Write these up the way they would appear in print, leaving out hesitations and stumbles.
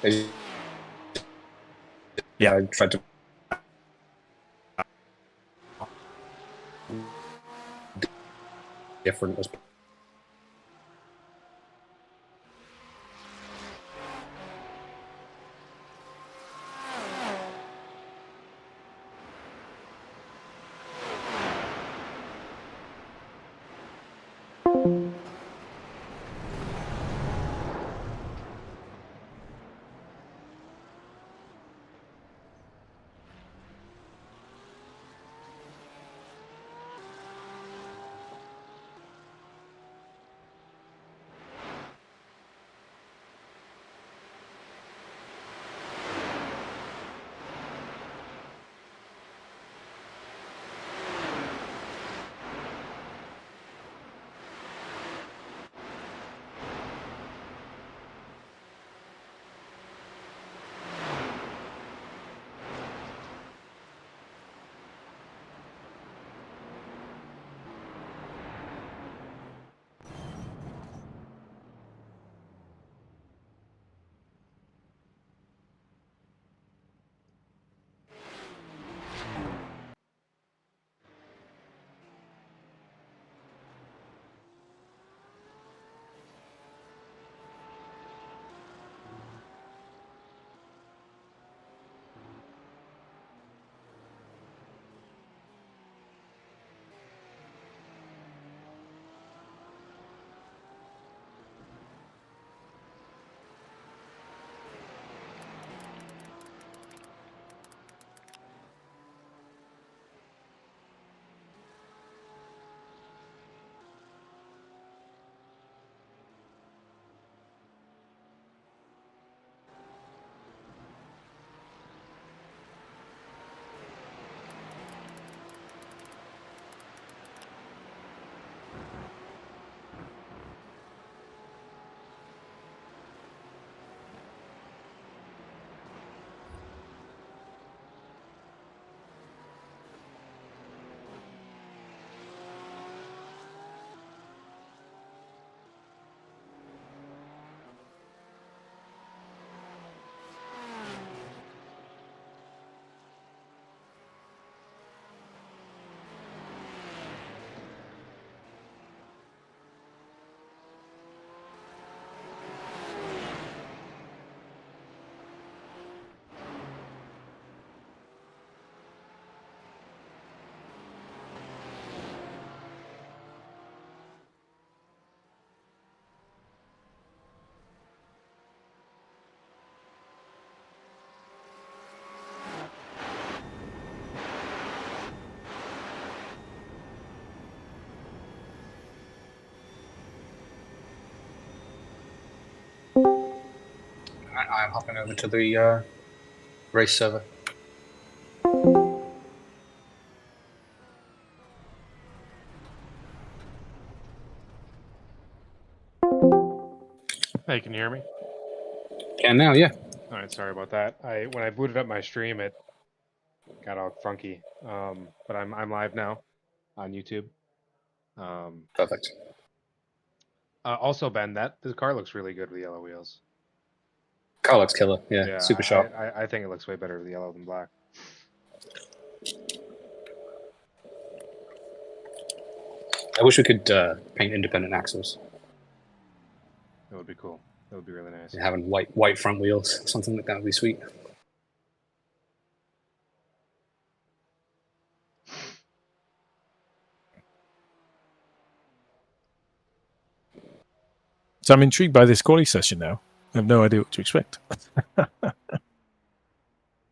Yeah. I tried to different as I'm hopping over to the race server. Hey, can you hear me? Can now, yeah. All right, sorry about that. When I booted up my stream, it got all funky. But I'm live now on YouTube. Perfect. Also, Ben, this car looks really good with yellow wheels. Car looks killer, yeah. Super sharp. I think it looks way better with yellow than black. I wish we could paint independent axles. That would be cool. That would be really nice. Having white front wheels, something like that would be sweet. So I'm intrigued by this quali session now. I have no idea what to expect.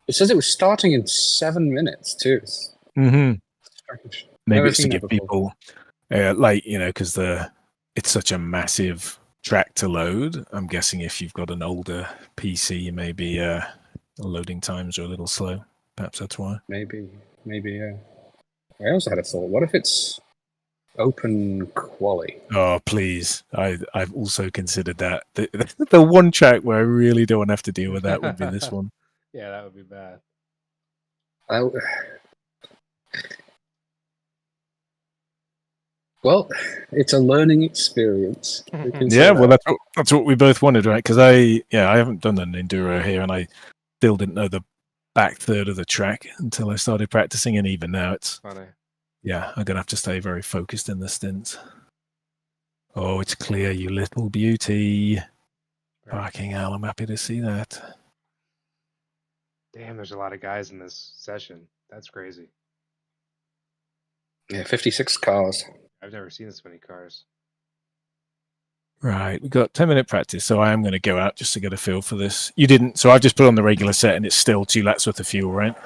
It says it was starting in 7 minutes too. Mm-hmm. Strange. Maybe it's to give people, because it's such a massive track to load. I'm guessing if you've got an older PC, maybe loading times are a little slow. Perhaps that's why. Maybe, yeah. I also had a thought. What if it's open quali? Oh, please. I've also considered that. The one track where I really don't want to have to deal with that would be this one. Yeah, that would be bad. Well, it's a learning experience. We can say Yeah, well, that. that's what we both wanted, right? Because I haven't done an enduro here, and I still didn't know the back third of the track until I started practicing, and even now it's Funny. yeah, I'm gonna have to stay very focused in the stints. Oh, it's clear, you little beauty. Fucking hell, I'm happy to see that. Damn, there's a lot of guys in this session. That's crazy. Yeah, 56 cars. I've never seen this many cars. Right, we've got 10-minute practice, so I am going to go out just to get a feel for this. You didn't, so I've just put on the regular set, and it's still 2 laps worth of fuel, right?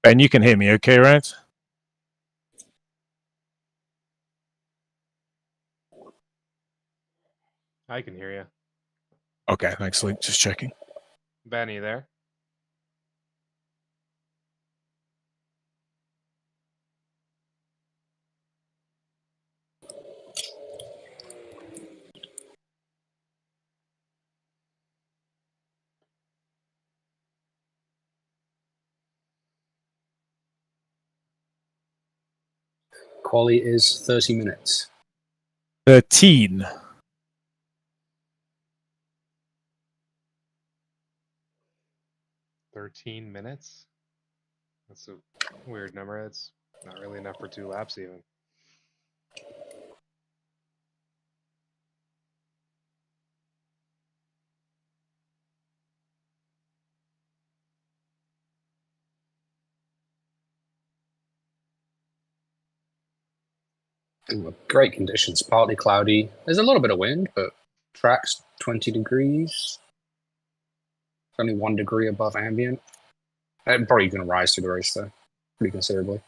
Ben, you can hear me okay, right? I can hear you. Okay, thanks, Luke. Just checking. Ben, you there? Quali is 30 minutes. 13. 13 minutes? That's a weird number. That's not really enough for 2 laps even. Ooh, great conditions, partly cloudy. There's a little bit of wind, but track's 20 degrees. It's only 1 degree above ambient. I'm probably going to rise through the race, though, pretty considerably.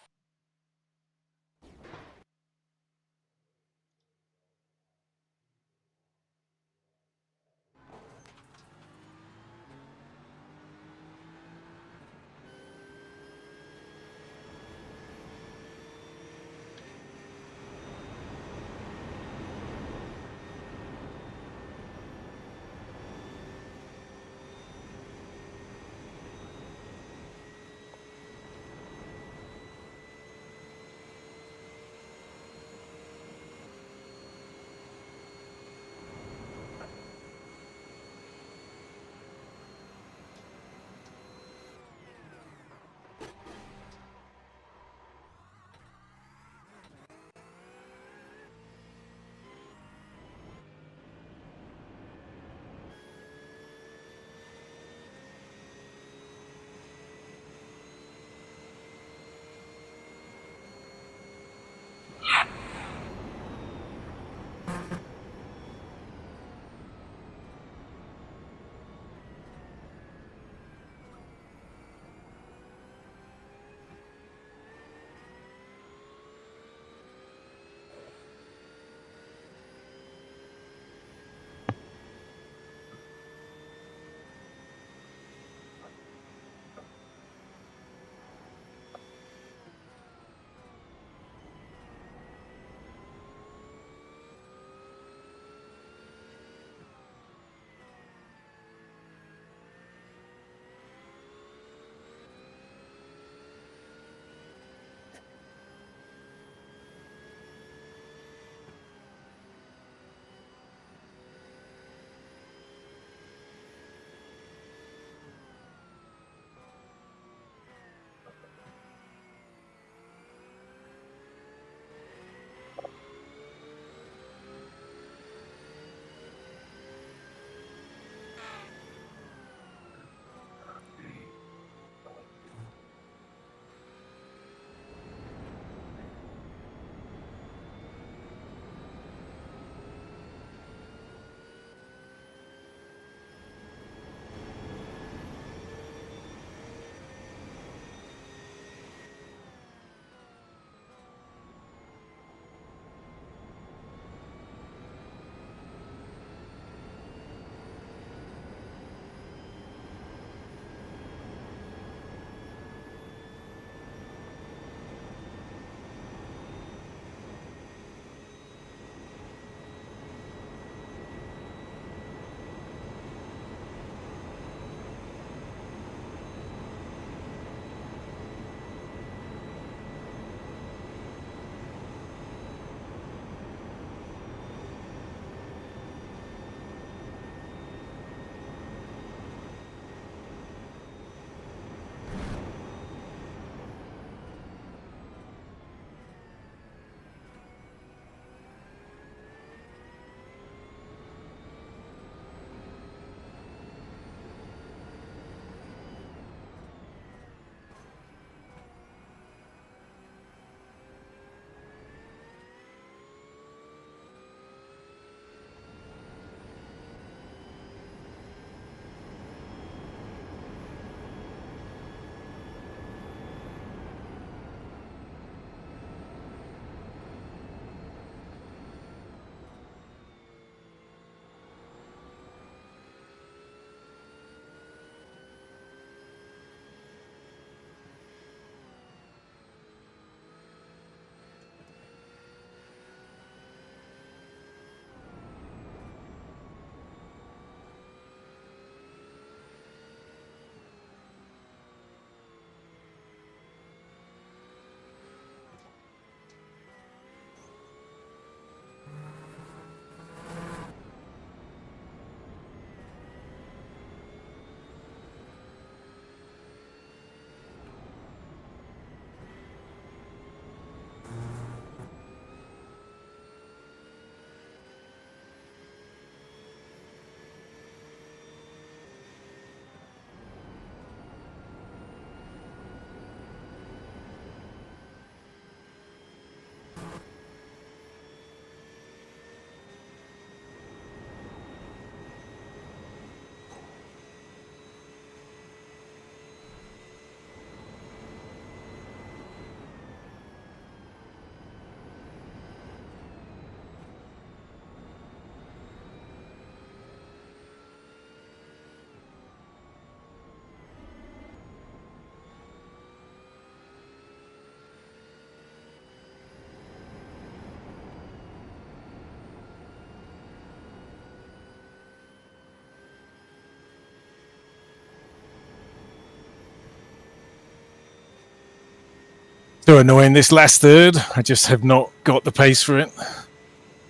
So annoying this last third. I just have not got the pace for it.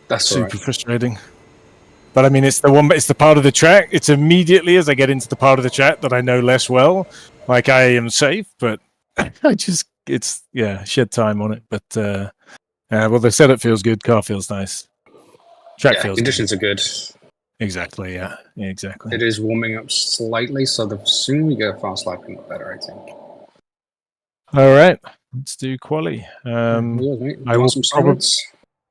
That's Super right. frustrating. But I mean, it's the part of the track. It's immediately as I get into the part of the track that I know less well. Like I am safe, but it's shed time on it. But well, the setup feels good. Car feels nice. Track Yeah, feels conditions good. are good. Exactly. Yeah. Exactly. It is warming up slightly, so the sooner we go fast lap, the better, I think. All right. Let's do quali. Yours, mate. I You want will some probably. silence?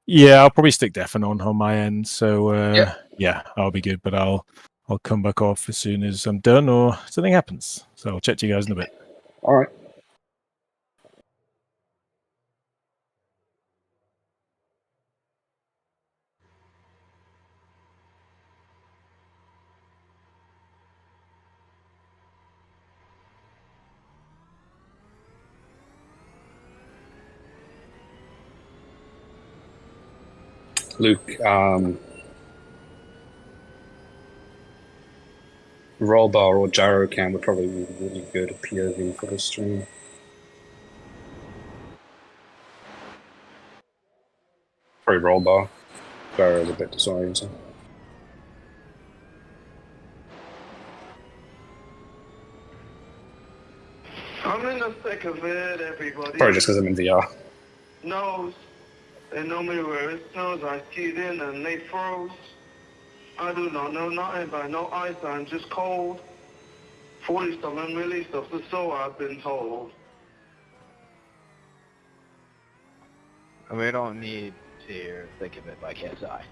Yeah, I'll probably stick Defin on my end. So Yeah. yeah, I'll be good. But I'll come back off as soon as I'm done or something happens. So I'll chat to you guys in a bit. All right. Luke, roll bar or gyro cam would probably be really good POV for the stream. Probably roll bar. Gyro is a bit disorienting. I'm in the thick of it, everybody. Probably just because I'm in VR. Knows. They know me where it snows. I skied in and they froze. I do not know nothing about no ice. I'm just cold. 40 stuff and really stuff, so I've been told. And we don't need to think of it by KSI.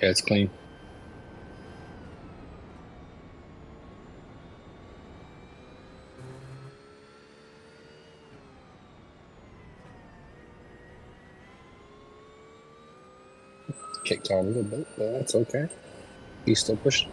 Yeah, it's clean. Kicked out a little bit, but that's okay. He's still pushing.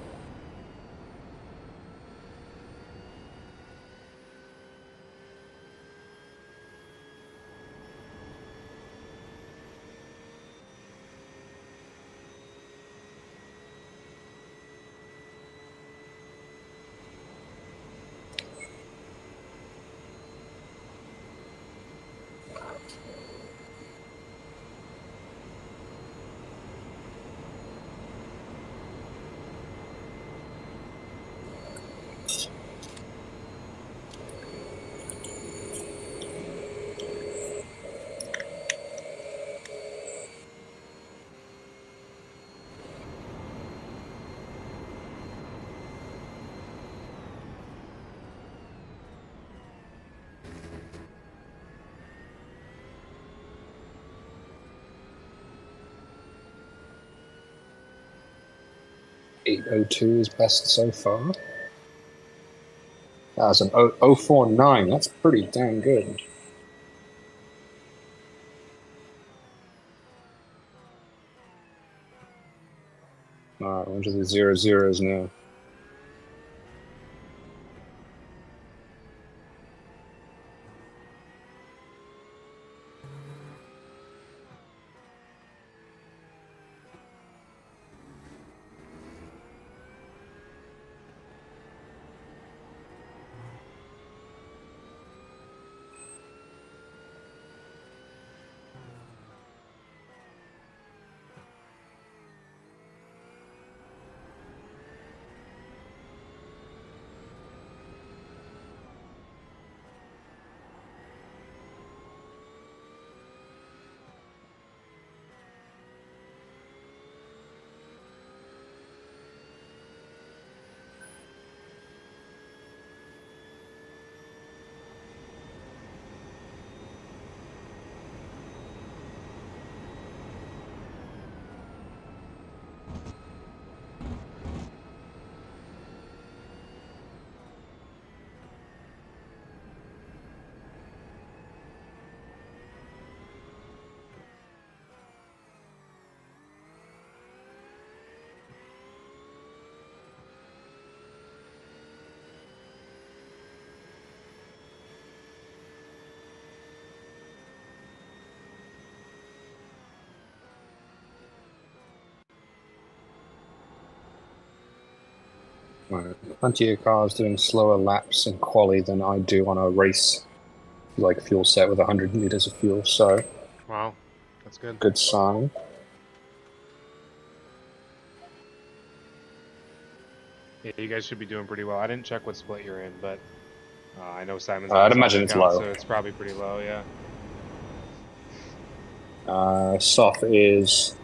.802 is best so far. That was an 049. That's pretty damn good. Alright, we're into the 0-0s now. Right. Plenty of cars doing slower laps in quali than I do on a race, like fuel set with 100 liters of fuel. So, Wow, that's good. good sign. Yeah, you guys should be doing pretty well. I didn't check what split you're in, but I know Simon's I'd on his imagine own it's account, low. so it's probably pretty low. Yeah. Soft is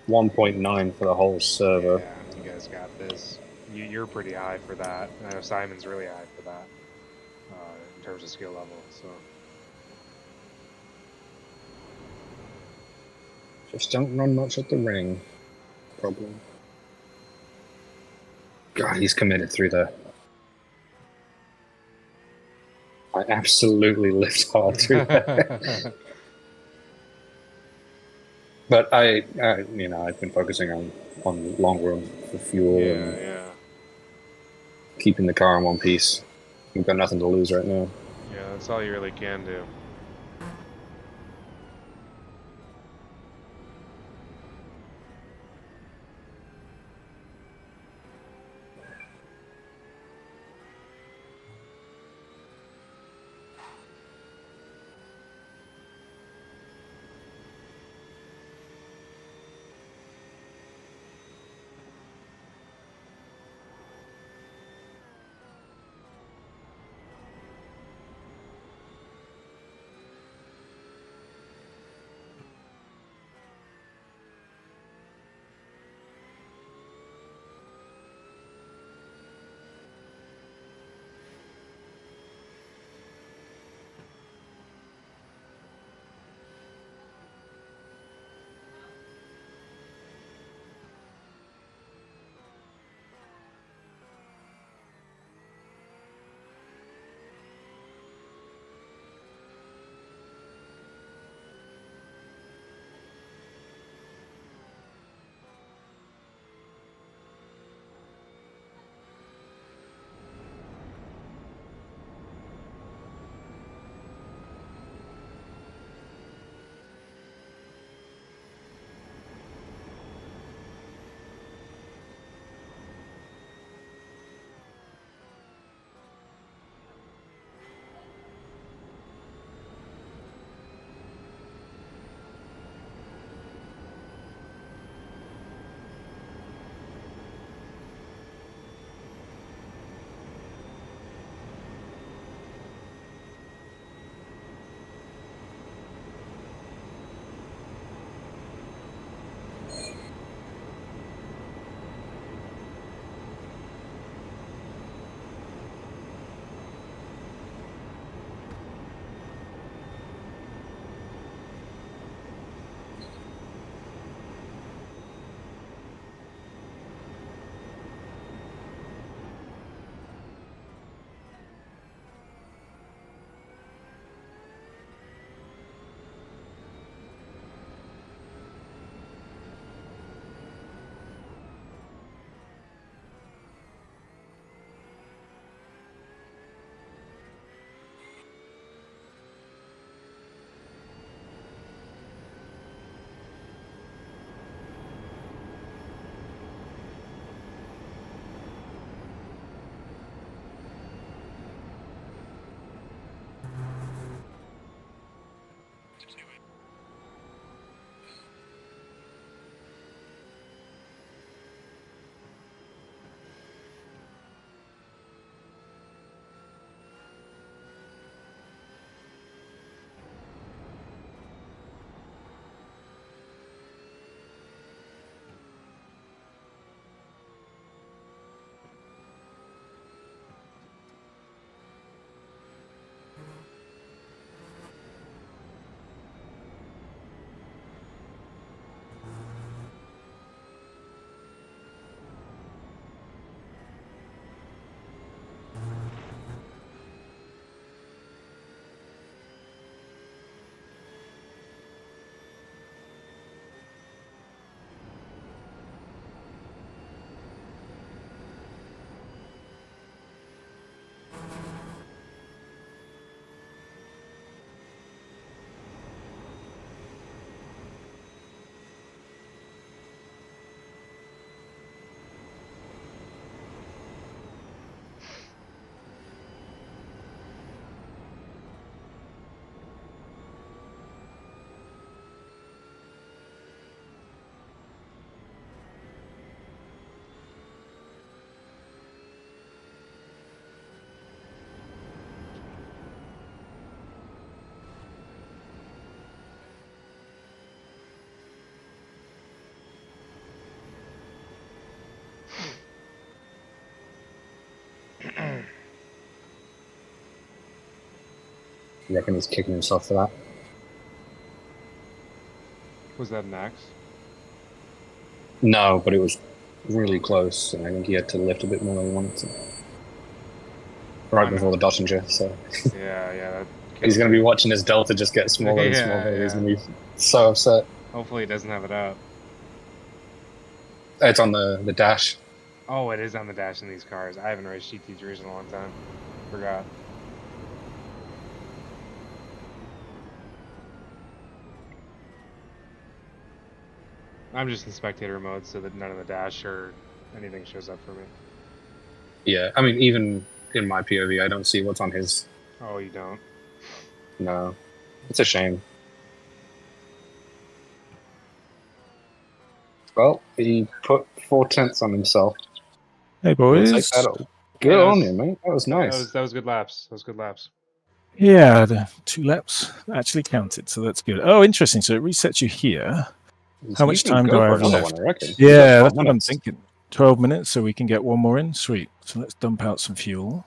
1.9 for the whole server. Yeah, you guys got this. You're pretty high for that. I know Simon's really high for that in terms of skill level. So Just don't run much at the ring. Problem. God, he's committed through there. I absolutely lift hard through there. But I've been focusing on long run for fuel and yeah. keeping the car in one piece. We've got nothing to lose right now. Yeah, that's all you really can do. I reckon he's kicking himself for that. Was that an axe? No, but it was really close, and I think he had to lift a bit more than he wanted to. Right before the Dottinger, so Yeah, that he's going to be watching his delta just get smaller and smaller. He's going to be so upset. Hopefully he doesn't have it up. It's on the dash. Oh, it is on the dash in these cars. I haven't raced GT3s in a long time. Forgot. I'm just in spectator mode so that none of the dash or anything shows up for me. Yeah, I mean, even in my POV, I don't see what's on his. Oh, you don't? No. It's a shame. Well, he put 4/10 on himself. Hey, We'll boys. take that up. Good on you, mate. That was nice. That was good laps. That was good laps. Yeah, the 2 laps actually counted, so that's good. Oh, interesting. So it resets you here. How much time do I have left? I reckon. Yeah, that's what I'm thinking. 12 minutes, so we can get one more in. Sweet. So let's dump out some fuel.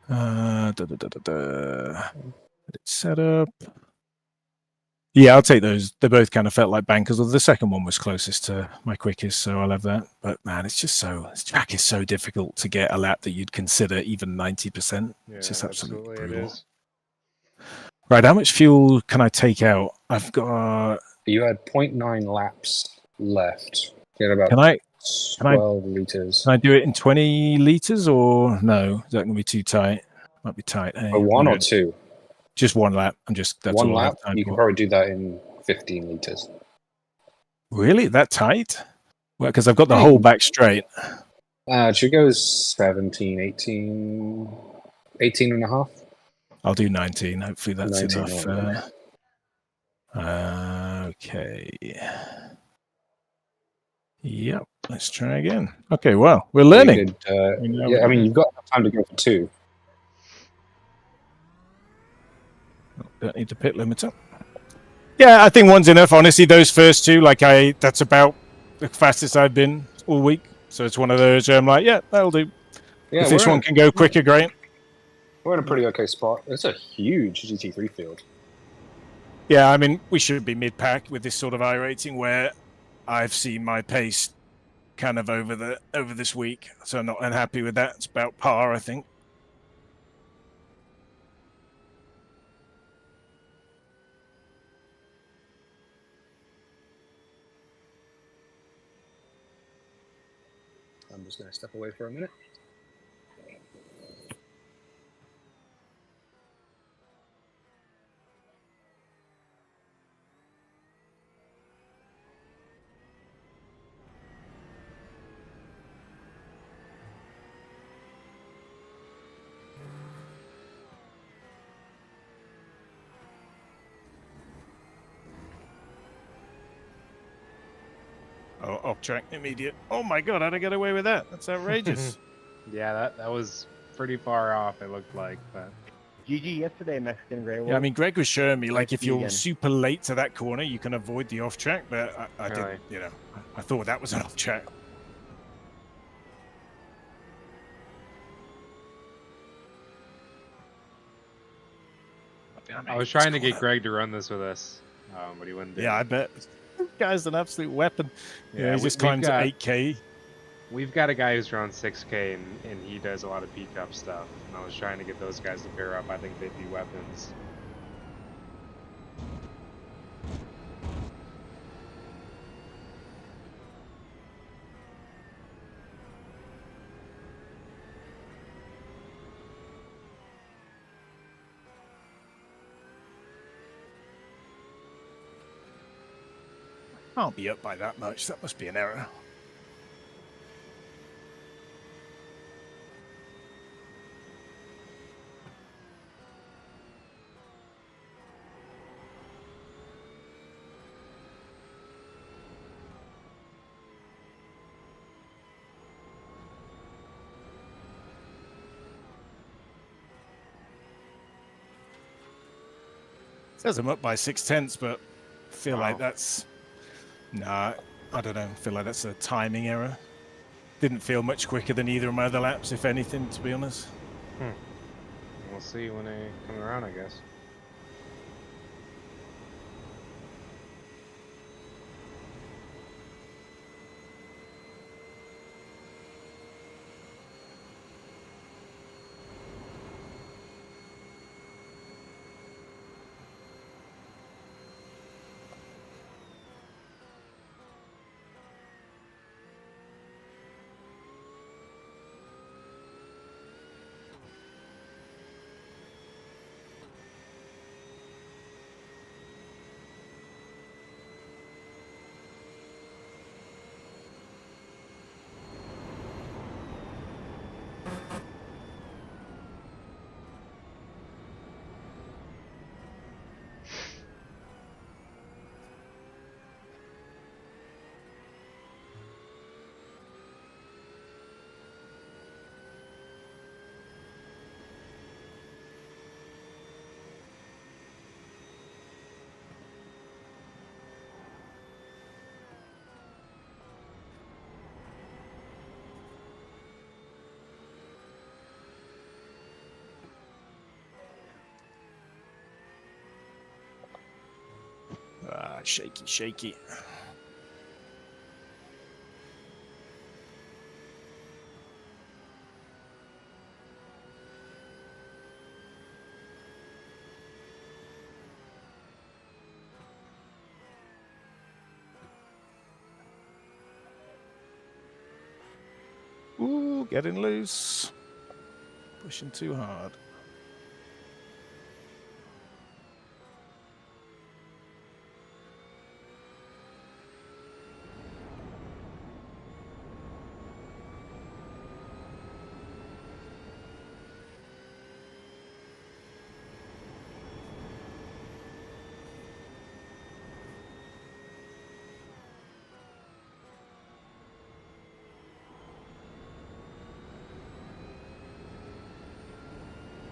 Let it set up. Yeah, I'll take those. They both kind of felt like bankers. Although the second one was closest to my quickest, so I'll have that. But man, it's just this track is so difficult to get a lap that you'd consider even 90%. Yeah, it's just absolutely brutal. it is. Right, how much fuel can I take out? I've got. You had 0.9 laps left. You had about 12 liters. Can I do it in 20 liters or no? Is that going to be too tight? Might be tight. Hey, one or two? Just one lap. That's one all lap. You can probably do that in 15 liters. Really? That tight? Well, because I've got the whole back straight. It should go 17, 18 and a half. I'll do 19. Hopefully that's 19 enough. Okay. Yep. Let's try again. Okay. Well, we're learning. Yeah, I mean, you've got time to go for 2. Don't need the pit limiter. Yeah, I think one's enough. Honestly, those first 2, that's about the fastest I've been all week. So it's one of those where I'm like, yeah, that'll do. Yeah, if this one can go quicker, great. We're in a pretty okay spot. It's a huge GT3 field. Yeah, I mean, we should be mid-pack with this sort of iRacing where I've seen my pace kind of over this week. So I'm not unhappy with that. It's about par, I think. I'm just going to step away for a minute. Oh, off track immediate. Oh my god, how'd I get away with that? That's outrageous. Yeah, that was pretty far off, it looked like, but GG yesterday, Mexican Grey Wolf. Yeah, I mean, Greg was showing me, if you're super late to that corner, you can avoid the off track, but I didn't, I thought that was an off track. I was trying to get Greg to run this with us, but he wouldn't do it. Yeah, I bet. This guy's an absolute weapon. Yeah, he just climbs to 8K. We've got a guy who's around 6K, and he does a lot of peak up stuff. And I was trying to get those guys to pair up. I think they'd be weapons. Can't be up by that much. That must be an error. Says I'm up by 6/10, but I feel like that's... Nah, I don't know. I feel like that's a timing error. Didn't feel much quicker than either of my other laps, if anything, to be honest. Well, We'll see when they come around, I guess. Ah, shaky, shaky. Ooh, getting loose. Pushing too hard.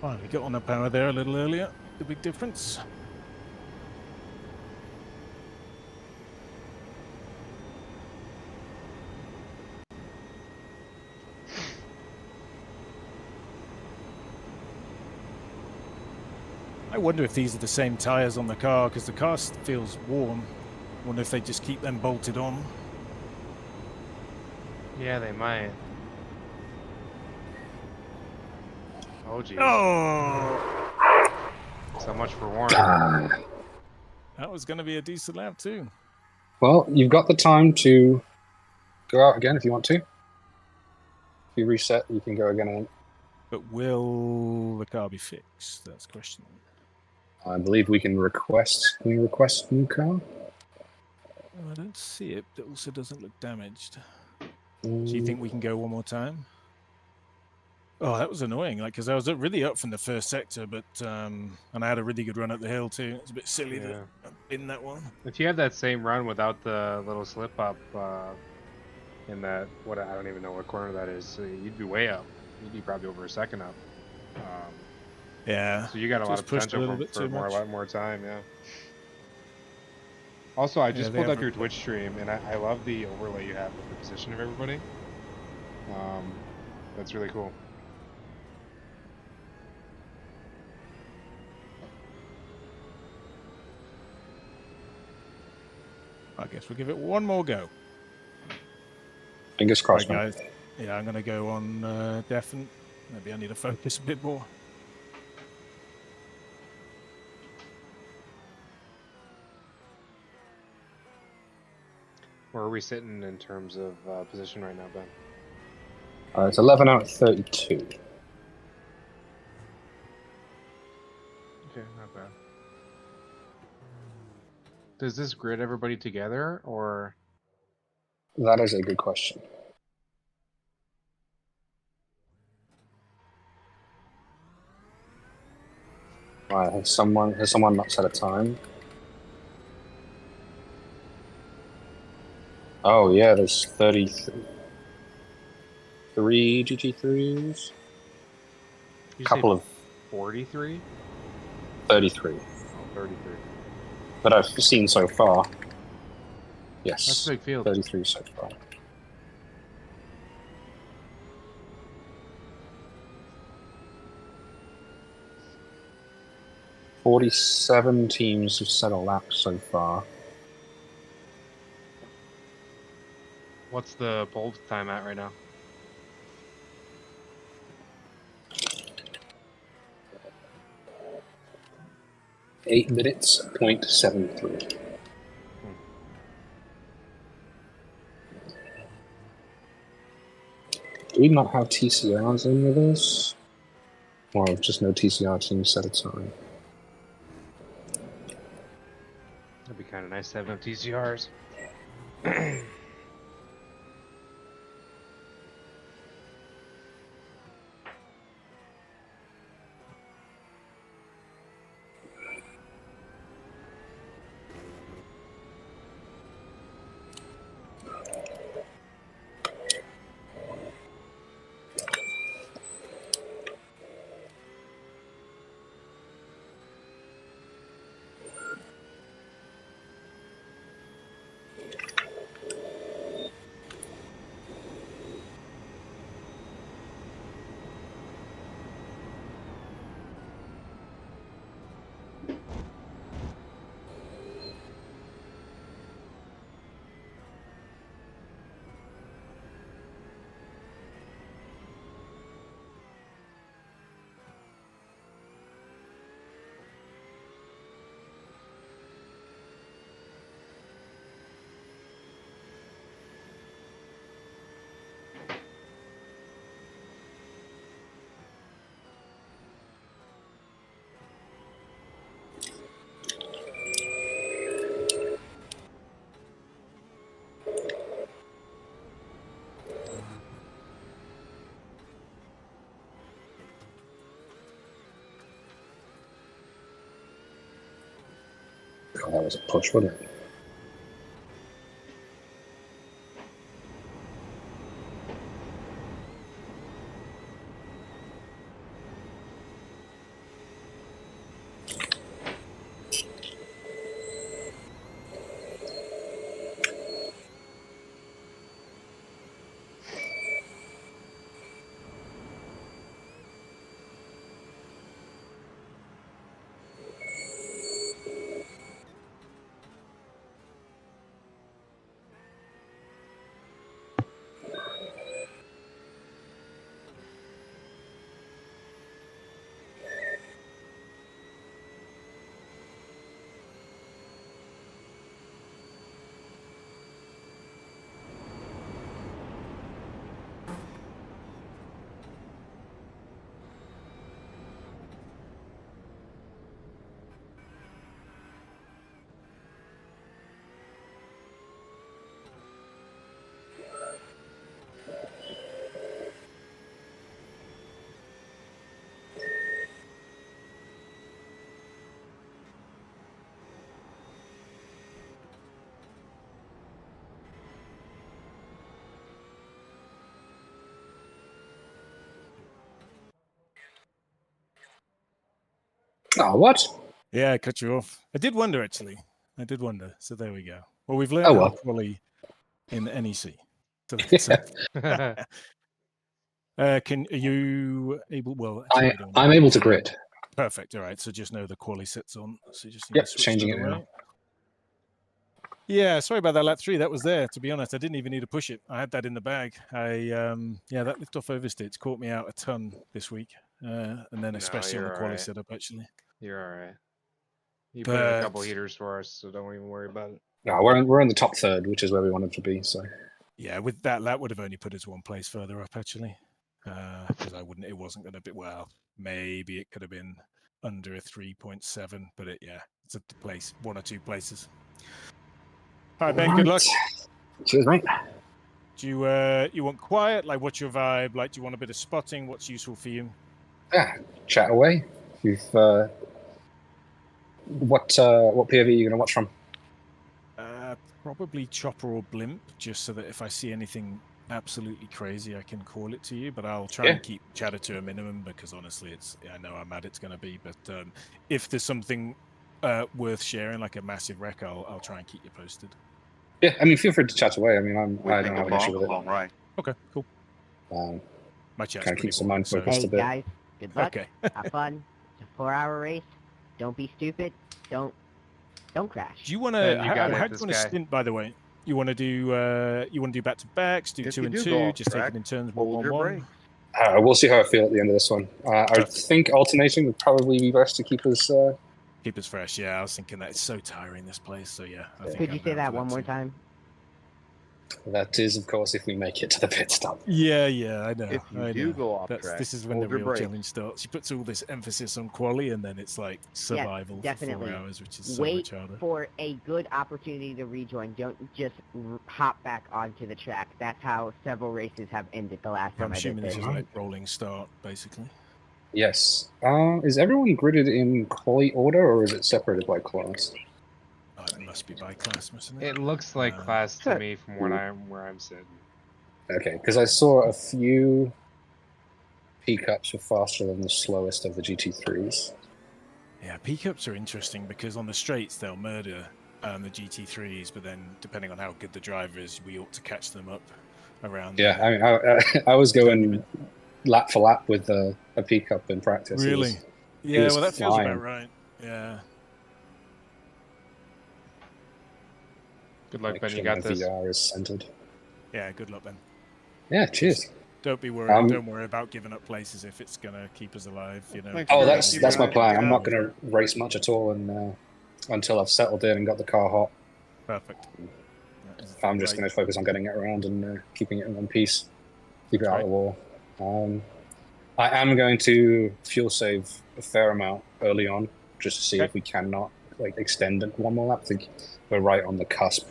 Finally got on the power there a little earlier. The big difference. I wonder if these are the same tyres on the car, because the car feels warm. Wonder if they just keep them bolted on. Yeah, they might. Oh, geez. Oh! So much for warning. That was going to be a decent lap too. Well, you've got the time to go out again if you want to. If you reset, you can go again. But will the car be fixed? That's the question. I believe we can request. Can we request new car? Oh, I don't see it. It also doesn't look damaged. Do you think we can go one more time? Oh, that was annoying. Like, because I was really up from the first sector, but and I had a really good run at the hill too. It's a bit silly that I binned that one. If you had that same run without the little slip up in that, what, I don't even know what corner that is, so you'd be way up. You'd be probably over a second up. Yeah. So you got a lot of potential for a lot more time, yeah. Also, I just pulled up your Twitch stream, and I love the overlay you have with the position of everybody. That's really cool. I guess we'll give it one more go. Fingers crossed, right, guys. Yeah, I'm going to go on deafened. Maybe I need to focus a bit more. Where are we sitting in terms of position right now, Ben? It's 11 out of 32. Okay, not bad. Does this grid everybody together, or? That is a good question. Right, has someone not set a time? Oh yeah, there's 33 GT3s. A couple of 43? 33. Oh, 33. That I've seen so far. Yes. That's a big field. 33 so far. 47 teams have set a lap so far. What's the pole time at right now? .8 minutes, 0.73. Do we not have TCRs in with us? Or just no TCR teams set a time? That'd be kind of nice to have no TCRs. Oh, that was a push, wasn't it? Oh, what? Yeah, I cut you off. I did wonder, actually. I did wonder. So there we go. Well, we've Oh, learned how well. to quali in NEC. So that's are you able? Well, actually, we don't I'm know. able to grid. Perfect. All right. So just know the quali sits on. So you just need Yep, to switch changing to the it now. right. Yeah, sorry about that lap 3. That was there. To be honest, I didn't even need to push it. I had that in the bag. Yeah, that lift off oversteer's caught me out a ton this week, and then especially on the quali setup actually. You're all right. You put in a couple But heaters for us, so don't even worry about it. No, we're in the top third, which is where we wanted to be. So yeah, with that would have only put us one place further up actually, because it wasn't going to be. Well, maybe it could have been under a 3.7, but it's a place, 1 or 2 places. All right, Ben. Good luck. Cheers, mate. Do you want quiet? Like, what's your vibe? Like, do you want a bit of spotting? What's useful for you? Yeah, chat away. You've what POV are you going to watch from? Probably Chopper or Blimp, just so that if I see anything absolutely crazy, I can call it to you. But I'll try and keep chatter to a minimum because honestly, I know how mad it's going to be. But if there's something worth sharing, like a massive wreck, I'll try and keep you posted. Yeah, I mean, feel free to chat away. I mean, I don't take have a an issue with it. long ride. Okay, cool. My chat's Kind of pretty keeps the mind boring, so- focused Hey a bit. guys, good luck. Okay. Have fun. It's a 4-hour race. Don't be stupid. Don't crash. Do you want Ben, to? you How, gotta how hit do you this want to guy. stint? By the way, you want to do back to backs, do If 2 you and do 2, go off just take track, it in turns, hold 1 your 1 brakes. 1. We'll see how I feel at the end of this one. I Perfect. think alternating would probably be best to keep us. Keep us fresh. Yeah, I was thinking that it's so tiring this place. So yeah, I think Could I'm you say down that for one more too. time? That is, of course, if we make it to the pit stop. Yeah, I know. If you I do know. go off track, This is when hold the your real brakes. challenge starts. She puts all this emphasis on quali, and then it's like survival for definitely. 4 hours, which is so Wait much harder. for a good opportunity to rejoin. Don't just hop back onto the track. That's how several races have ended the last I'm time I did assuming this this. is like rolling start, basically. Yes. Is everyone gridded in quali order, or is it separated by class? Oh, it must be by class, mustn't it? It looks like class to me from where I'm sitting. Okay, because I saw a few P-cups were faster than the slowest of the GT3s. Yeah, P-cups are interesting because on the straights they'll murder the GT3s, but then depending on how good the driver is, we ought to catch them up around. Yeah, I mean, I was going tournament. lap for lap with a P-cup in practice. Really? It was Well, that feels flying. about right. Yeah. Good luck, Make Ben. sure You got my this. VR is centered. Yeah, good luck, Ben. Yeah, cheers. Don't be worried. Um, Don't worry about giving up places if it's gonna keep us alive. You know. Thank you Oh, very that's much, my guys. plan. I'm Yeah. not going to race much at all, and until I've settled in and got the car hot, Perfect. That is I'm just right. going to focus on getting it around and keeping it in one piece. Keep it That's out of the wall. I am going to fuel save a fair amount early on, just to see Okay. if we cannot extend it one more lap. I think we're right on the cusp.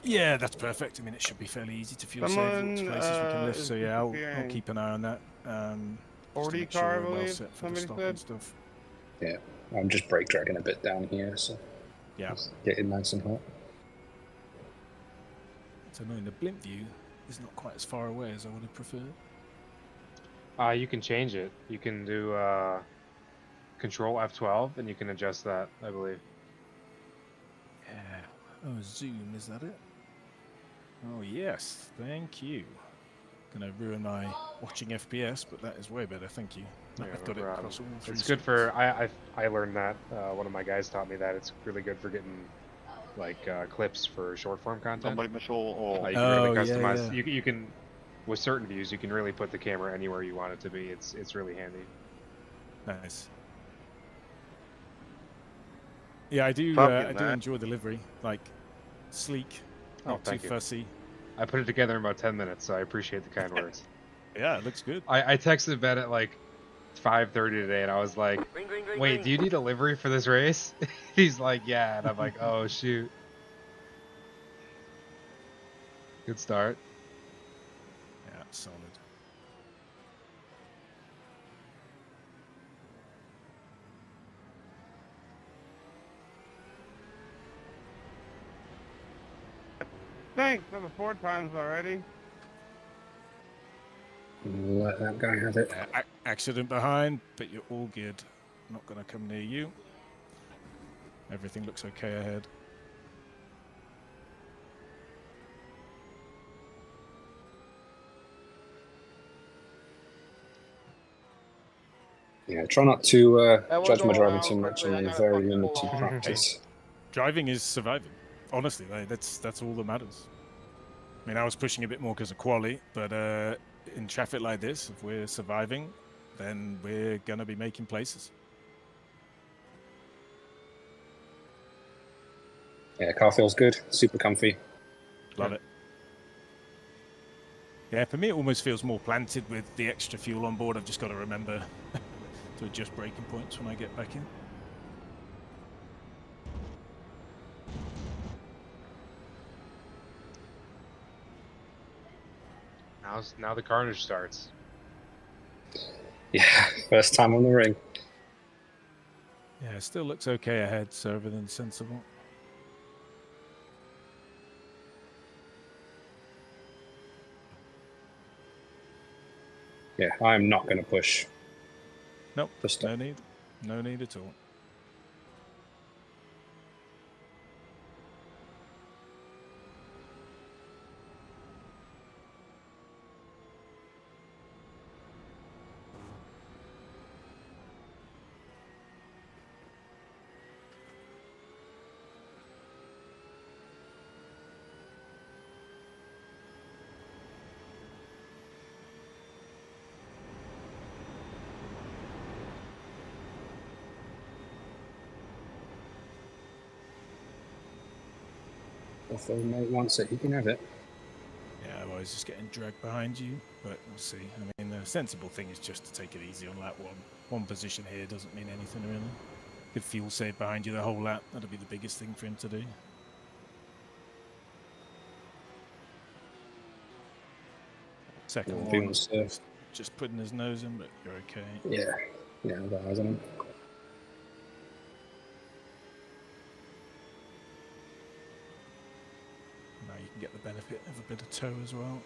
Yeah, that's perfect. I mean, it should be fairly easy to fuel save Someone, lots of places we can lift. is So yeah, I'll disappearing. keep an eye on that. Just to 40 make car, I sure we're well believe, set for the somebody stop said. and stuff. Yeah, I'm just brake dragging a bit down here, so Yeah. get it nice and hot. It's annoying. The blimp view is not quite as far away as I would have preferred. You can change it. You can do Control F12, and you can adjust that, I believe. Yeah. Oh, zoom, is that it? Oh, yes. Thank you. Gonna ruin my watching FPS, but that is way better. Thank you. Yeah, I've no got it problem. across all three It's good screens. for I learned that one of my guys taught me that it's really good for getting like clips for short form content. Somebody Mitchell. You can really Oh, yeah, customize. yeah. You can with certain views you can really put the camera anywhere you want it to be. It's really handy. Nice. Yeah, I do. Stop I getting do that. enjoy the livery, like sleek, Oh, not too thank you. fussy. I put it together in about 10 minutes, so I appreciate the kind words. Yeah, it looks good. I texted Ben at like 5:30 today, and I was like, "Wait, do you need a livery for this race?" He's like, "Yeah," and I'm like, "Oh shoot." Good start. Yeah, solid. Thanks for the 4 times already. Let that guy have it. Accident behind, but you're all good. Not gonna come near you. Everything looks okay ahead. Yeah, try not to We'll judge my go driving around too much quickly. in I my gotta very fucking pull limited off. practice. Driving is surviving. Honestly, that's all that matters. I mean, I was pushing a bit more because of quali, but in traffic like this, if we're surviving, then we're gonna be making places. Yeah, car feels good, super comfy. Love it. Yeah, for me, it almost feels more planted with the extra fuel on board. I've just got to remember to adjust braking points when I get back in. Now the carnage starts. Yeah, first time on the ring. Yeah, it still looks okay ahead, so everything's sensible. Yeah, I'm not going to push. Nope, Just no need. No need at all. If the mate wants it, he can have it. Yeah, otherwise just getting dragged behind you, but we'll see. I mean, the sensible thing is just to take it easy on lap one. One position here doesn't mean anything really. Good fuel save behind you the whole lap. That'll be the biggest thing for him to do. Second Yeah, if he one, wants to- just putting his nose in, but you're okay. Yeah, yeah, that has on him. Now you can get the benefit of a bit of tow as well.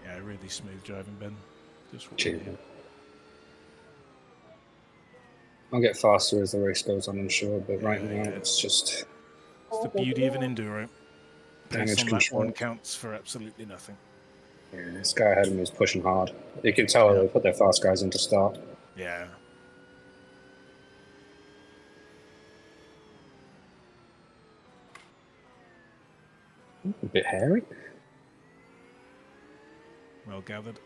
Yeah, really smooth driving, Ben. Just what we Cheers. need. I'll get faster as the race goes on, I'm sure, but right Yeah, now yeah. it's just It's the beauty of an enduro. Pace damage on lap control. one counts for absolutely nothing. Yeah, this guy ahead of me is pushing hard. You can tell Yeah. they put their fast guys in to start. Yeah. A bit hairy. Well gathered.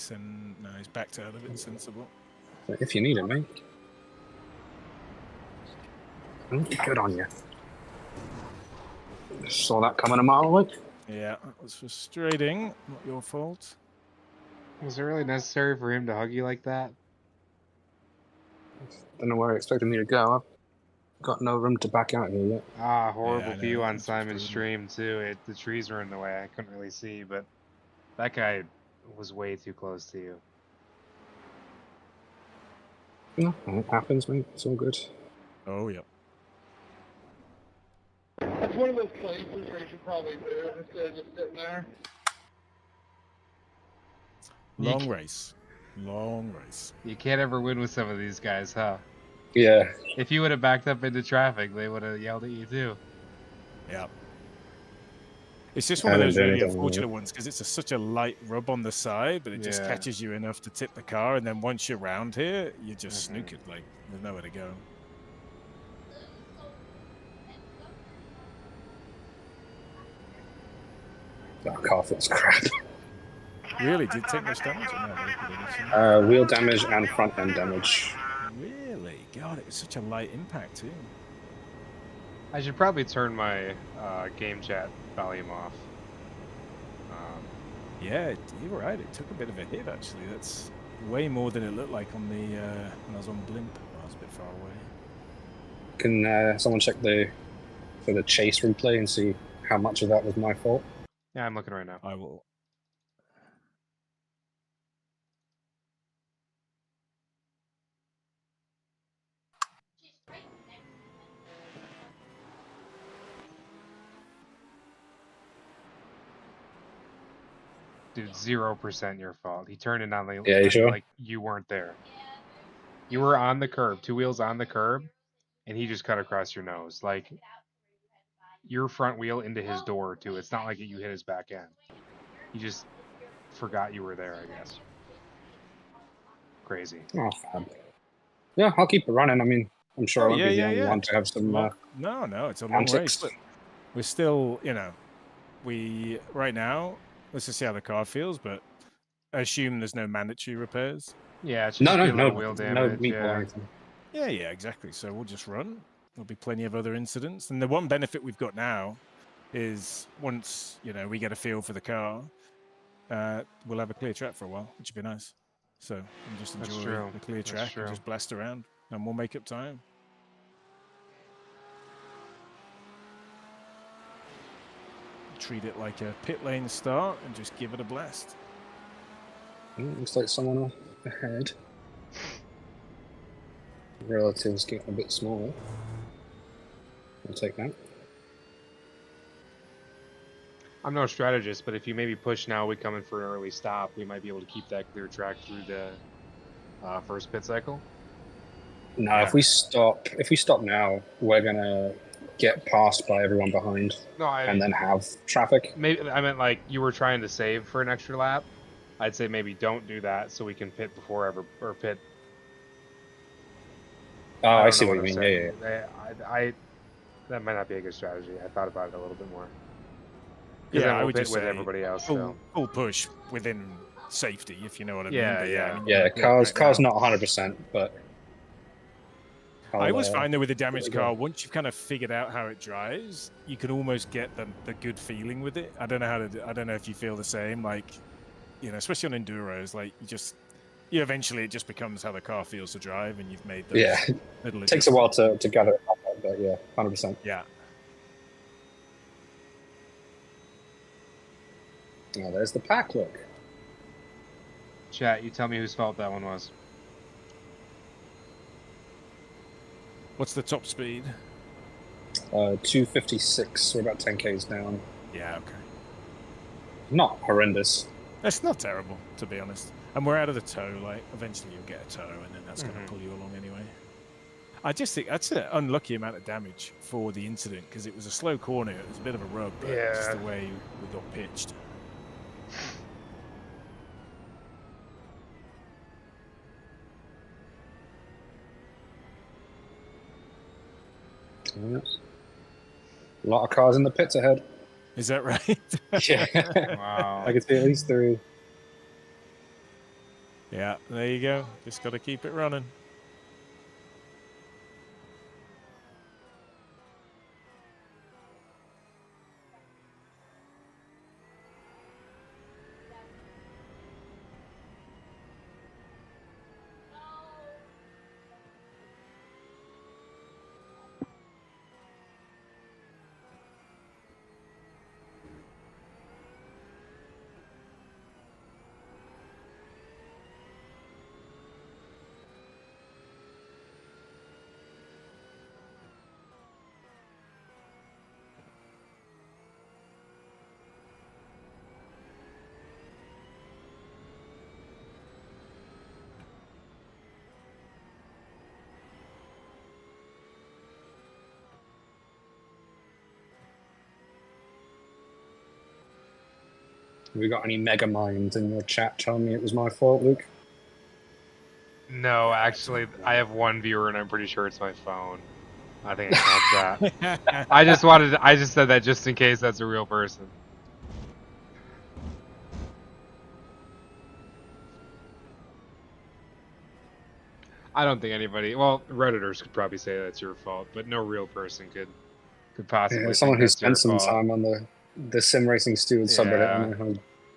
Yeah, no, he's backed out of it. Sensible. But if you need it, mate. Good on you. Saw that coming a mile away. Yeah, that was frustrating. Not your fault. Was it really necessary for him to hug you like that? Don't know where he expected me to go. I've got no room to back out here yet. Ah, horrible I know, view on that's Simon's frustrating. stream too. The trees were in the way. I couldn't really see, but that guy was way too close to you. No, it happens, mate. It's all good. Oh, yeah. That's one of those places where you should probably do it instead of just sitting there. Long race. Long race. You can't ever win with some of these guys, huh? Yeah. If you would have backed up into traffic, they would have yelled at you too. Yeah. It's just one I of didn't those do really anything, unfortunate ones because it's such a light rub on the side, but it just Yeah. catches you enough to tip the car, and then once you're round here, you're just Mhm. snookered. Like, there's nowhere to go. That car feels crap. Really? Did it take much damage? Or no, very good, actually. Wheel damage and front end damage. Really? God, it was such a light impact, too. I should probably turn my game chat volume off. Yeah, you're right. It took a bit of a hit, actually. That's way more than it looked like on the when I was on Blimp. I was a bit far away. Can someone check for the chase replay and see how much of that was my fault? Yeah, I'm looking right now. I will. Dude, 0% your fault. He turned it on the Yeah, you sure? like you weren't there. You were on the curb, two wheels on the curb, and he just cut across your nose. Like your front wheel into his door too. It's not like you hit his back end. He just forgot you were there, I guess. Crazy. Oh, fab. Yeah, I'll keep it running. I mean, I'm sure I won't be the only one to have some No, it's a long antics. race. Look, we're still, right now, let's just see how the car feels, but I assume there's no mandatory repairs. Yeah, it should just be a little wheel no damage. meatball or Yeah. anything. Yeah, exactly. So we'll just run. There'll be plenty of other incidents. And the one benefit we've got now is once, we get a feel for the car, we'll have a clear track for a while, which would be nice. So we'll just That's enjoy true. the clear That's track true. and just blast around, and we'll make up time. Treat it like a pit lane start and just give it a blast. Looks like someone ahead. Relatives getting a bit smaller. I'll take that. I'm no strategist, but if you maybe push now, we come in for an early stop, we might be able to keep that clear track through the first pit cycle. No, Yeah. if we stop now, we're gonna get passed by everyone behind, No, and then have traffic. maybe I meant like you were trying to save for an extra lap. I'd say maybe don't do that so we can pit before or pit. Oh, I don't see know what you I'm mean. Yeah, saying. yeah. That might not be a good strategy. I thought about it a little bit more. Because Yeah, then I we'll would pit just with say everybody else. full, So. full push within safety, if you know what I mean. Yeah, But yeah. I mean, Yeah, you car's right now. not 100%, but I always find that with a there damaged we go. car, once you've kind of figured out how it drives, you can almost get the good feeling with it. I don't know if you feel the same. Like, you know, especially on enduros, like eventually it just becomes how the car feels to drive, and you've made those Yeah, little it takes a while adjustments. to gather it up, but yeah, 100%. Yeah. Oh, there's the pack. Look. Chat, you tell me whose fault that one was. What's the top speed? 256. We're about 10 k's down. Yeah, okay. Not horrendous. That's not terrible, to be honest. And we're out of the tow. Like, eventually you'll get a tow, and then that's going to pull you along anyway. I just think that's an unlucky amount of damage for the incident, because it was a slow corner. It was a bit of a rub, but just the way we got pitched. A lot of cars in the pits ahead. Is that right? Yeah. Wow. I can see at least 3. Yeah, there you go. Just got to keep it running. Have we got any mega minds in your chat telling me it was my fault, Luke? No, actually, I have one viewer, and I'm pretty sure it's my phone. I think it counts that. I just said that just in case that's a real person. I don't think anybody. Well, Redditors could probably say that's your fault, but no real person could possibly. Yeah, someone think who that's your spent some fault. time on the sim racing steward subreddit. I know how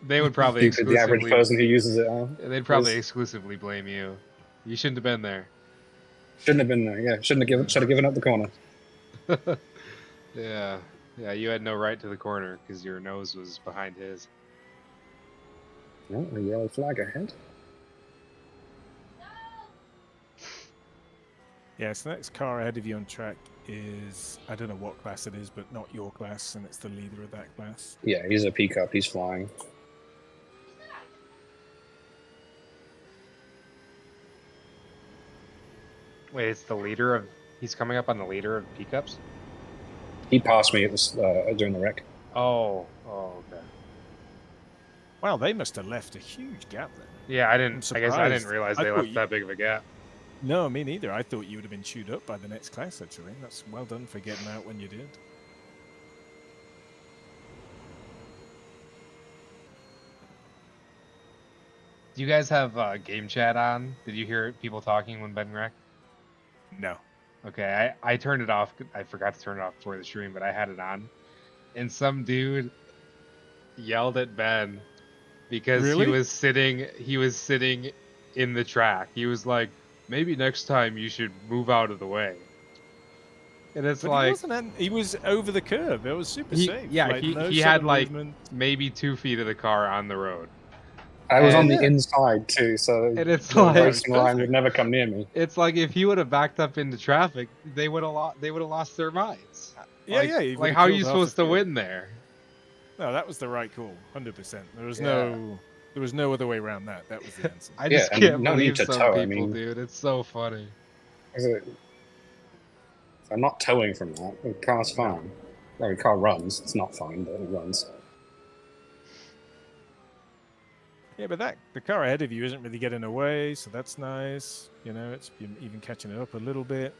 They would probably stupid the average person who uses it are. They'd probably exclusively blame you. You shouldn't have been there. Shouldn't have been there. Yeah, should have given up the corner. Yeah, you had no right to the corner because your nose was behind his. Oh, a yellow flag ahead. Yeah, so the next car ahead of you on track is, I don't know what class it is, but not your class, and it's the leader of that class. Yeah, he's a pickup. He's flying. Wait, it's the leader of. He's coming up on the leader of pickups. He passed me. It was during the wreck. Oh, okay. Wow, they must have left a huge gap then. Yeah, I guess I didn't realize I they thought left that big of a gap. No, me neither. I thought you would have been chewed up by the next class, actually. That's well done for getting out when you did. Do you guys have game chat on? Did you hear people talking when Ben wrecked? No. Okay, I turned it off. I forgot to turn it off before the stream, but I had it on. And some dude yelled at Ben because Really? he was sitting in the track. He was like, maybe next time you should move out of the way. And it's But like he was over the curb. It was super safe. Yeah, like, no he had sudden like movement. maybe 2 feet of the car on the road. I was on And- the inside too, so And it's the like racing line would never come near me. it's like if he would have backed up into traffic, they would have lost their minds. Yeah, Like, yeah. he like would've how are killed you half supposed the to field. win there? No, that was the right call, 100%. There was Yeah. no other way around that. That was the answer. I Yeah, just and can't no need believe to some tow, I people, mean- dude. It's so funny. If I'm not towing from that, the car's fine. Well, the car runs. It's not fine, but it runs. Yeah, but the car ahead of you isn't really getting away, so that's nice. You know, it's even catching it up a little bit.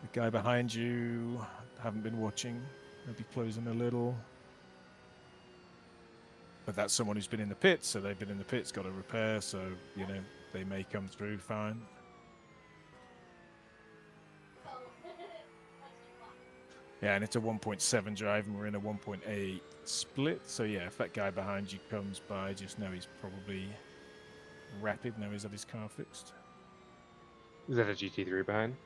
The guy behind you, haven't been watching, maybe closing a little. But that's someone who's been in the pits, so they've been in the pits, got a repair, so, you know, they may come through fine. Yeah, and it's a 1.7 drive, and we're in a 1.8 split. So, yeah, if that guy behind you comes by, just know he's probably rapid. Know he's had his car fixed. Is that a GT3 behind?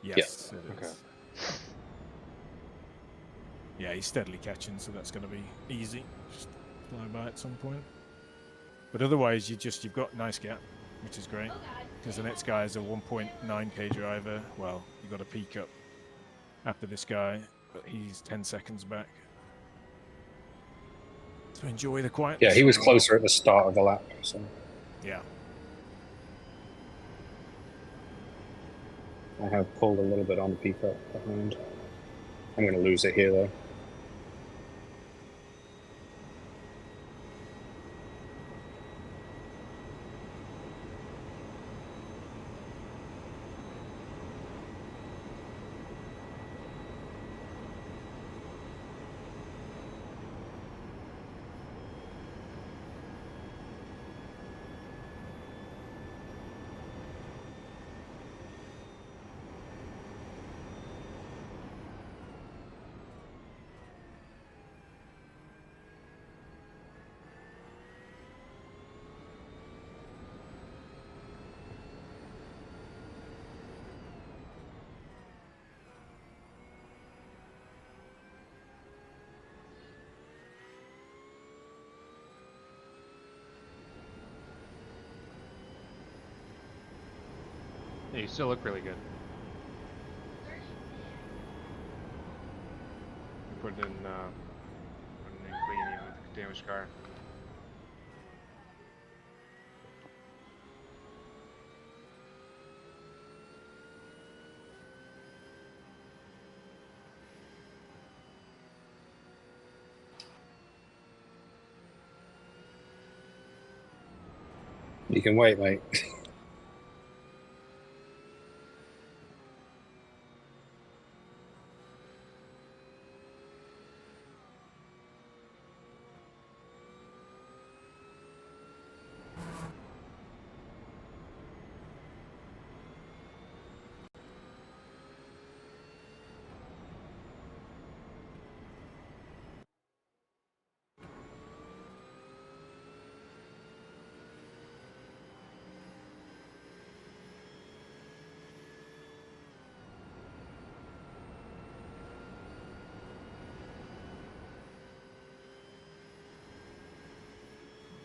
Yes, it Okay. is. Yeah, he's steadily catching, so that's going to be easy. Just fly by at some point. But otherwise, you've got a nice gap, which is great. Because the next guy is a 1.9k driver. Well, you've got a peak up after this guy, but he's 10 seconds back. So enjoy the quiet. Yeah, he was closer at the start of the lap, so Yeah. I have pulled a little bit on the pickup behind. I'm going to lose it here, though. Yeah, you still look really good. Put it in clean even with the damaged car. You can wait, mate.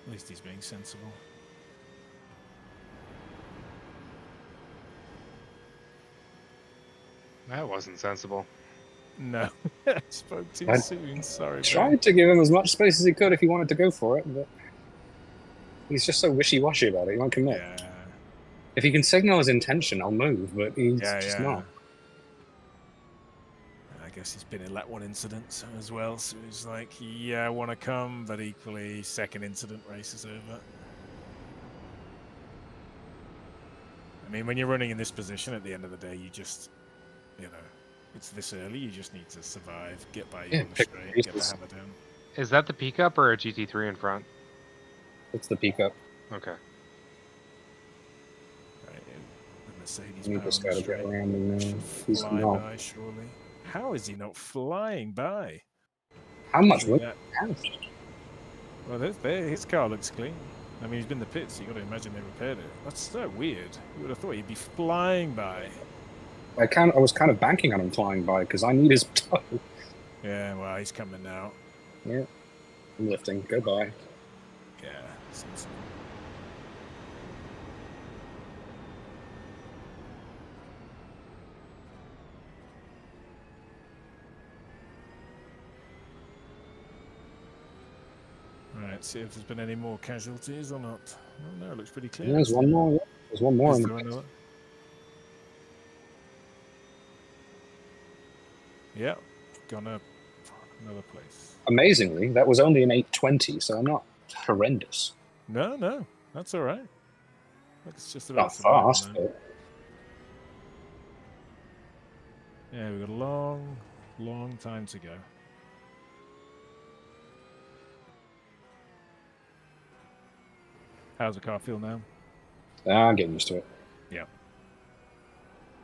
At least he's being sensible. That wasn't sensible. No. Spoke too I soon. Sorry, bro. Tried to give him as much space as he could if he wanted to go for it, but he's just so wishy-washy about it. He won't commit. Yeah. If he can signal his intention, I'll move, but he's Yeah, just yeah. not. I guess he's been in that one incident as well, so he's like, yeah, I want to come, but equally, second incident, race is over. I mean, when you're running in this position, at the end of the day, you just, you know, it's this early, you just need to survive, get by you Yeah, on the pick straight, get the races. hammer down. Is that the pickup or a GT3 in front? It's the pickup. Okay. Right, the Mercedes You power just on the gotta get straight. around him now. Should He's fly not. by, surely. How is he not flying by? How much Usually would that- have? Well, his car looks clean. I mean, he's been in the pits, so you got to imagine they repaired it. That's so weird. You would have thought he'd be flying by. I was kind of banking on him flying by because I need his toe. Yeah, well, he's coming now. Yeah. I'm lifting. Goodbye. Yeah, sensible. Let's see if there's been any more casualties or not. Oh, no, it looks pretty clear. Yeah, there's one more. Yeah. There's one more Is in there the another? Yeah, gone up another place. Amazingly, that was only an 820, so I'm not horrendous. No, no, that's all right. It's just Not about survival fast, now. but Yeah, we've got a long, long time to go. How's the car feel now? I'm getting used to it. Yeah.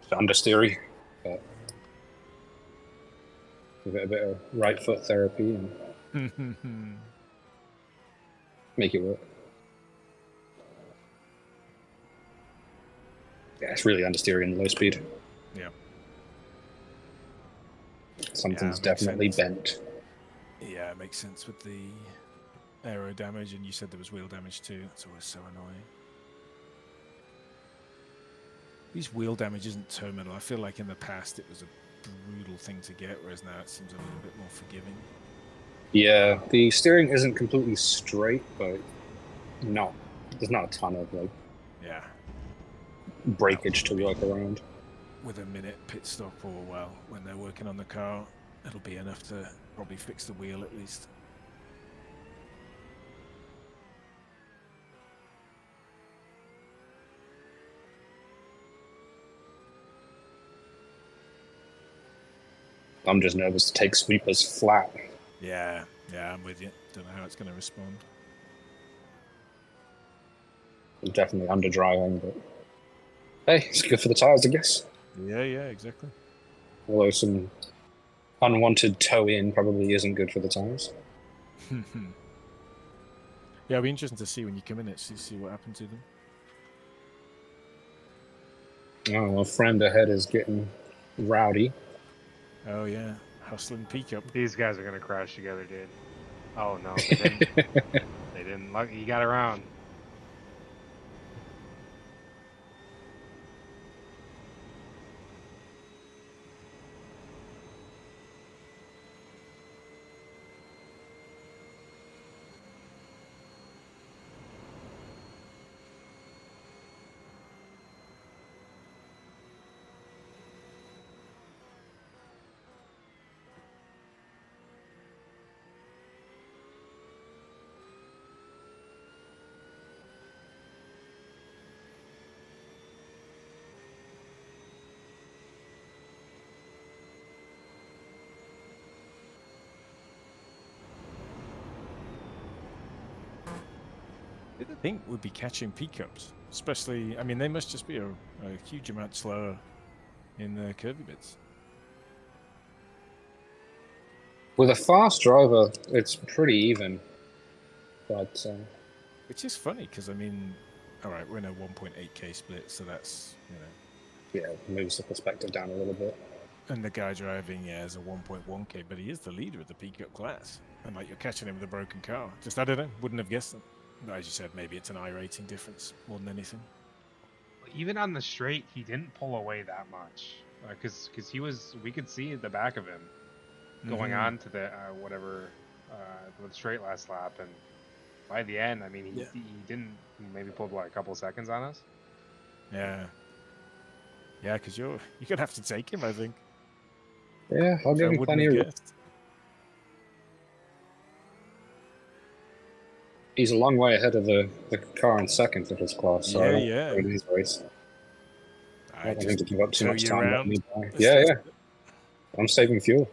It's understeery, but give it a bit of right foot therapy and make it work. Yeah, it's really understeery in low speed. Yeah. Something's Yeah, makes definitely sense. bent. Yeah, it makes sense with the aero damage, and you said there was wheel damage too. It's always so annoying. These wheel damage isn't terminal. I feel like in the past it was a brutal thing to get, whereas now it seems a little bit more forgiving. Yeah, the steering isn't completely straight, but no, there's not a ton of like Yeah. breakage to work around. With a minute pit stop, or well, when they're working on the car, it'll be enough to probably fix the wheel at least. I'm just nervous to take sweepers flat. Yeah, I'm with you. Don't know how it's going to respond. I'm definitely under driving, but hey, it's good for the tires, I guess. Yeah, exactly. Although some unwanted toe in probably isn't good for the tires. Yeah, it'll be interesting to see when you come in it, see what happened to them. Oh, well, friend ahead is getting rowdy. Oh yeah, hustling peak up. These guys are gonna crash together, dude. Oh no, they didn't. They didn't. Luck, you got around. Didn't think we'd be catching P-cups, especially. I mean, they must just be a huge amount slower in the curvy bits. With a fast driver, it's pretty even. But Which is funny because I mean, all right, we're in a 1.8k split, so that's yeah, it moves the perspective down a little bit. And the guy driving, yeah, is a 1.1k, but he is the leader of the P-cup class. And like you're catching him with a broken car. Just I don't know, wouldn't have guessed it. But as you said, maybe it's an iRacing difference more than anything. Even on the straight, he didn't pull away that much because he was. We could see the back of him going on to the the straight last lap, and by the end, I mean he didn't maybe pulled a couple of seconds on us. Yeah, because you're gonna have to take him, I think. Yeah, I'll give him plenty of. Guessed. He's a long way ahead of the car in second for his class. So yeah. In his race. I don't think to give up too much time. Around. Yeah. I'm saving fuel.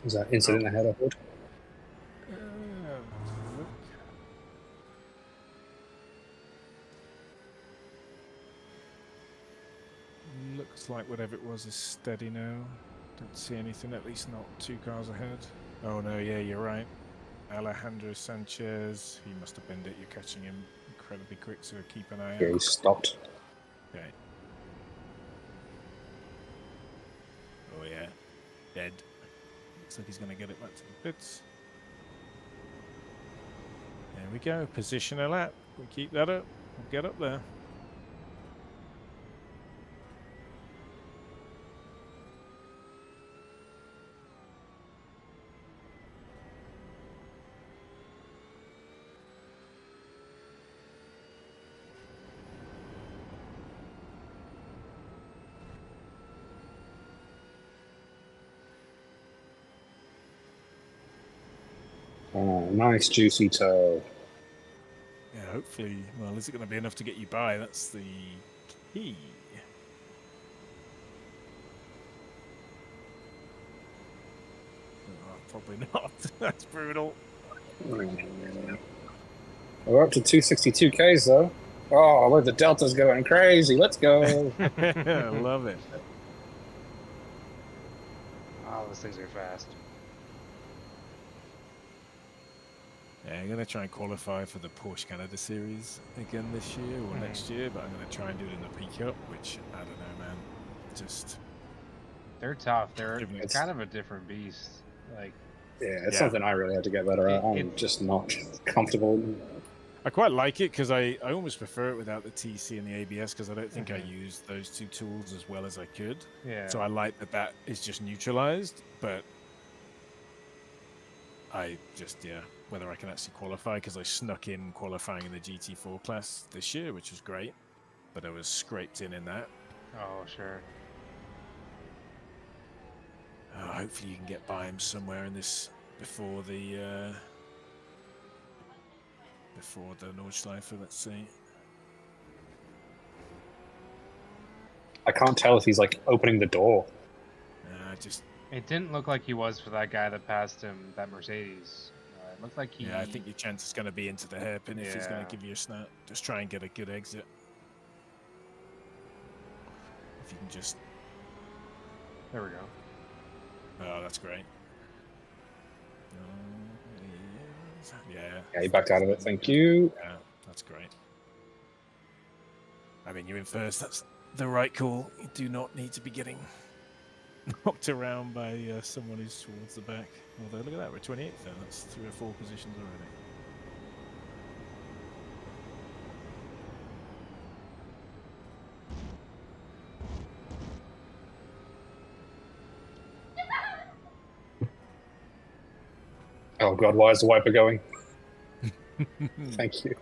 Is that incident ahead of it? Looks like whatever it was is steady now. Don't see anything, at least not 2 cars ahead. Oh no, yeah, you're right. Alejandro Sanchez, he must have been it. You're catching him incredibly quick, so keep an eye out. Yeah, he stopped. Okay. Oh yeah, dead. Looks like he's going to get it back to the pits. There we go, position a lap. We keep that up, we'll get up there. Oh, nice juicy toe. Yeah, hopefully, well, is it going to be enough to get you by? That's the key. Oh, probably not. That's brutal. We're up to 262 Ks though. Oh, look, the Delta's going crazy. Let's go. I love it. Oh, those things are fast. Yeah, I'm going to try and qualify for the Porsche Canada Series again this year or next year, but I'm going to try and do it in the P-Cup, which, I don't know, man. Just... They're tough. They're It's- kind of a different beast. Like, Yeah, it's Yeah. something I really had to get better at. I'm just not comfortable. I quite like it because I almost prefer it without the TC and the ABS because I don't think I used those two tools as well as I could. yeah. So I like that that is just neutralized, but I just, yeah, whether I can actually qualify because I snuck in qualifying in the GT4 class this year, which was great, but I was scraped in that. Oh, sure. Hopefully you can get by him somewhere in this before the Nordschleife, let's see. I can't tell if he's like opening the door. Just It didn't look like he was for that guy that passed him, that Mercedes. It looked like he... yeah, I think your chance is going to be into the hairpin if he's going Yeah. to give you a snap. Just try and get a good exit. If you can just... There we go. Oh, that's great. Yeah. Yeah, he backed out of it. Thank you. Yeah, that's great. I mean, you're in first. That's the right call. You do not need to be getting knocked around by someone who's towards the back. Although, look at that, we're 28th then. That's 3 or 4 positions already. Oh god, why is the wiper going? Thank you.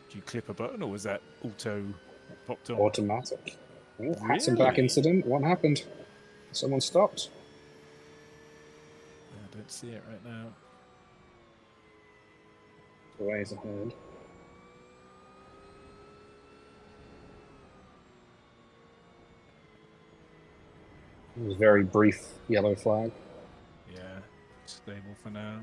Did you clip a button or was that auto popped on? Automatic. Oh, hats and back Really? incident. What happened? Someone stopped. I don't see it right now. Ways ahead. It was a very brief yellow flag. Yeah, stable for now.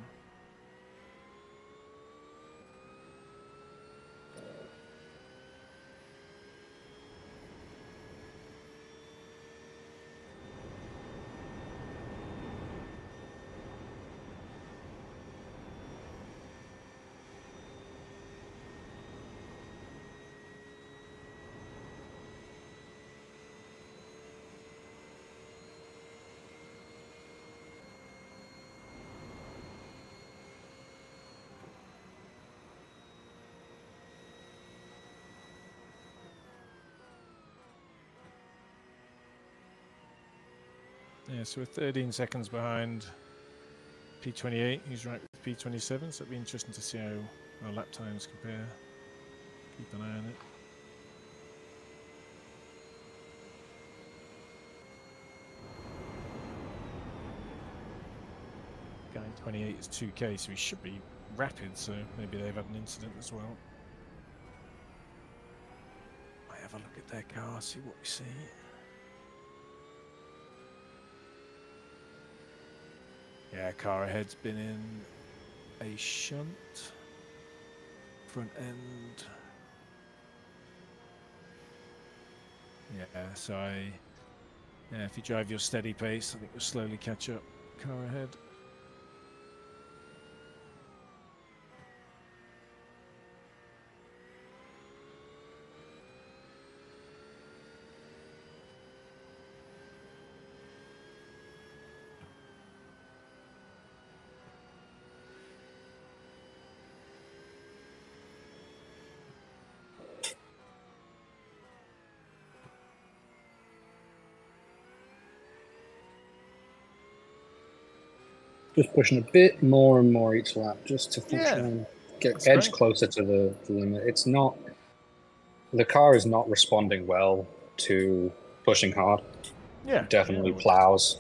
Yeah, so we're 13 seconds behind P28. He's right with P27, so it'll be interesting to see how our lap times compare. Keep an eye on it. Guy in 28 is 2K, so he should be rapid, so maybe they've had an incident as well. I have have a look at their car, see what we see. Yeah, car ahead's been in a shunt. Front end. Yeah, so if you drive your steady pace, I think you'll slowly catch up. Car ahead. Just pushing a bit more and more each lap, just to try Yeah, and get that's edge great. closer to the limit. It's not. The car is not responding well to pushing hard. Yeah, Definitely yeah, plows.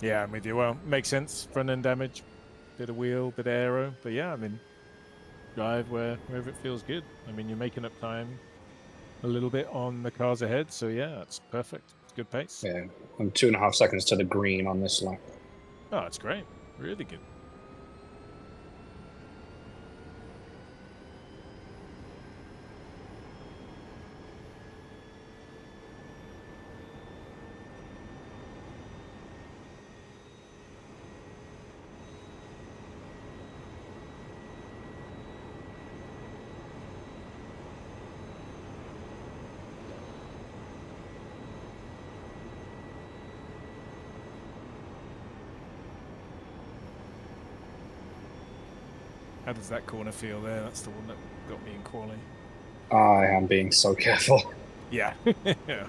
Yeah, I'm with you. Well, makes sense. Front end damage, bit of wheel, bit of aero. But yeah, I mean, drive wherever it feels good. I mean, you're making up time a little bit on the cars ahead. So yeah, it's perfect. It's good pace. Yeah, I'm 2.5 seconds to the green on this lap. Oh, it's great. Really good. How does that corner feel there? That's the one that got me in quali. I am being so careful. Yeah. Yeah.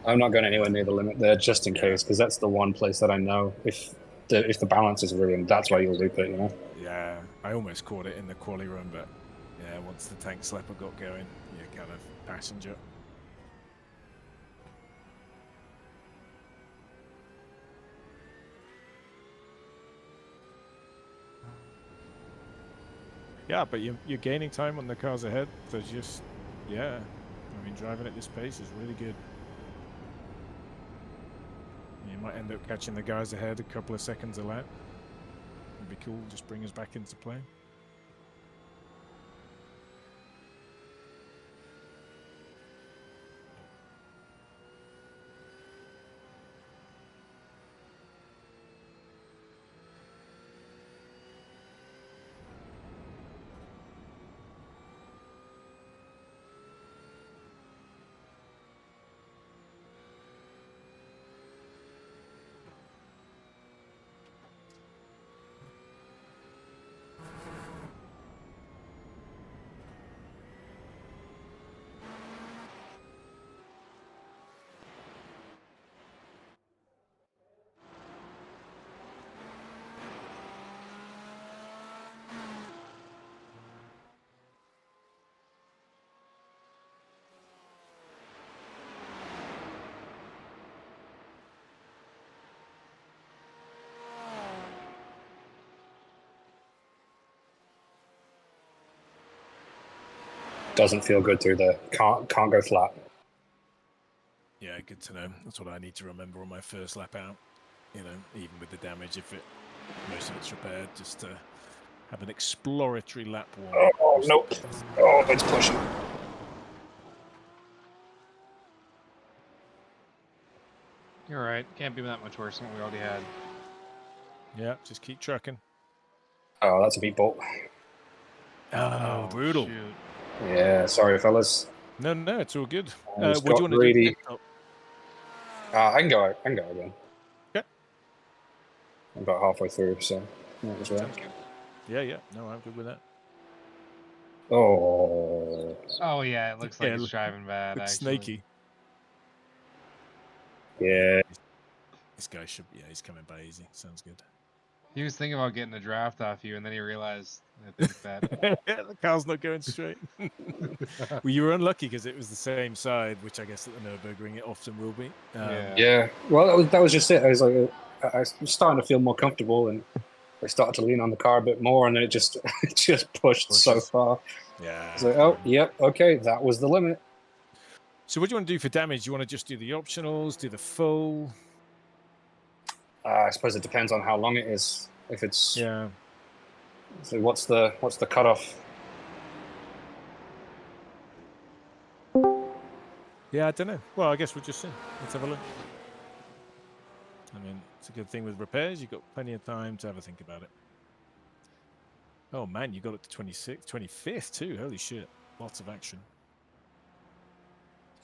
I'm not going anywhere near the limit there, just in case, because that's the one place that I know if the balance is ruined, that's where you'll loop it. You know. Yeah, I almost caught it in the quali run, but yeah, once the tank slapper got going, you're kind of passenger. Yeah, but you're gaining time on the cars ahead, so just, yeah, I mean, driving at this pace is really good. You might end up catching the guys ahead a couple of seconds a lap. It'd be cool, just bring us back into play. Doesn't feel good through there. Can't go flat. Yeah, good to know. That's what I need to remember on my first lap out. You know, even with the damage, if most of it's repaired, just to have an exploratory lap warm. Oh, nope. Oh, it's pushing. You're right. Can't be that much worse than what we already had. Yeah, just keep trucking. Oh, that's a beat bolt. Oh, brutal. Shoot. Yeah, sorry, fellas. No, it's all good. I just What do you got want to greedy. do? Oh, I can go again. okay. I'm about halfway through, so that was right. Sounds good. Yeah. No, I'm good with that. Oh. Oh yeah, it looks like Yeah, it's driving bad. It's Actually. snaky. Yeah. This guy should, yeah, he's coming by easy. Sounds good. He was thinking about getting a draft off you, and then he realized, I think that The car's not going straight. Well, you were unlucky because it was the same side, which I guess at the Nurburgring it often will be. Yeah. Well, that was just it. I was like, I was starting to feel more comfortable, and I started to lean on the car a bit more, and then it just pushed so far. Yeah. I was like, oh, yep, okay, that was the limit. So what do you want to do for damage? Do you want to just do the optionals, do the full? I suppose it depends on how long it is. If it's Yeah. So what's the cutoff? Yeah, I don't know. Well, I guess we'll just see. Let's have a look. I mean, it's a good thing with repairs. You've got plenty of time to have a think about it. Oh, man, you got it to 26th, 25th, too. Holy shit. Lots of action.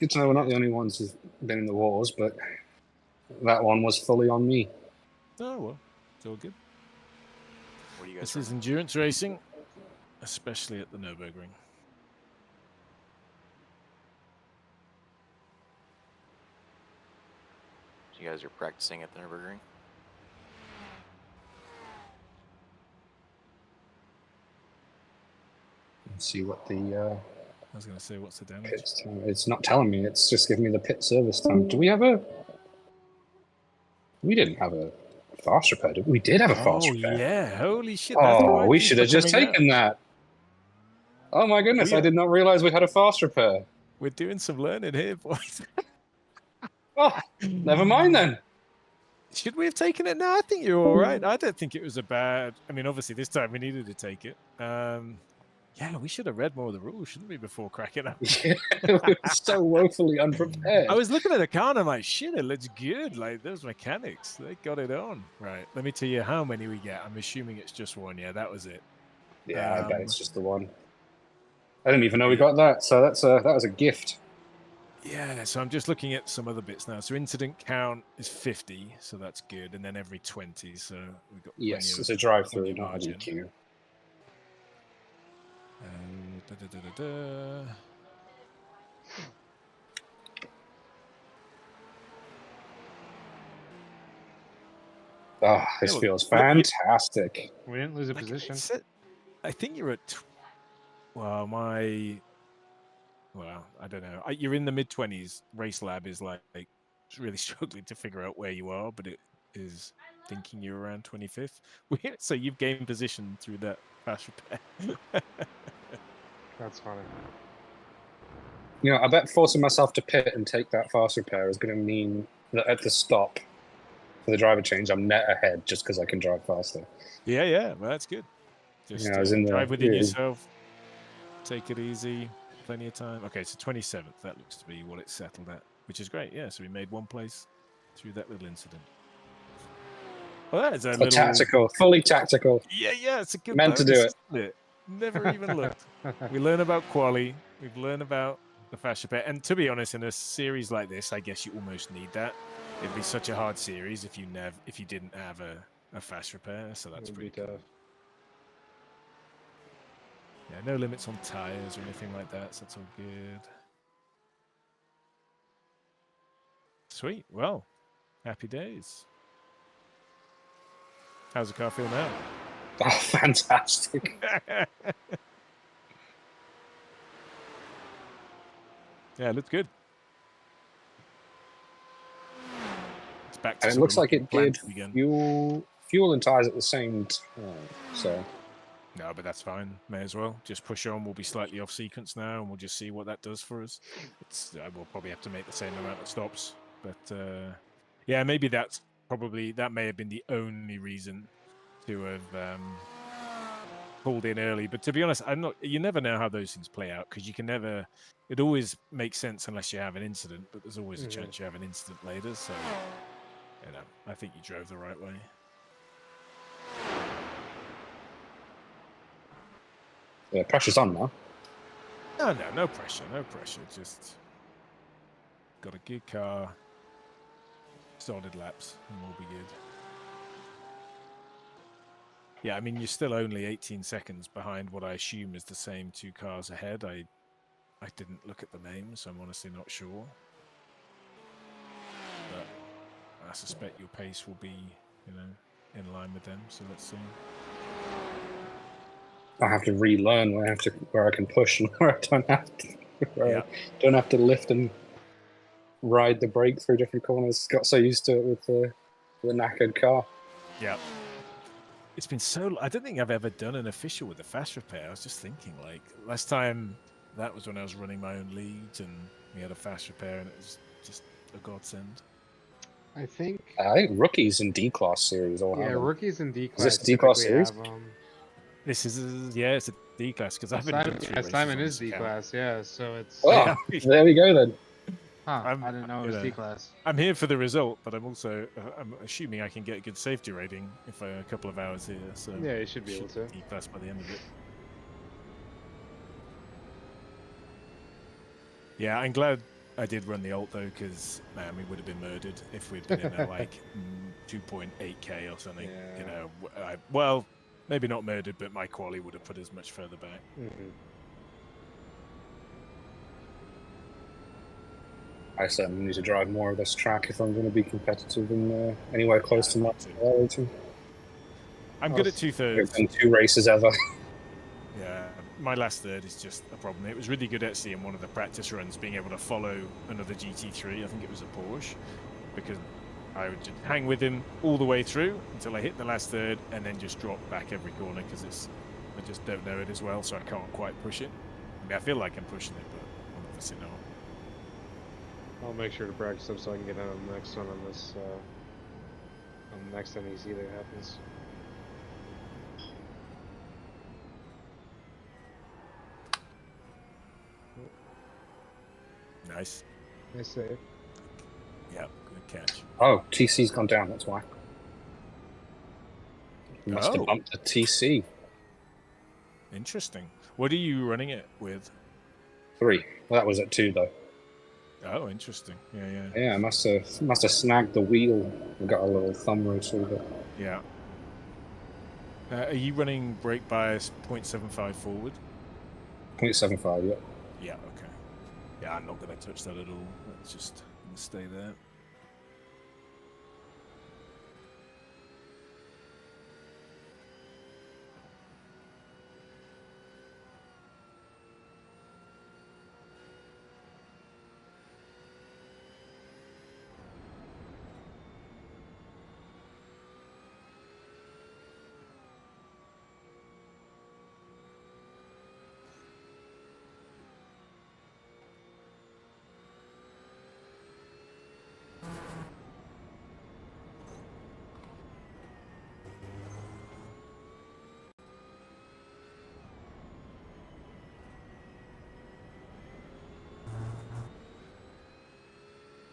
Good to know we're not the only ones who've been in the wars, but that one was fully on me. Oh, well, it's all good. What do you guys This is running? endurance racing, especially at the Nurburgring. You guys are practicing at the Nurburgring? Let's see what the I was going to say, what's the damage? pit time. It's not telling me. It's just giving me the pit service time. Do we have a? We didn't have a fast repair. Did we? We did have a fast Oh, repair. yeah. Holy shit. That's Oh, why we people should have are just coming out. taken that. Oh my goodness! We I are- did not realize we had a fast repair. We're doing some learning here, boys. Oh, never mind then. Should we have taken it? No, I think you're all right. I don't think it was a bad... I mean, obviously, this time we needed to take it. Yeah, we should have read more of the rules, shouldn't we, before cracking up? Yeah, we were so woefully unprepared. I was looking at the car and I'm like, shit, it looks good. Like, those mechanics, they got it on. Right, let me tell you how many we get. I'm assuming it's just one. Yeah, that was it. Yeah, I bet it's just the one. I didn't even know we got that. So that was a gift. Yeah, so I'm just looking at some other bits now. So incident count is 50, so that's good. And then every 20, so we've got Yes, plenty it's of, a drive-through, plenty of not a margin. DQ. Da-da-da-da-da. Oh, this Yeah, feels look, fantastic. We didn't lose a Like, position. I think you're at... Well, well, I don't know. You're in the mid-20s. Race Lab is like really struggling to figure out where you are, but it is thinking you're around 25th. So you've gained position through that fast repair. That's funny. You know, I bet forcing myself to pit and take that fast repair is going to mean that at the stop for the driver change, I'm net ahead just because I can drive faster. Yeah. Well, that's good. Just Yeah, I was in the- drive within yeah. yourself. Take it easy. Plenty of time. Okay, so 27th. That looks to be what it's settled at, which is great. Yeah, so we made one place through that little incident. Well, that is a For little... tactical, fully tactical. Yeah, it's a good Meant to do bonus, it. isn't it? Never even looked. We learn about quali. We've learned about the fast repair. And to be honest, in a series like this, I guess you almost need that. It'd be such a hard series if you didn't have a fast repair. So that's pretty cool. Yeah, no limits on tires or anything like that. So that's all good. Sweet. Well, happy days. How's the car feel now? Oh, fantastic. Yeah, it looks good. It's back to And it sort looks of like it looking did planty again. fuel and tires at the same time. So No, but that's fine. May as well. Just push on. We'll be slightly off sequence now, and we'll just see what that does for us. We'll probably have to make the same amount of stops. But yeah, maybe that may have been the only reason to have pulled in early. But to be honest, you never know how those things play out, because you can never... It always makes sense unless you have an incident, but there's always a chance you have an incident later. So, you know, I think you drove the right way. yeah, pressure's on now. No pressure. Just got a good car, solid laps, and we'll be good. Yeah, I mean, you're still only 18 seconds behind what I assume is the same two cars ahead. I didn't look at the names, so I'm honestly not sure. But I suspect your pace will be, you know, in line with them. So let's see. I have to relearn where I can push and where I don't have to. I don't have to lift and ride the brake through different corners. Got so used to it with the knackered car. Yeah. It's been so... I don't think I've ever done an official with a fast repair. I was just thinking, like, last time That was when I was running my own leagues, and we had a fast repair, and it was just a godsend. I think. I think rookies in D class series all Yeah, have them. rookies in D Is class this D-class typically series? have them. This is yeah, it's a D class because I've been Simon, doing 3 yeah, races Simon on is this D account. class. Yeah, so it's. Oh, Yeah, there we go then. Huh, I'm, I didn't know it you was know, D class. I'm here for the result, but I'm also I'm assuming I can get a good safety rating if I'm a couple of hours here. So Yeah, you should be able to. D class by the end of it. Yeah, I'm glad I did run the alt though, because man, we would have been murdered if we'd been in at like 2.8k or something. Yeah. You know, well, maybe not murdered, but my quality would have put us much further back. Mm-hmm. I certainly need to drive more of this track if I'm going to be competitive in anywhere close to my rating. I'm good at 2/3. I've done 2 races ever. Yeah, my last third is just a problem. It was really good at seeing one of the practice runs, being able to follow another GT3. I think it was a Porsche, because I would just hang with him all the way through until I hit the last third, and then just drop back every corner because I just don't know it as well, so I can't quite push it. I mean, I feel like I'm pushing it, but I'm obviously not. I'll make sure to practice them so I can get on the next one on this. On the next NEC that happens. Nice. Nice save. Yeah, good catch. Oh, TC's gone down, that's why. You must have bumped the TC. Interesting. What are you running it with? 3. Well, that was at 2 though. Oh, interesting. Yeah. Yeah, I must have snagged the wheel and got a little thumb receiver. Yeah. Are you running brake bias 0.75 forward? 0.75, yeah. Yeah, okay. Yeah, I'm not going to touch that at all. Let's just stay there.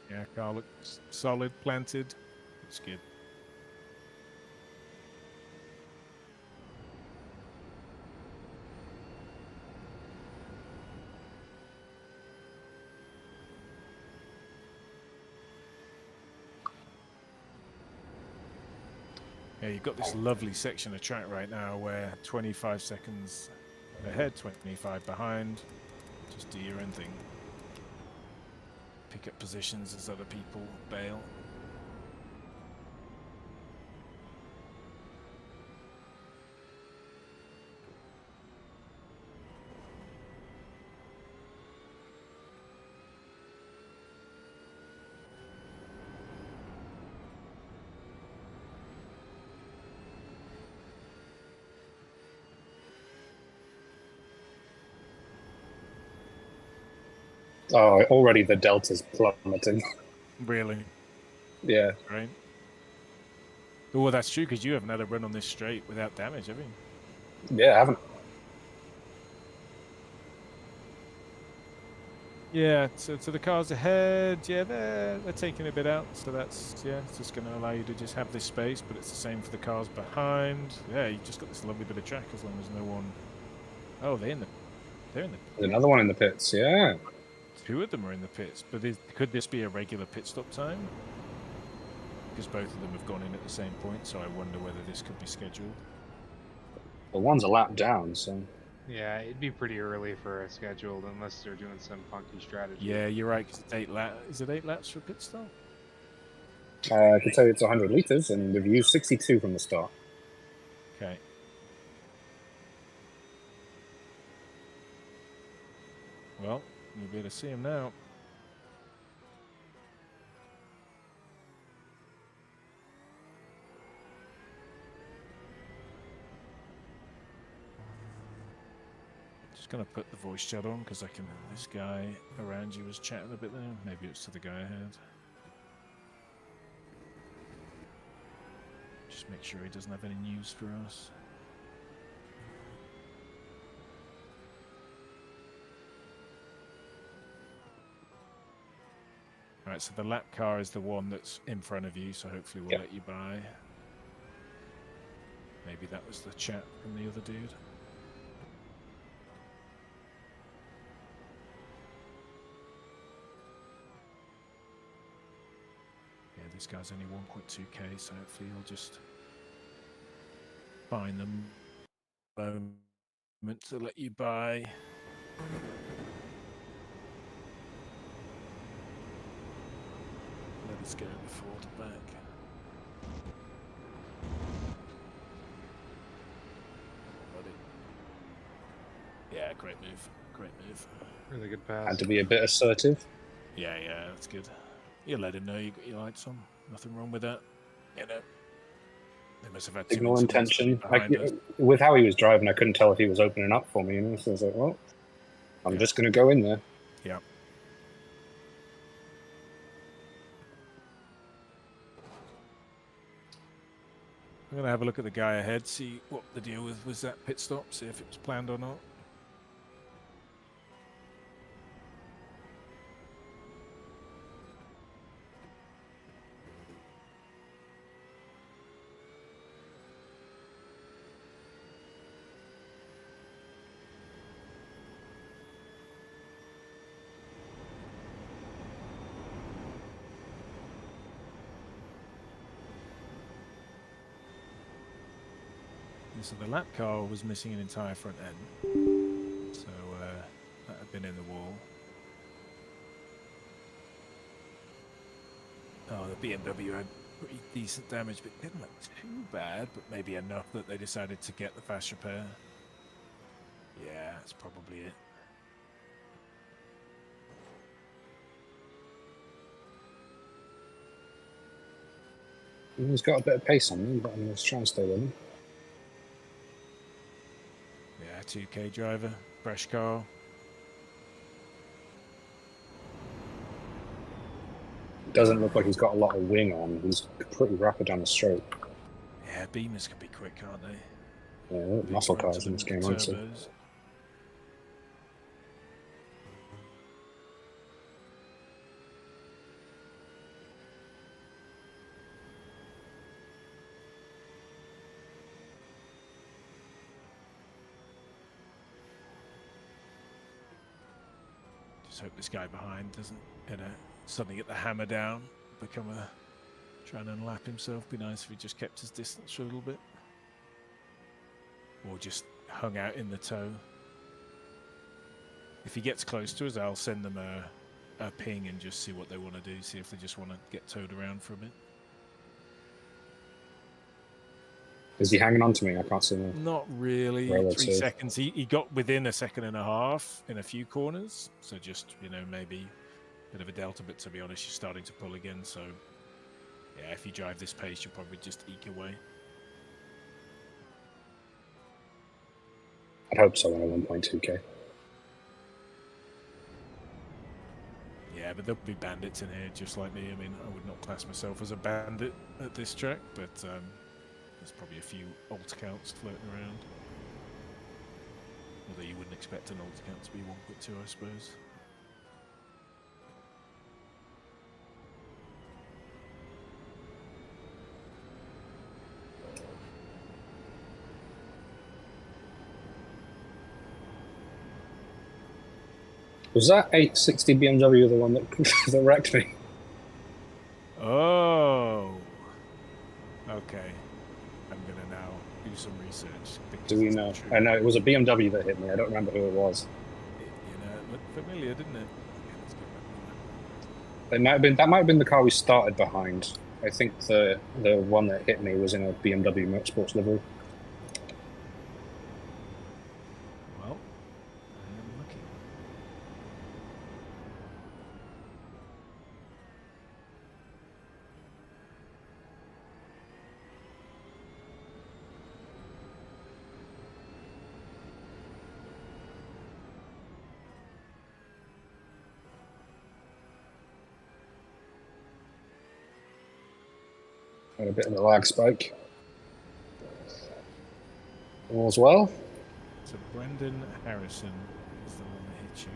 Yeah, car looks solid, planted. Looks good. Yeah, you've got this lovely section of track right now where 25 seconds ahead, 25 behind. Just do your own thing. Pick up positions as other people bail. Oh, already the delta's plummeting. Really? Yeah. Right. Oh, that's true, because you haven't had a run on this straight without damage, have you? Yeah, I haven't. Yeah, so the cars ahead, yeah, they're taking a bit out, so that's, yeah, it's just going to allow you to just have this space, but it's the same for the cars behind. Yeah, you've just got this lovely bit of track as long as no one... Oh, they're in the There's another one in the pits, yeah. 2 of them are in the pits, but could this be a regular pit stop time? Because both of them have gone in at the same point, so I wonder whether this could be scheduled. Well, one's a lap down, so... Yeah, it'd be pretty early for a scheduled unless they're doing some funky strategy. Yeah, you're right, because it's 8 laps. Is it 8 laps for pit stop? I can tell you it's 100 litres, and we've used 62 from the start. Okay. Well, you'll be able to see him now. Just gonna put the voice chat on because I can. This guy around you was chatting a bit there. Maybe it's to the guy ahead. Just make sure he doesn't have any news for us. Alright, so the lap car is the one that's in front of you, so hopefully we'll let you by. Maybe that was the chat from the other dude. Yeah, this guy's only 1.2k, so hopefully he'll just find them moment to let you by. Let us go before the back. Yeah, great move. Great move. Really good pass. Had to be a bit assertive. Yeah, that's good. You let him know you got your lights on. Nothing wrong with that. You know. They must have had Signal intention. us. With how he was driving, I couldn't tell if he was opening up for me. You know? So I was like, well, I'm just going to go in there. Yeah. I'm going to have a look at the guy ahead, see what the deal was that pit stop, see if it was planned or not. So the lap car was missing an entire front end, so that had been in the wall. Oh, the BMW had pretty decent damage, but it didn't look too bad, but maybe enough that they decided to get the fast repair. Yeah, that's probably it. He's got a bit of pace on him, but I'm going to try and stay with him. Yeah, 2K driver, fresh car. Doesn't look like he's got a lot of wing on. He's pretty rapid down the straight. Yeah, Beamers can be quick, can't they? Yeah, muscle cars in this game, I'd say. Just hope this guy behind doesn't, suddenly get the hammer down, try and unlap himself. Be nice if he just kept his distance for a little bit, or just hung out in the tow. If he gets close to us, I'll send them a ping and just see what they want to do. See if they just want to get towed around for a bit. Is he hanging on to me? I can't see him. Not really. Relative. 3 seconds. He got within a second and a half in a few corners. So just, maybe a bit of a delta. But to be honest, you're starting to pull again. So, yeah, if you drive this pace, you'll probably just eke away. I'd hope so on a 1.2k. Yeah, but there'll be bandits in here just like me. I mean, I would not class myself as a bandit at this track, but there's probably a few alt accounts floating around. Although you wouldn't expect an alt account to be 1.2, I suppose. Was that 860 BMW the one that, that wrecked me? Oh, okay. I'm gonna now do some research. Do we know? I know it was a BMW that hit me. I don't remember who it was. It looked familiar, didn't it? Okay, let's go back. It might have been that. Might have been the car we started behind. I think the one that hit me was in a BMW Motorsports livery. Well, I am lucky. Got a bit of a lag spike. All's well. So Brendan Harrison is the one that hit you.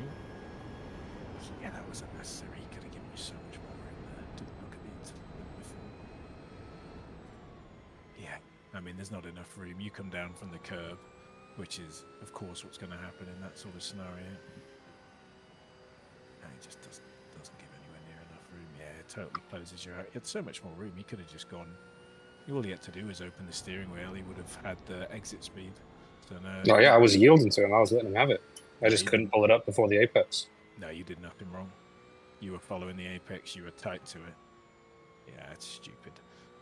Yeah, that was unnecessary. He could have given you so much more room there. Didn't look at it before. Yeah, I mean, there's not enough room. You come down from the curb, which is, of course, what's going to happen in that sort of scenario. And it just doesn't give anywhere near enough room. Yeah, it totally closes you out. He had so much more room. He could have just gone. All he had to do was open the steering wheel. He would have had the exit speed. So no. Oh yeah, I was yielding to him. I was letting him have it. I Yeah, just couldn't pull it up before the apex. No, you did nothing wrong. You were following the apex. You were tight to it. Yeah, it's stupid.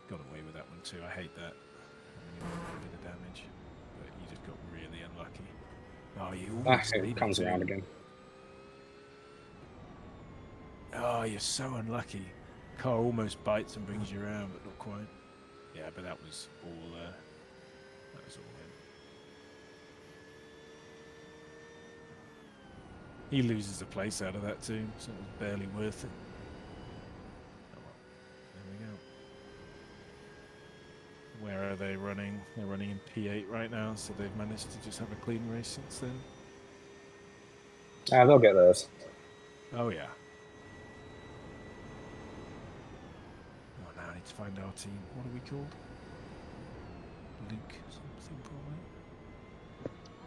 Got away with that one too. I hate that. You want a bit of damage, but you just got really unlucky. Oh, you It comes around again. Oh, you're so unlucky. Car almost bites and brings you around, but not quite. Yeah, but that was all. That was all him. He loses a place out of that too, so it was barely worth it. Oh well, there we go. Where are they running? They're running in P8 right now, so they've managed to just have a clean race since then. They'll get those. Oh yeah. Oh, now I need to find our team. What are we called? Luke something probably.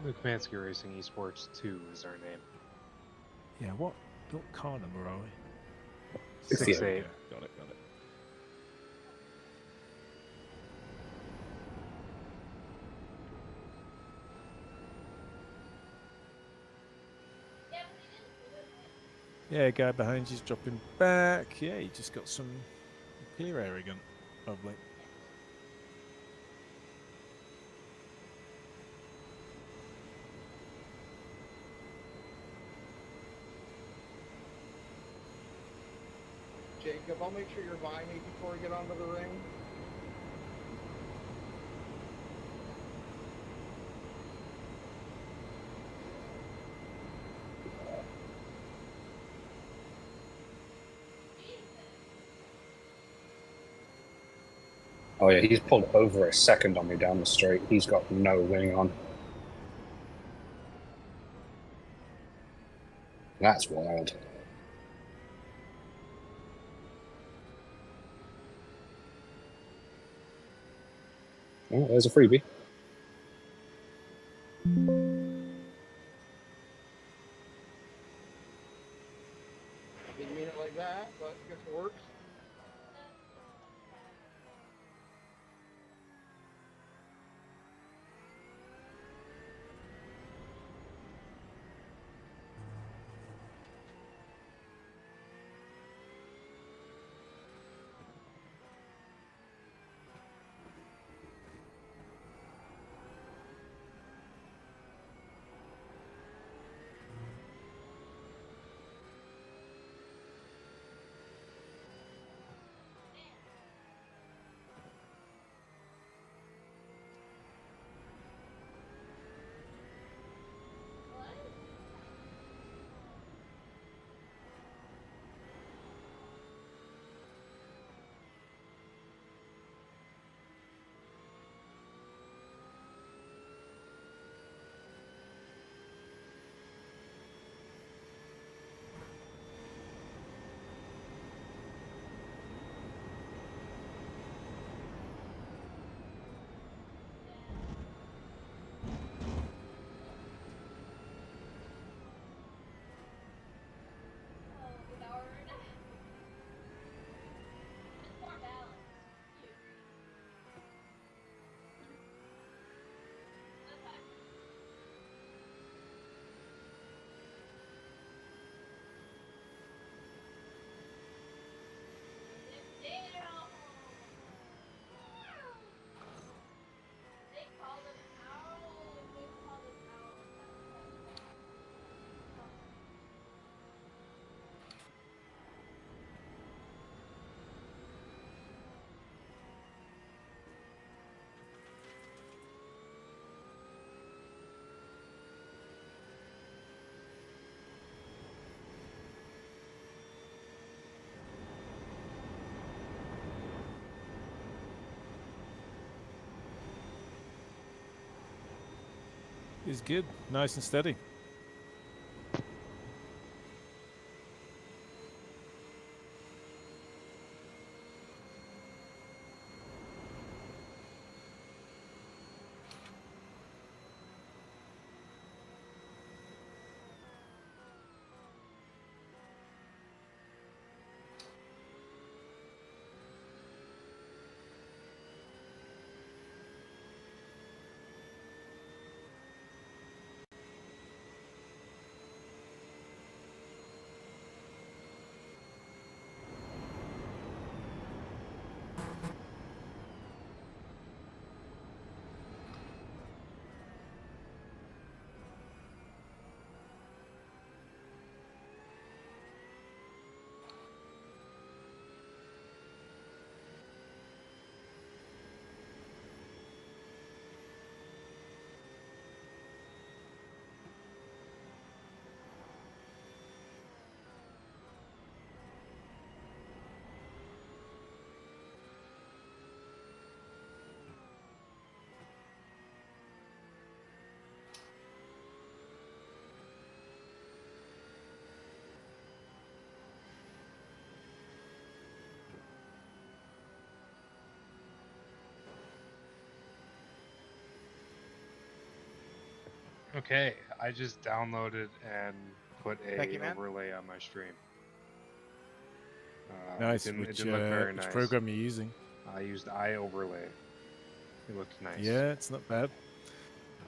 Luke Mansky Racing Esports 2 is our name. Yeah, what car number are we? 68. Got it. Yeah, guy behind you's dropping back. Yeah, he just got some clear arrogant. Lovely. Jacob, I'll make sure you're buying me before we get onto the ring. Oh yeah, he's pulled over a second on me down the straight. He's got no wing on. That's wild. Oh, there's a freebie. Didn't mean it like that, but I guess it works. is good, nice and steady. Okay, I just downloaded and put Thank you, a man. overlay on my stream. Nice. It Which didn't look very which nice. program are you using? I used iOverlay. It looked nice. Yeah, it's not bad.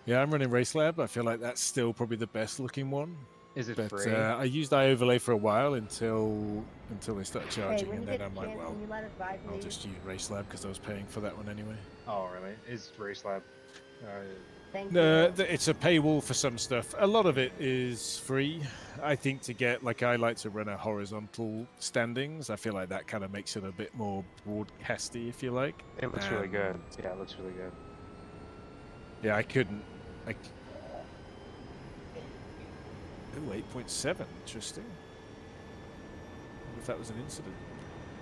Yeah, I'm running RaceLab. I feel like that's still probably the best looking one. Is it But free? I used iOverlay for a while until they started Hey, charging, when and you then get I'm a like, chance, well, can you let us by, I'll please? just use RaceLab because I was paying for that one anyway. Oh, really? Is RaceLab? Thank No, you. it's a paywall for some stuff. A lot of it is free. I think to get, like, I like to run a horizontal standings. I feel like that kind of makes it a bit more broadcasty, if you like. It looks really good. Yeah, it looks really good. Yeah, I couldn't. Like, oh, 8.7. Interesting. Wonder if that was an incident.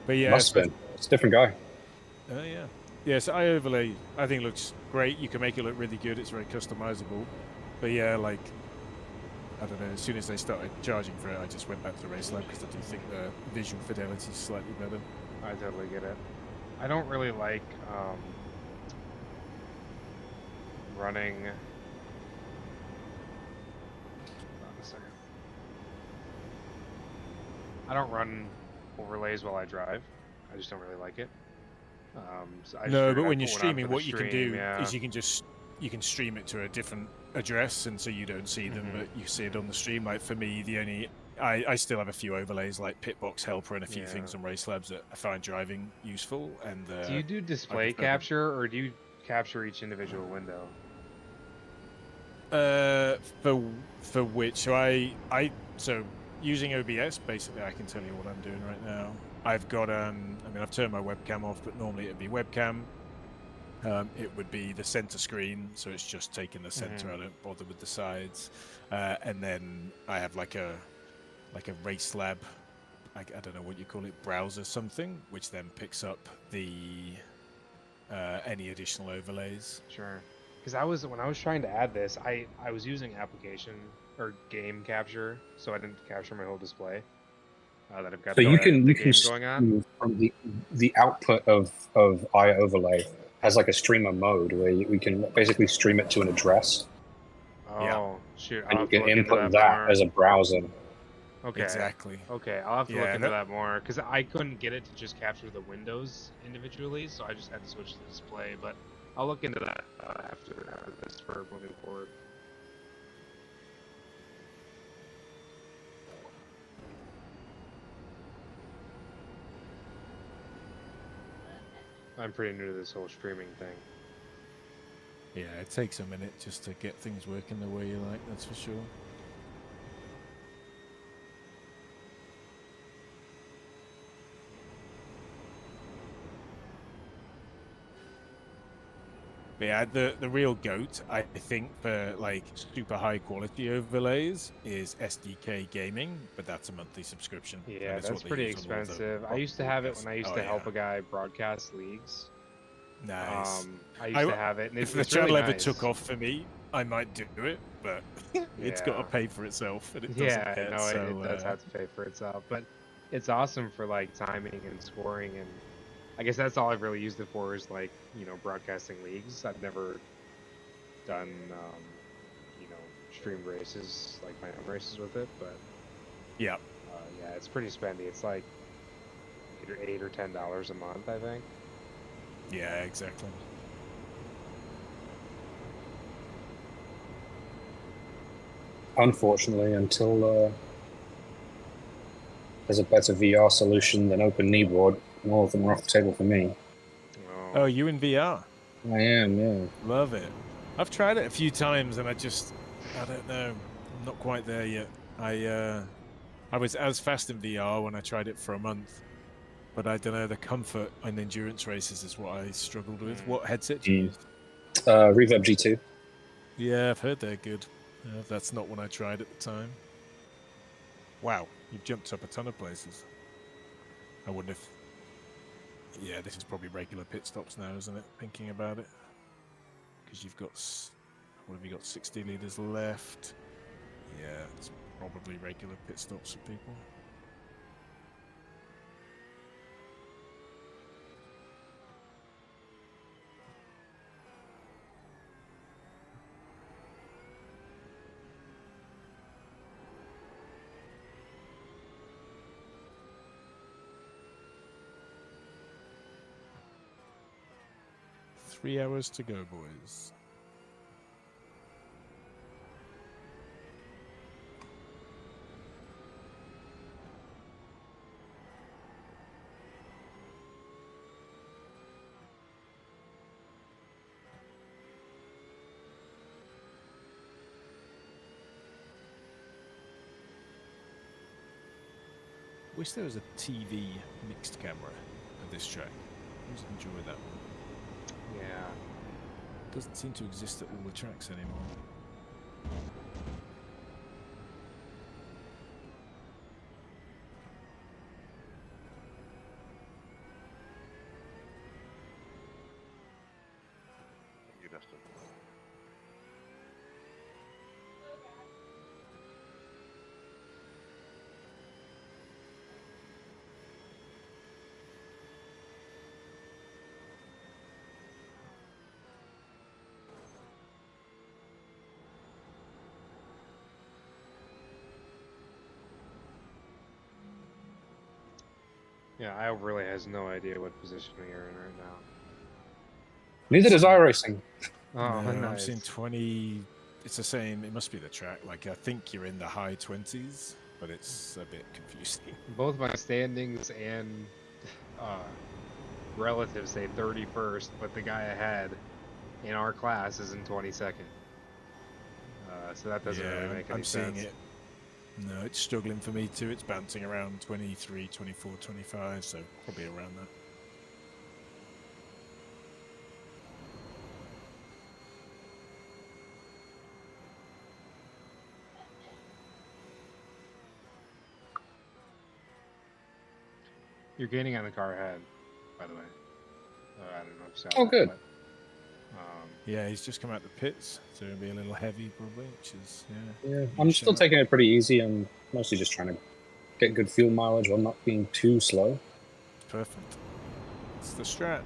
But yeah, Must have been. It's a different guy. Oh yeah. Yes, iOverlay I think looks great. You can make it look really good. It's very customizable. But yeah, like, I don't know, as soon as they started charging for it, I just went back to RaceLab because I do think the visual fidelity is slightly better. I totally get it. I don't really like running. Hold on a second. I don't run overlays while I drive. I just don't really like it. So I just No, figured but I'd when you're put one on streaming, for the what you can stream, do yeah. is you can stream it to a different address, and so you don't see them, but you see it on the stream. Like for me, I still have a few overlays like Pitbox Helper and a few things on RaceLabs that I find driving useful. And do you do display capture or do you capture each individual window? For which, so using OBS, basically, I can tell you what I'm doing right now. I've got I mean, I've turned my webcam off, but normally it'd be webcam. It would be the center screen, so it's just taking the center. I don't bother with the sides. And then I have like a RaceLab, I don't know what you call it, browser something, which then picks up the any additional overlays. Sure. Because when I was trying to add this, I was using application or game capture, so I didn't capture my whole display. That I've got So you the can game going on. from the output of iOverlay has like a streamer mode where we can basically stream it to an address. Oh, yeah. shoot. And I'll you can input that that more. as a browser. Okay. Exactly. Okay, I'll have to look into that more because I couldn't get it to just capture the windows individually, so I just had to switch the display. But I'll look into that after this for moving forward. I'm pretty new to this whole streaming thing. Yeah, it takes a minute just to get things working the way you like, that's for sure. But yeah, the real goat, I think, for like super high quality overlays is SDK Gaming, but that's a monthly subscription. Yeah, that's pretty expensive. I used to have it when I used to help a guy broadcast leagues. Nice. I used to have it, and if it's the channel really ever nice. took off for me, I might do it, but it's got to Yeah. pay for itself, and it doesn't Yeah, yet. no, So it does have to pay for itself, but it's awesome for like timing and scoring, and I guess that's all I've really used it for is like, you know, broadcasting leagues. I've never done, you know, streamed races, like my own races with it, but yeah, yeah, it's pretty spendy. It's like either $8 or $10 a month, I think. yeah, exactly. Unfortunately, until there's a better VR solution than open kneeboard, more of them are off the table for me. Oh, you in VR? I am, yeah. Love it. I've tried it a few times, and I don't know. I'm not quite there yet. I was as fast in VR when I tried it for a month, but I don't know. The comfort in endurance races is what I struggled with. What headset do you use? Reverb G2. Yeah, I've heard they're good. That's not what I tried at the time. Wow, you've jumped up a ton of places. I wonder if... Yeah, this is probably regular pit stops now, isn't it? Thinking about it. Because you've got... What have you got? 60 litres left. Yeah, it's probably regular pit stops for people. Three hours to go, boys. Wish there was a TV mixed camera at this track. I just enjoy that one. Yeah. Doesn't seem to exist at all the tracks anymore. You, Dustin. Yeah, I really has no idea what position you're in right now. Neither does iRacing. Oh, No, nice. I'm seeing 20. It's the same. It must be the track. Like, I think you're in the high 20s, but it's a bit confusing. Both my standings and relatives say 31st, but the guy ahead in our class is in 22nd. So that doesn't really make any I'm sense. seeing it. No, it's struggling for me too. It's bouncing around 23, 24, 25, so probably around that. You're gaining on the car ahead, by the way. I don't know if you saw Oh, that, good. but, Yeah, he's just come out the pits, so it'll be a little heavy probably, which is, Yeah, I'm still taking it pretty easy. I'm mostly just trying to get good fuel mileage while not being too slow. Perfect. It's the strat.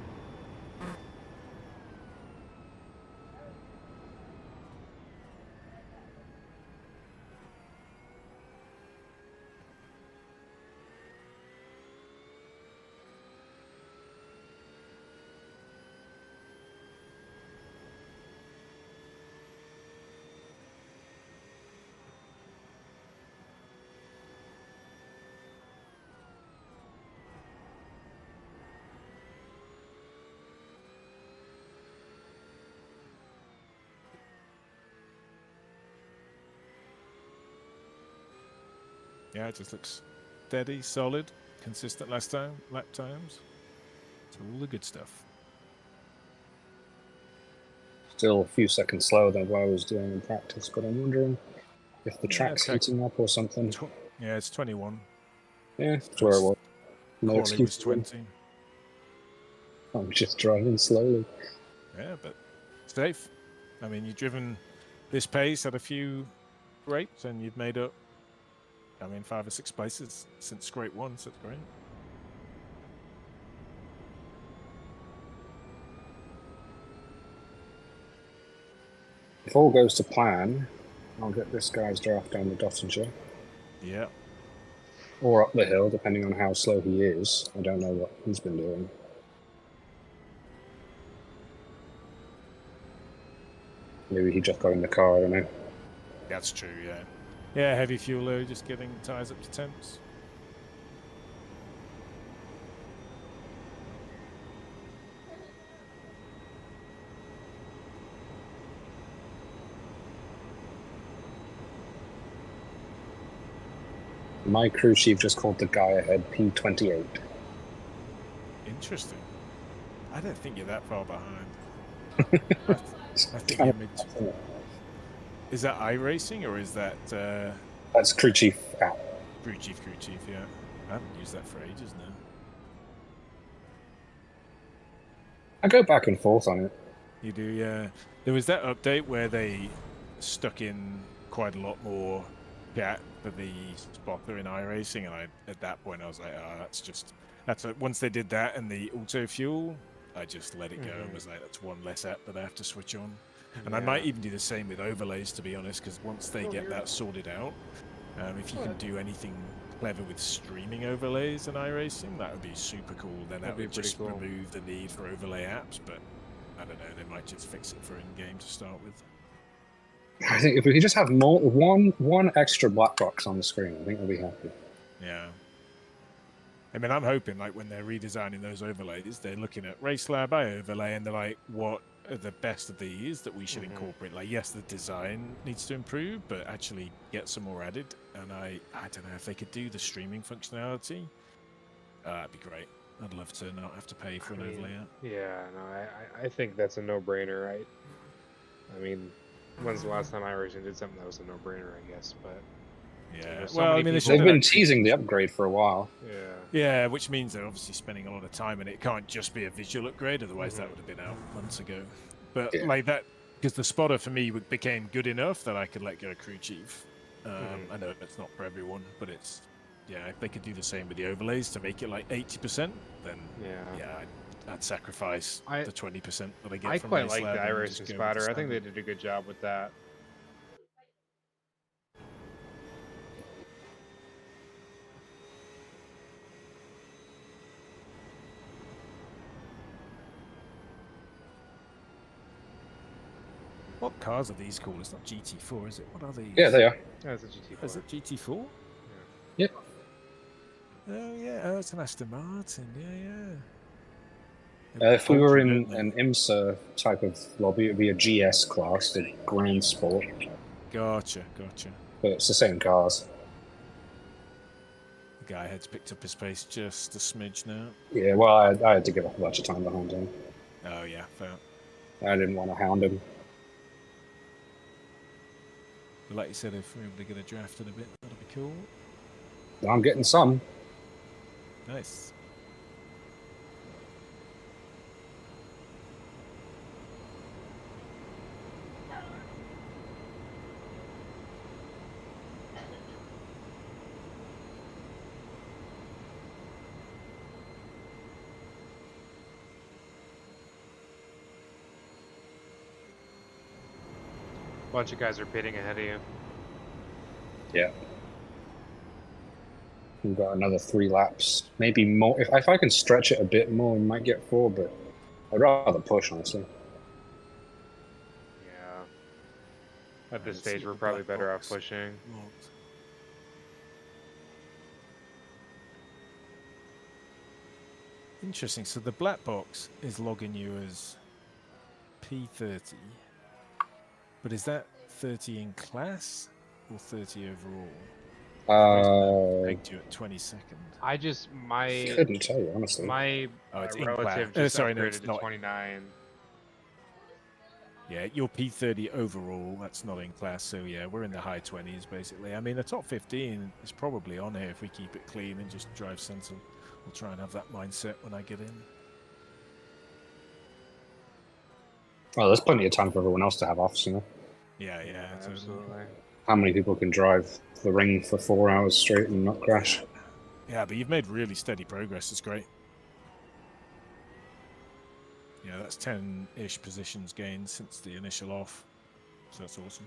Yeah, it just looks steady, solid, consistent lap times. It's all the good stuff. Still a few seconds slower than what I was doing in practice, but I'm wondering if the track's heating up or something. Yeah, it's 21. Yeah, that's where it was. No Corley excuse was to win. 20. I'm just driving slowly. Yeah, but safe. I mean, you've driven this pace at a few scrapes, and you've made up, 5 or 6 places since scrape 1, so it's great. If all goes to plan, I'll get this guy's draft down the Dottinger. Yeah. Or up the hill, depending on how slow he is. I don't know what he's been doing. Maybe he just got in the car, I don't know. That's true, yeah. Yeah, heavy fuel load, just getting tyres up to temps. My crew chief just called the guy ahead P28. Interesting. I don't think you're that far behind. I think you're mid. Is that iRacing or is that That's crew chief app. crew chief, yeah. I haven't used that for ages now. I go back and forth on it. You do, yeah. There was that update where they stuck in quite a lot more chat for the spotter in iRacing, and at that point I was like, once they did that and the auto fuel, I just let it go and was like, that's one less app that I have to switch on. And I might even do the same with overlays, to be honest, because once they get that sorted out, if you can do anything clever with streaming overlays in iRacing, that would be super cool. Then that would just remove the need for overlay apps, but I don't know, they might just fix it for in-game to start with. I think if we could just have one extra black box on the screen, I think I'll be happy. Yeah. I mean, I'm hoping, like, when they're redesigning those overlays, they're looking at RaceLab overlay, and they're like, what are the best of these that we should incorporate? Like, yes, the design needs to improve, but actually get some more added. And I don't know if they could do the streaming functionality. That'd be great. I'd love to not have to pay for an overlay app. Yeah, no, I think that's a no-brainer, right? I mean, when's the last time iRacing did something that was a no-brainer, I guess, but... Yeah, so well, I mean, they've been teasing the upgrade for a while. Yeah, which means they're obviously spending a lot of time, and it can't just be a visual upgrade, otherwise that would have been out months ago. But like that, because the spotter for me became good enough that I could let go of crew chief. I know it's not for everyone, but it's, if they could do the same with the overlays to make it like 80%, then I'd sacrifice the 20% that I get from quite like the RaceLab and iRacing just go with spotter. the I think they standard. did a good job with that. What cars are these called? It's not GT4, is it? What are these? Yeah, they are. Yeah, it's a GT4. Is it GT4? Yep. Oh, yeah. Oh, it's an Aston Martin. Yeah, If we were in an IMSA type of lobby, it would be a GS class, the Grand Sport. Gotcha. But it's the same cars. The guy had picked up his pace just a smidge now. Yeah, well, I had to give up a bunch of time behind him. Oh, yeah, fair. I didn't want to hound him. But like you said, if we were able to get a draft in a bit, that'd be cool. I'm getting some. Nice. Bunch of guys are pitting ahead of you. Yeah. We've got another 3 laps. Maybe more. If I can stretch it a bit more, we might get 4, but I'd rather push, honestly. Yeah. At this stage, we're probably better off pushing. Interesting. So the black box is logging you as P30. But is that 30 in class or 30 overall? Pegged you at 22nd. I just couldn't tell you, honestly. My it's in relative class. just Sorry, no, upgraded it's to not. 29. Yeah, you're P30 overall. That's not in class. So yeah, we're in the high 20s basically. I mean, the top 15 is probably on here if we keep it clean and just drive sensible. We'll try and have that mindset when I get in. Well, there's plenty of time for everyone else to have offs, you know. Yeah, yeah, totally. absolutely. How many people can drive the ring for 4 hours straight and not crash? Yeah, but you've made really steady progress. It's great. Yeah, that's 10-ish positions gained since the initial off. So that's awesome.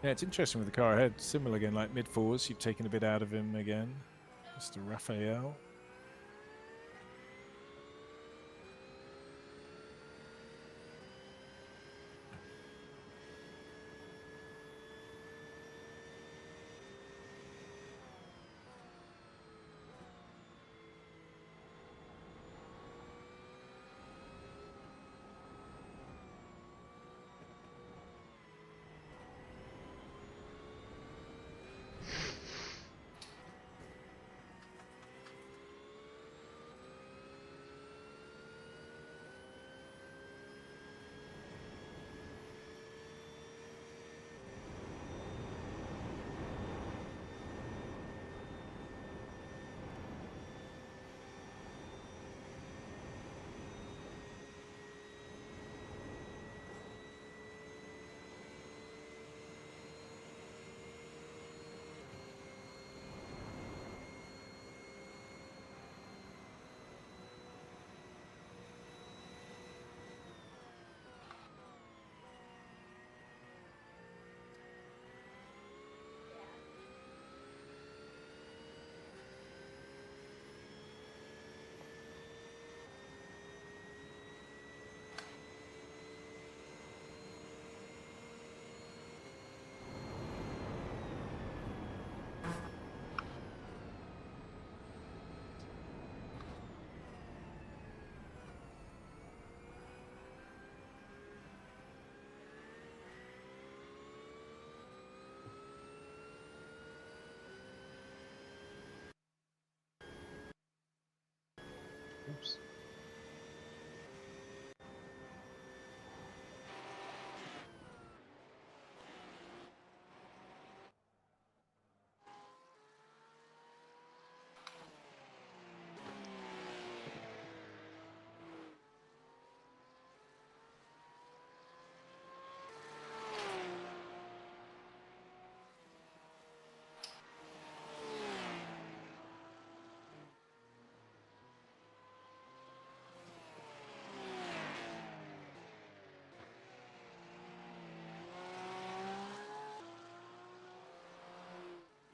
Yeah, it's interesting with the car ahead. Similar again, like mid-fours. You've taken a bit out of him again. Mr. Raphael. Oops.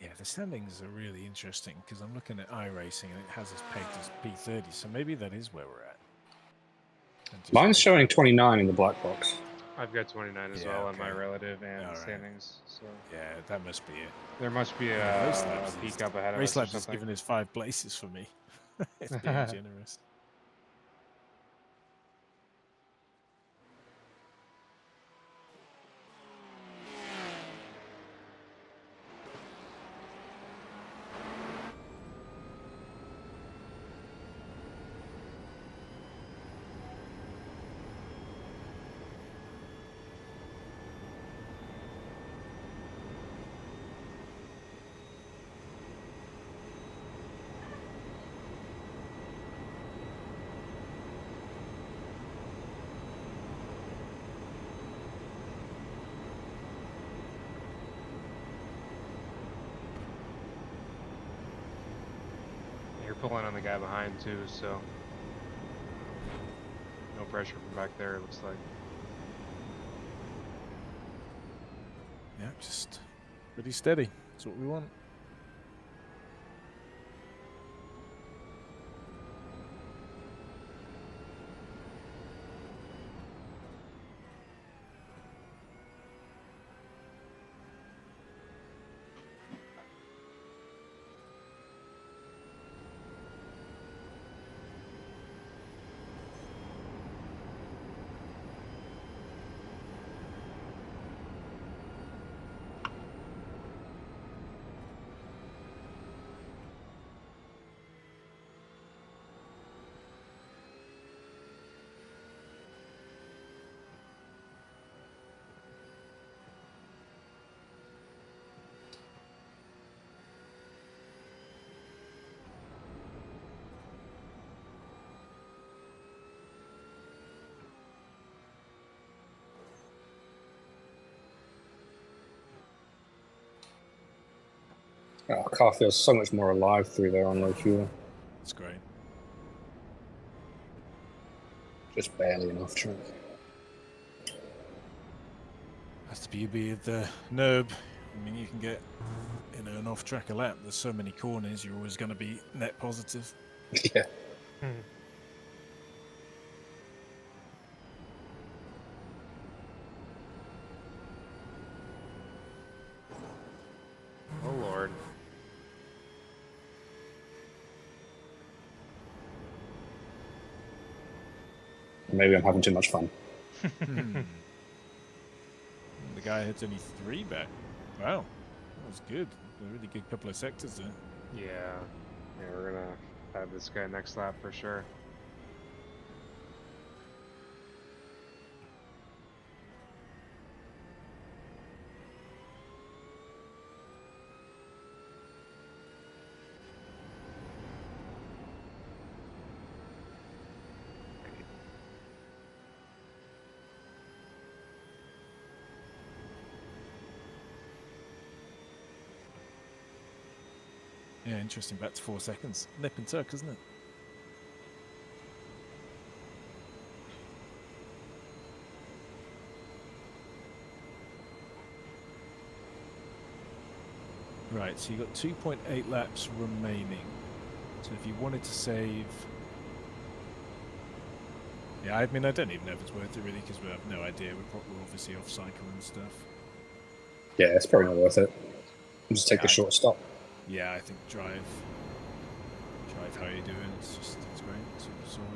Yeah, the standings are really interesting because I'm looking at iRacing and it has us pegged as P30, so maybe that is where we're at. Mine's showing 29 in the black box. I've got 29 as Yeah, well on my okay. relative and All right. standings. So Yeah, that must be it. there must be Yeah, a peak up ahead of us or Racelabs has something. given us 5 places for me. It's being generous. You're pulling on the guy behind too, so no pressure from back there, it looks like. Yeah, just pretty steady. That's what we want. Oh, car feels so much more alive through there on low fuel. It's great. Just barely enough track. That's the beauty of the Nurb. I mean, you can get, you know, an off-track a lap. There's so many corners, you're always going to be net positive. Yeah. Oh Lord. Maybe I'm having too much fun. The guy hits only 3 back. Wow, that was good. A really good couple of sectors there. Yeah. Yeah, we're gonna have this guy next lap for sure. Yeah, interesting. Back to 4 seconds. Nip and tuck, isn't it? Right, so you've got 2.8 laps remaining. So if you wanted to save... Yeah, I mean, I don't even know if it's worth it really, because we have no idea. We're obviously off cycle and stuff. Yeah, it's probably not worth it. Just take the short stop. Yeah, I think drive how you're doing. It's great. Super solid.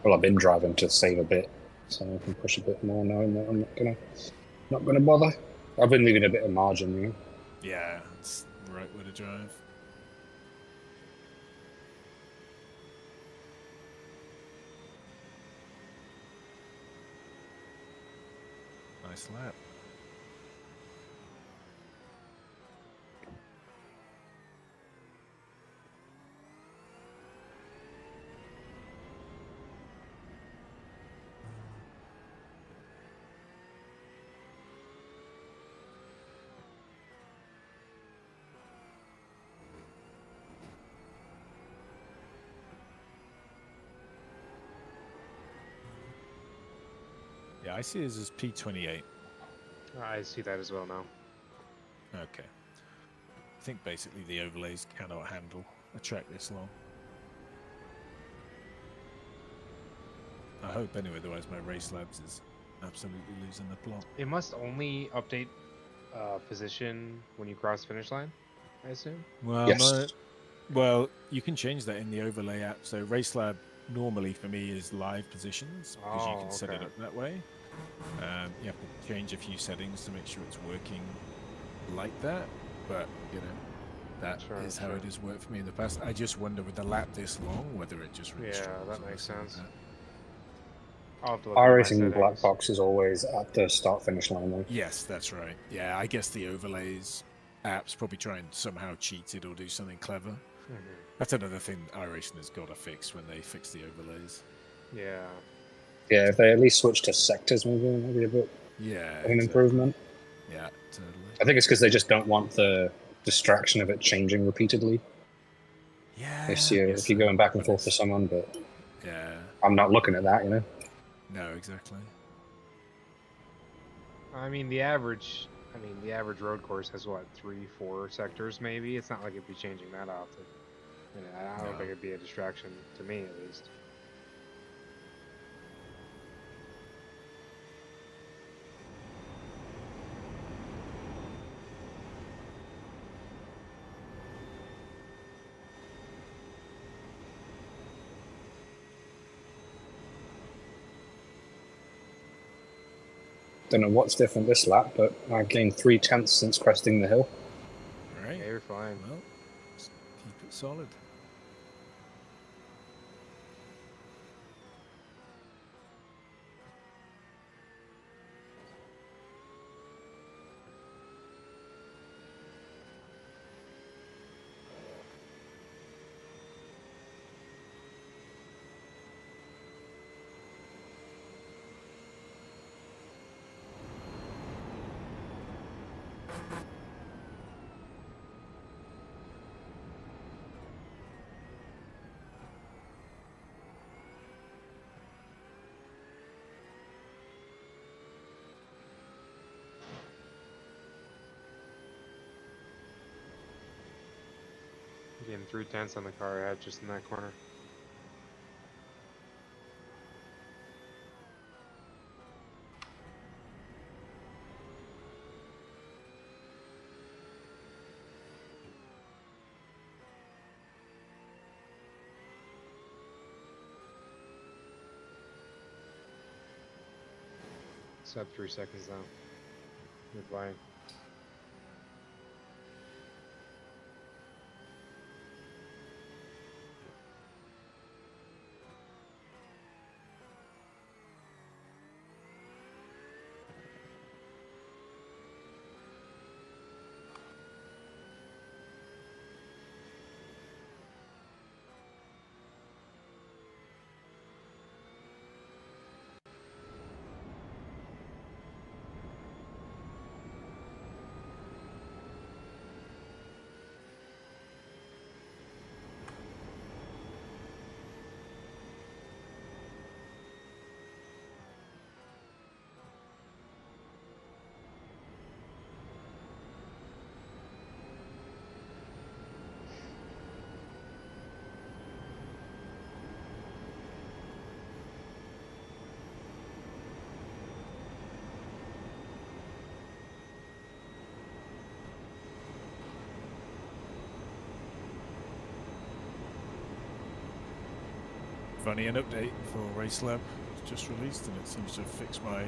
Well, I've been driving to save a bit, so I can push a bit more knowing that I'm not gonna bother. I've been leaving a bit of margin, you know. Yeah, it's the right way to drive. Nice lap. Yeah, I see this as P28. I see that as well now. Okay. I think basically the overlays cannot handle a track this long. I hope anyway, otherwise my race labs is absolutely losing the plot. It must only update position when you cross the finish line, I assume? Well, Yes. no. Well, you can change that in the overlay app. So RaceLab normally for me is live positions because you can set it up that way. You have to change a few settings to make sure it's working like that. But, you know, that is how it has worked for me in the past. I just wonder with the lap this long whether it just really struggles. That makes sense. That. I'll have to look at my iRacing black settings. box is always at the start finish line though. Yes, that's right. Yeah, I guess the overlays apps probably try and somehow cheat it or do something clever. That's another thing iRacing has got to fix when they fix the overlays. Yeah. Yeah, if they at least switch to sectors, maybe a bit of an improvement. Yeah, totally. I think it's because they just don't want the distraction of it changing repeatedly. Yeah. If you're going back and forth for someone, but yeah, I'm not looking at that, you know. No, exactly. I mean, the average road course has what, 3-4 sectors maybe. It's not like it'd be changing that often. And I don't think it'd be a distraction to me, at least. Don't know what's different this lap, but I gained 0.3 since cresting the hill. All right. Yeah, you're fine. Well, just keep it solid. Getting 3/10 on the car ahead, just in that corner. Sub 3 seconds now. Goodbye. Funny, an update for Race Lab was just released and it seems to have fixed my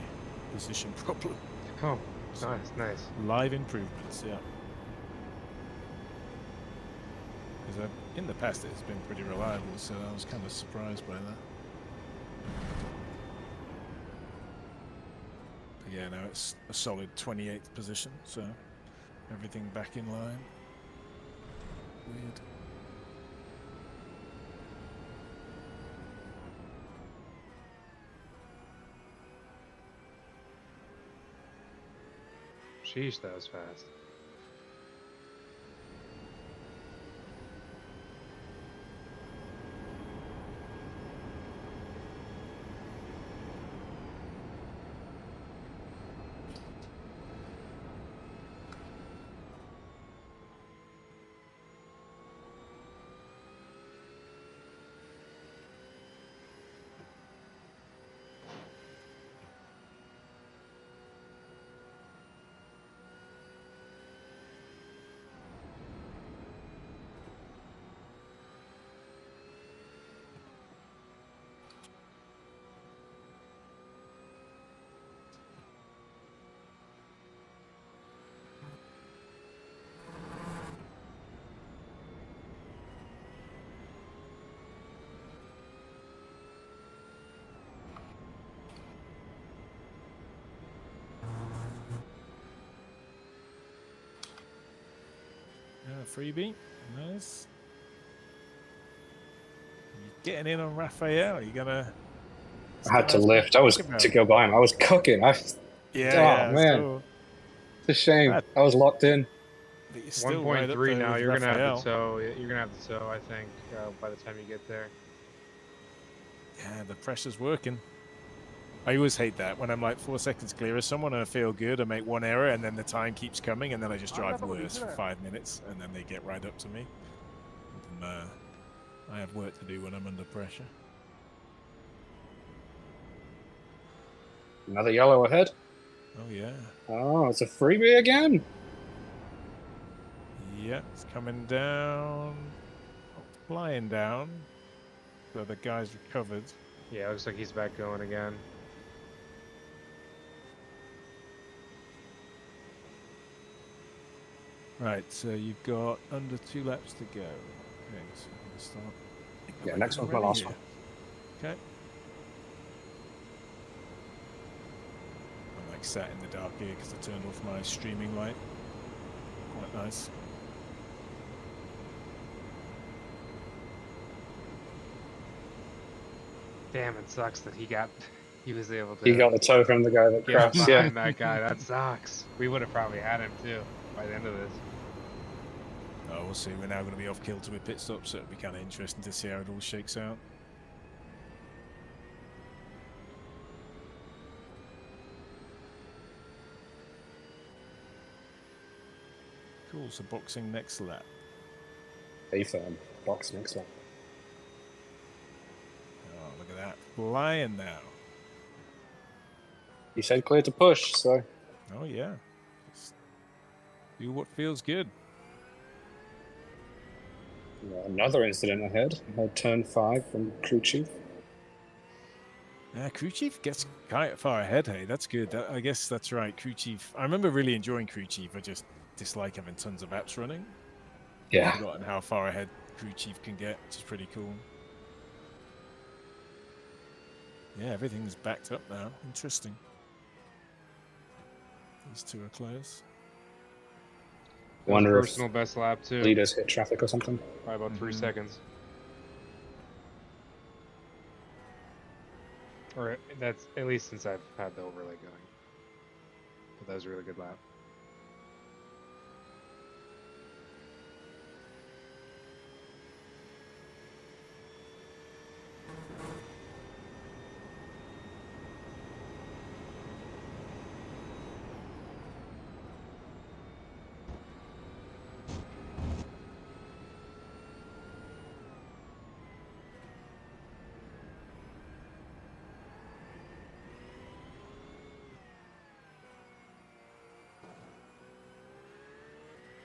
position problem. Oh, nice. Live improvements, yeah. Because in the past it's been pretty reliable, so I was kind of surprised by that. But yeah, now it's a solid 28th position, so everything back in line. Weird. Sheesh, that was fast. Freebie, nice. You getting in on Raphael? Are you gonna? I had to lift. I was to go by him. I was cooking. Yeah, oh man, it's a shame. I was locked in. 1.3 now. You're gonna have the tow. You're gonna have the tow, I think, by the time you get there. Yeah, the pressure's working. I always hate that when I'm like 4 seconds clear of someone and I feel good, I make one error and then the time keeps coming and then I just drive worse for 5 minutes and then they get right up to me. And, I have work to do when I'm under pressure. Another yellow ahead. Oh yeah. Oh, it's a freebie again. Yeah, it's coming down, flying down. So the guy's recovered. Yeah, looks like he's back going again. Right, so you've got under 2 laps to go. Okay, so I'm gonna start. Yeah, next one's my last one. Okay. I'm like sat in the dark here because I turned off my streaming light. Quite nice. Damn, it sucks that he was able to. He got the tow from the guy that get crashed. behind that guy. That sucks. We would have probably had him too by the end of this. Oh, we'll see. We're now going to be off kilter with pit stops, so it'll be kind of interesting to see how it all shakes out. Cool, so boxing next lap. A firm. Box next one. Oh, look at that. Flying now. You said clear to push, so Oh, yeah. Just do what feels good. another incident ahead. Turn 5 from crew chief. Crew chief gets quite far ahead, hey? That's good. I guess that's right. Crew chief. I remember really enjoying crew chief. I just dislike having tons of apps running. Yeah. I've forgotten how far ahead crew chief can get, which is pretty cool. Yeah, everything's backed up now. Interesting. These two are close. Wonder if personal best lap too. leaders hit traffic or something. By about 3 seconds. Or that's at least since I've had the overlay going. But that was a really good lap.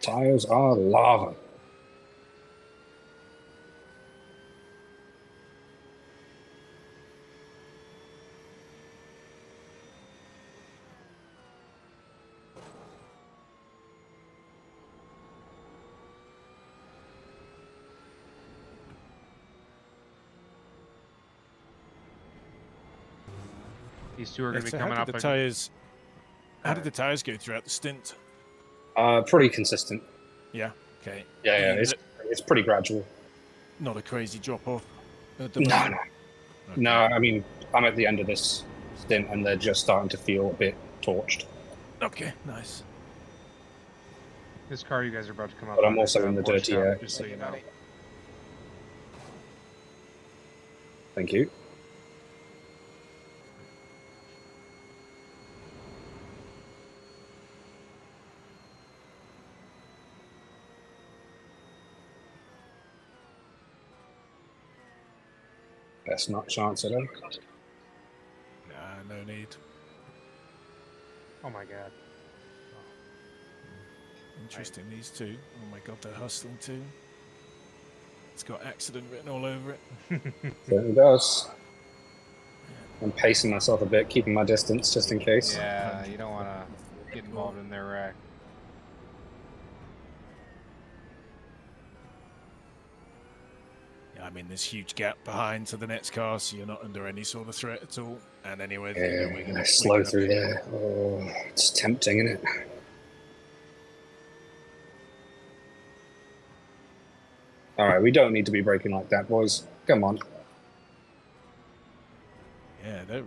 Tires are lava. These two are going to be So coming how up. did the tires? How did the tires go throughout the stint? Pretty consistent. Yeah. Okay. Yeah, it's pretty gradual. Not a crazy drop off. No. Okay. No, I mean, I'm at the end of this stint and they're just starting to feel a bit torched. Okay, nice. This car you guys are about to come up. But I'm on is, also in the Porsche dirty Cup, air. Just so you know. Thank you. Best not chance at it. Nah, no need. Oh my god. Interesting, these two. Oh my god, they're hustling too. It's got accident written all over it. Certainly does. I'm pacing myself a bit, keeping my distance just in case. Yeah, you don't want to get involved in their wreck. Yeah, I mean, there's huge gap behind to the next car, so you're not under any sort of threat at all. And anyway, Yeah, we're gonna slow through there. Oh, it's tempting, isn't it? All right, we don't need to be braking like that, boys. Come on. Yeah, I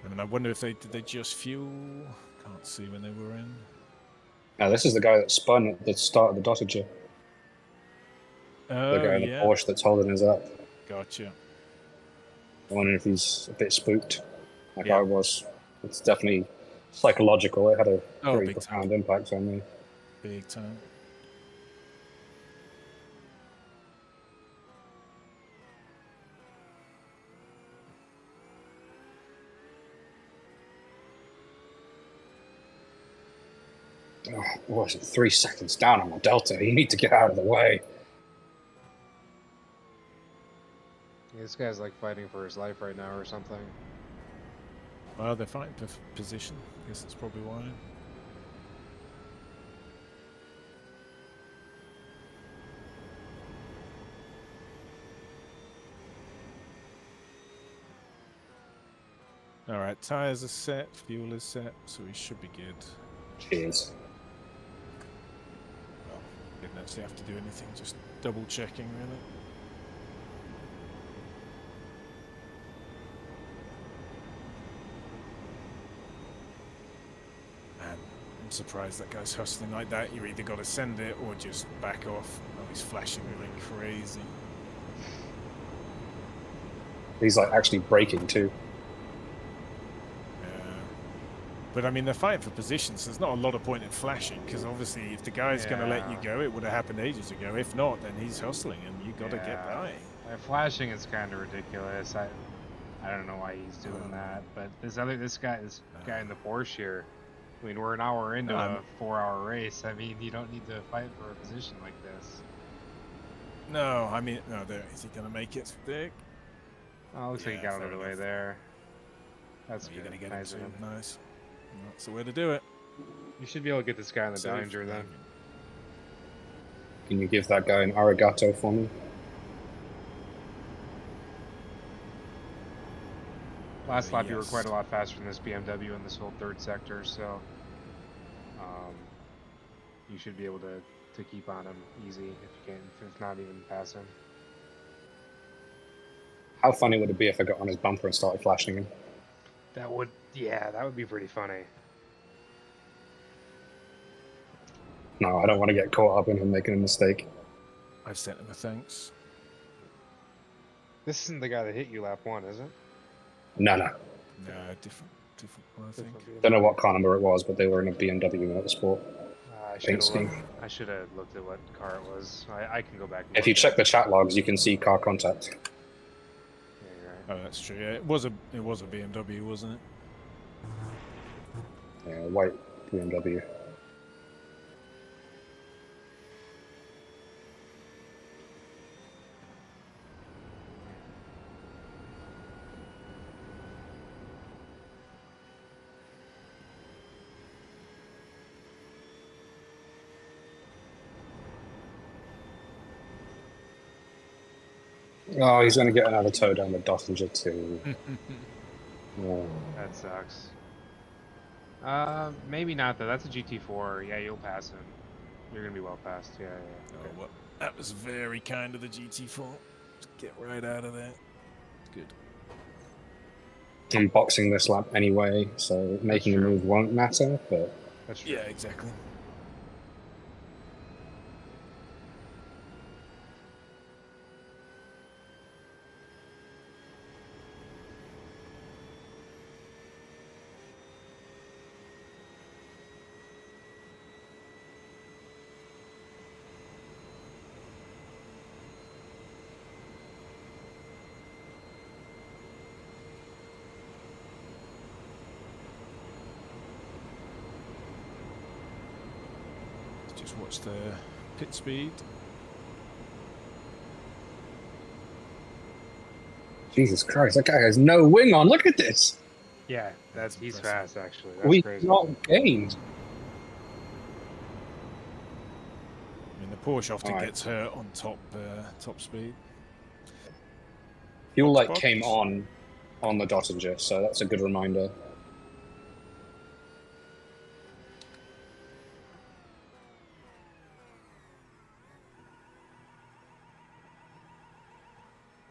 mean, I wonder if did they just fuel? Can't see when they were in. Now, this is the guy that spun at the start of the dottager. Oh, The guy in the Porsche that's holding us up. Gotcha. I wonder if he's a bit spooked, like Yeah. I was. It's definitely psychological. It had a pretty big profound impact on me. Big time. Oh, what was it? 3 seconds down on my Delta. You need to get out of the way. Yeah, this guy's like fighting for his life right now or something. Well, they're fighting for position. I guess that's probably why. All right, tires are set, fuel is set, so we should be good. Cheers. Well, didn't actually have to do anything, just double checking really. Man, I'm surprised that guy's hustling like that. You either got to send it or just back off. Oh, he's flashing me like crazy. He's like actually braking too. But I mean, they're fighting for positions. So there's not a lot of point in flashing because obviously, if the guy's going to let you Yeah. go, it would have happened ages ago. If not, then he's hustling, and you got to get by. Flashing is kind of ridiculous. I don't know why he's doing that, but this guy in the Porsche here. I mean, we're an hour into a 4-hour race. I mean, you don't need to fight for a position like this. No, I mean, no. There, is he going to make it, Dick? Oh, looks like he got out of the way there. That's You're good. going to get Nice him of him. soon. Nice. That's the way to do it. You should be able to get this guy on the Safe Dillinger then. driving. Can you give that guy an arigato for me? Last lap, you were Yes. quite a lot faster than this BMW in this whole third sector, so you should be able to keep on him easy if you can, if not even pass him. How funny would it be if I got on his bumper and started flashing him? That would be pretty funny. No, I don't want to get caught up in him making a mistake. I've sent him a thanks. This isn't the guy that hit you lap 1, is it? No. No, different one, I think. Don't know what car number it was, but they were in a BMW Motorsport. I should have looked at what car it was. I can go back. And If you check the chat logs, you can see car contact. Yeah, you're right. Oh, that's true. Yeah, it was a BMW, wasn't it? Yeah, white BMW. Oh, he's going to get another tow down the Dottinger too. Oh. That sucks. Maybe not though. That's a GT4. Yeah, you'll pass him. You're gonna be well past. Yeah. Oh, well, that was very kind of the GT4. Just get right out of there. Good. I'm boxing this lap anyway, so making a move won't matter, but... That's true. Yeah, exactly. Just watch the pit speed. Jesus Christ, that guy has no wing on. Look at this. Yeah, he's fast actually. That's We've crazy. not gained. I mean, the Porsche often gets hurt on top speed. Fuel light came on the Dottinger, so that's a good reminder.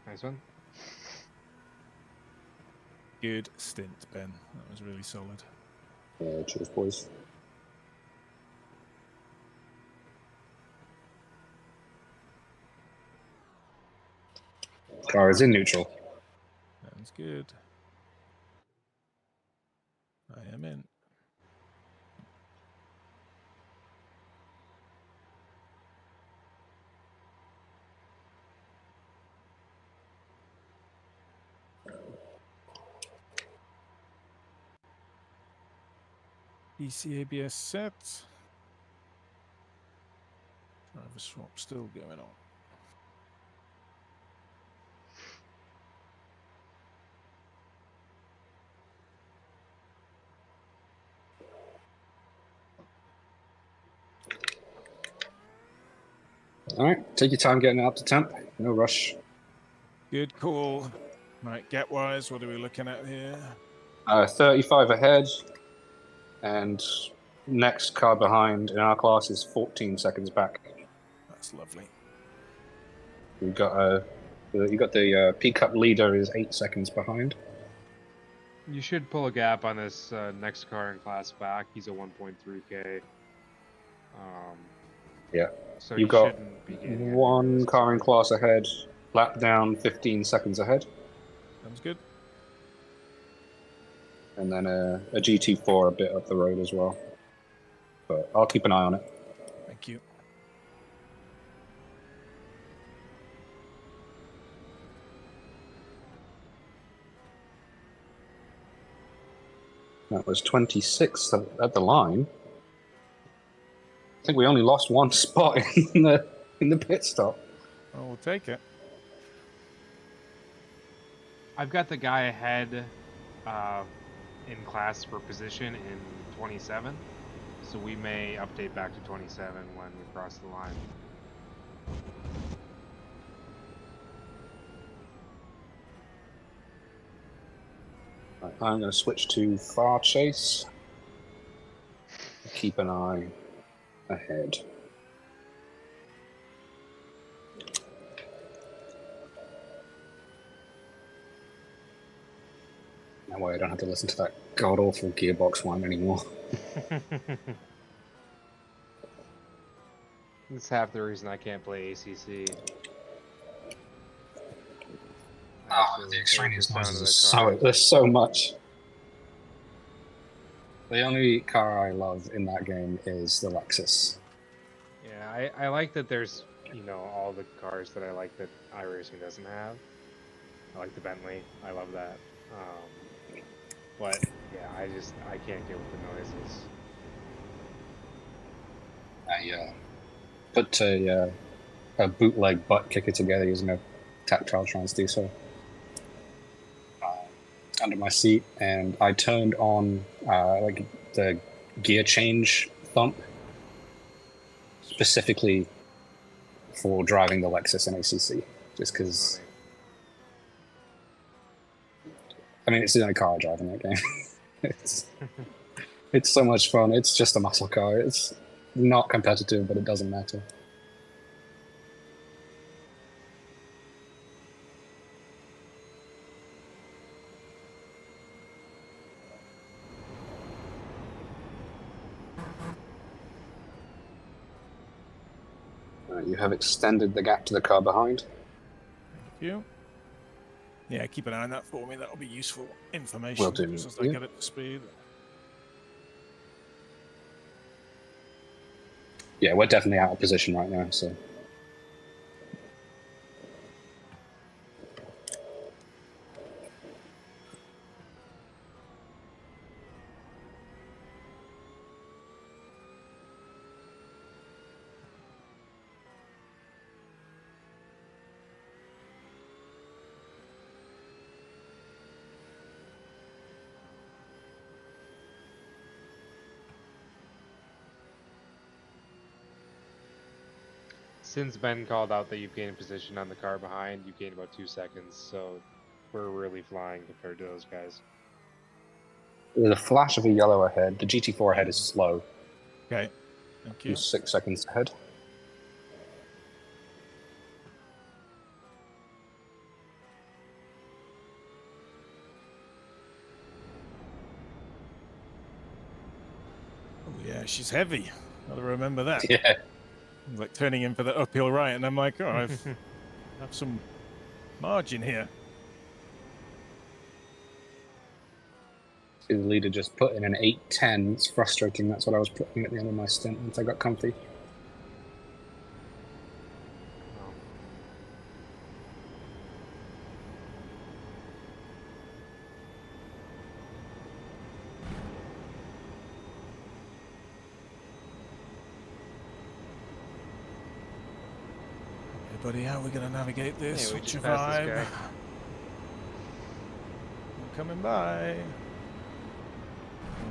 Nice one. Good stint, Ben. That was really solid. Cheers, boys. Car is in neutral. Sounds good. I am in. ECABS set. Driver swap still going on. Alright, take your time getting it up to temp. No rush. Good call. Right, gap wise, what are we looking at here? 35 ahead, and next car behind in our class is 14 seconds back. That's lovely. You got the P Cup leader is 8 seconds behind. You should pull a gap on this next car in class back. He's a 1.3K. Yeah. So you got one car in class ahead, lap down 15 seconds ahead. Sounds good. and then a GT4 a bit up the road as well. But I'll keep an eye on it. Thank you. That was 26th at the line. I think we only lost one spot in the pit stop. Well, we'll take it. I've got the guy ahead in class for position in 27, so we may update back to 27 when we cross the line. Right, I'm going to switch to far chase. Keep an eye ahead. That way I don't have to listen to that god-awful gearbox whine anymore. That's half the reason I can't play ACC. Oh, the extraneous noises are there's so much. The only car I love in that game is the Lexus. Yeah, I like that there's, you know, all the cars that I like that iRacing doesn't have. I like the Bentley. I love that. But yeah, I can't deal with the noises. I put a bootleg butt kicker together using a tactile transducer under my seat, and I turned on like the gear change thump specifically for driving the Lexus in ACC, just because. I mean, it's the only car I drive in that game. It's so much fun. It's just a muscle car. It's not competitive, but it doesn't matter. You have extended the gap to the car behind. Thank you. Yeah, keep an eye on that for me. That'll be useful information. Will do. Just as I get up to speed. Yeah, we're definitely out of position right now, so. Since Ben called out that you've gained position on the car behind, you've gained about 2 seconds, so we're really flying compared to those guys. There's a flash of a yellow ahead. The GT4 ahead is slow. Okay, thank you. You're 6 seconds ahead. Oh yeah, she's heavy. Gotta remember that. Yeah. Like turning in for the uphill right, and I'm like, oh, I have some margin here. See the leader just put in an 8:10. It's frustrating. That's what I was putting at the end of my stint once I got comfy. Buddy, how are we going to navigate this? Yeah, we What's just your passed this vibe? guy. I'm coming by.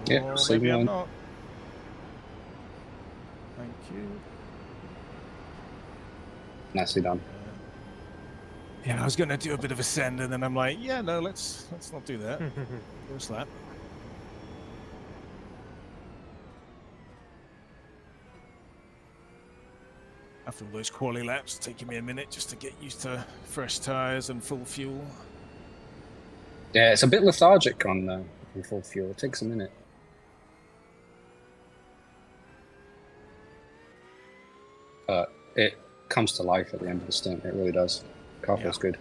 Yeah, Or save maybe I'm one. not. Thank you. Nicely done. Yeah, I was going to do a bit of a send, and then I'm like, yeah, no, let's not do that. First lap. After all those quali laps, it's taking me a minute just to get used to fresh tyres and full fuel. Yeah, it's a bit lethargic on full fuel. It takes a minute. But it comes to life at the end of the stint. It really does. Car feels good.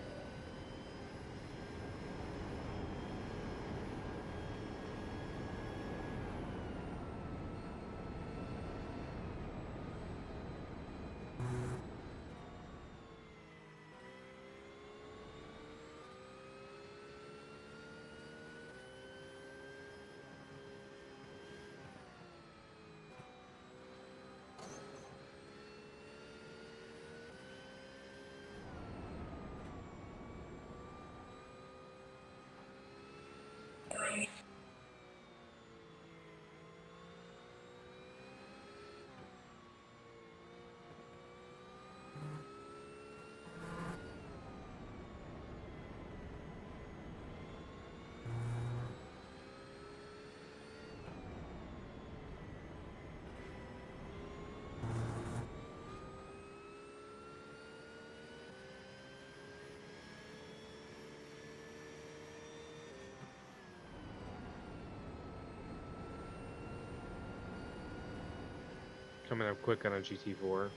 coming up quick on a GT4.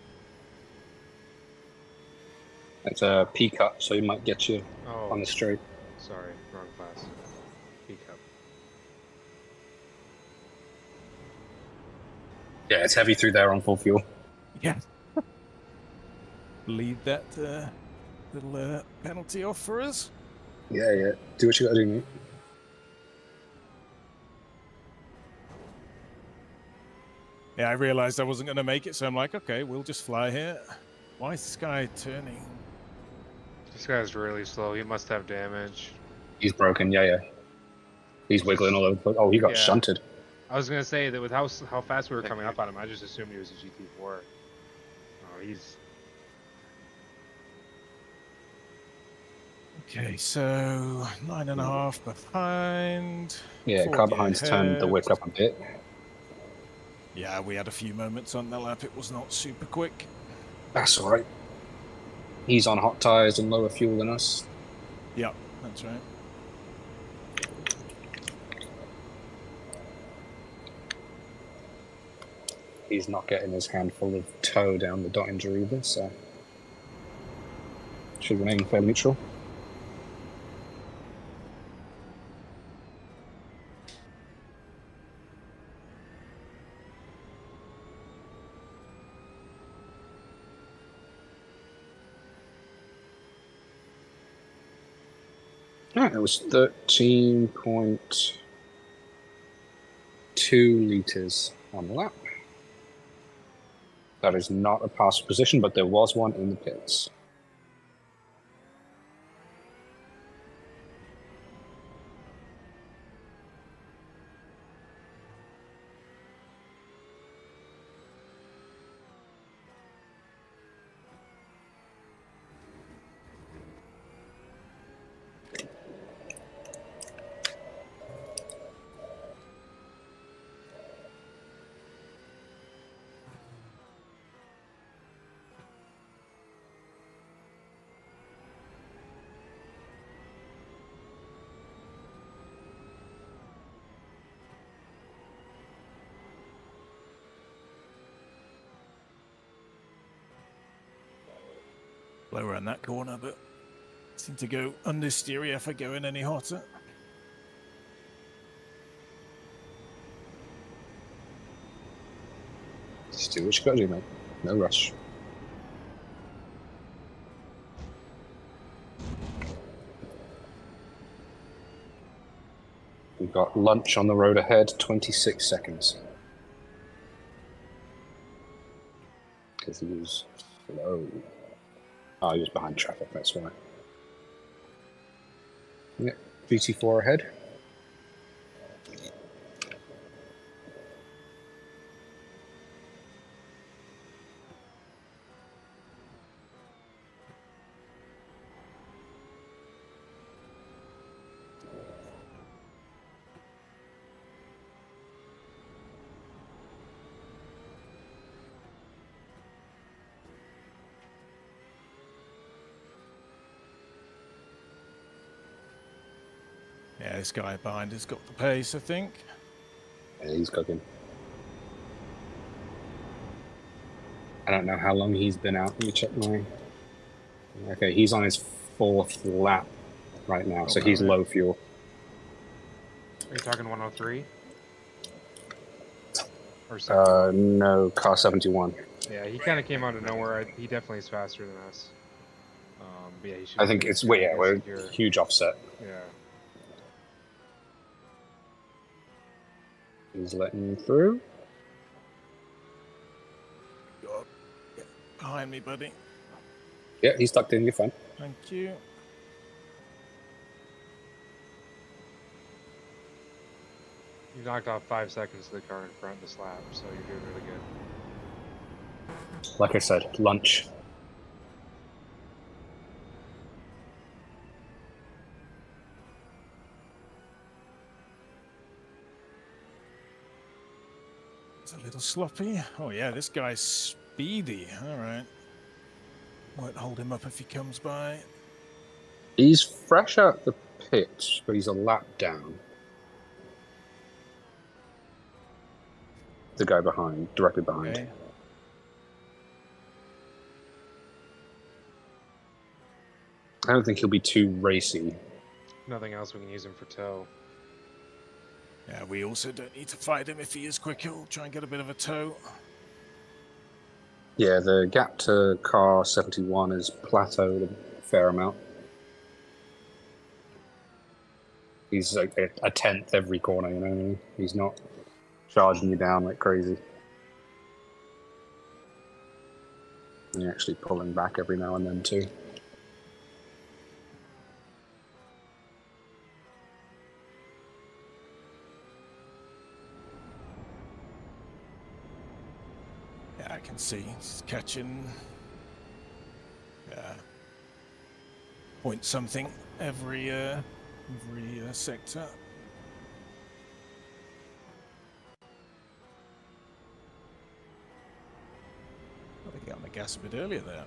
It's a P cut, so he might get you Oh, on the straight. sorry, wrong class. P cup. Yeah, it's heavy through there on full fuel. Yeah. Leave that little penalty off for us. Yeah, yeah. Do what you gotta do, mate. Yeah, I realized I wasn't going to make it, so I'm like, okay, we'll just fly here. Why is this guy turning? This guy's really slow. He must have damage. He's broken, yeah. He's wiggling all over the place. Oh, he got Yeah. shunted. I was gonna say that with how fast we were coming up on him, I just assumed he was a GT4. Oh, he's Okay, so 9.5 behind. Yeah, 40 car behind's turned the ahead. wick up a bit. Yeah, we had a few moments on the lap. It was not super quick. That's alright. He's on hot tyres and lower fuel than us. Yeah, that's right. He's not getting his handful of toe down the Dottinger either, so should remain fairly neutral. Right, it was 13.2 litres on the lap. That is not a pass position, but there was one in the pits. Lower in that corner, but seem to go understeer if I go in any hotter. Just do what you gotta do, mate. No rush. We've got lunch on the road ahead, 26 seconds. Because he was slow. Oh, he was behind traffic, that's why. Yeah, GT4 ahead. Yeah, this guy behind has got the pace, I think. Yeah, he's cooking. I don't know how long he's been out. Let me check my... Okay, he's on his 4th lap right now, so he's low fuel. Are you talking 103? Or No, car 71. Yeah, he kind of came out of nowhere. He definitely is faster than us. But yeah, he should I think it's we're huge offset. Yeah. He's letting you through. Get behind me, buddy. Yeah, he's tucked in. You're fine. Thank you. You knocked off 5 seconds to the car in front this lap, so you're doing really good. Like I said, lunch. It's a little sloppy. Oh yeah, this guy's speedy. All right. Won't hold him up if he comes by. He's fresh out the pit, but he's a lap down. The guy behind, directly behind. Okay. I don't think he'll be too racy. Nothing else we can use him for tow. Yeah, we also don't need to fight him if he is quicker. We'll try and get a bit of a tow. Yeah, the gap to car 71 is plateaued a fair amount. He's like a tenth every corner, you know. He's not charging you down like crazy. And you're actually pulling back every now and then too. Yeah, I can see he's catching point something every sector. I think I got on the gas a bit earlier there.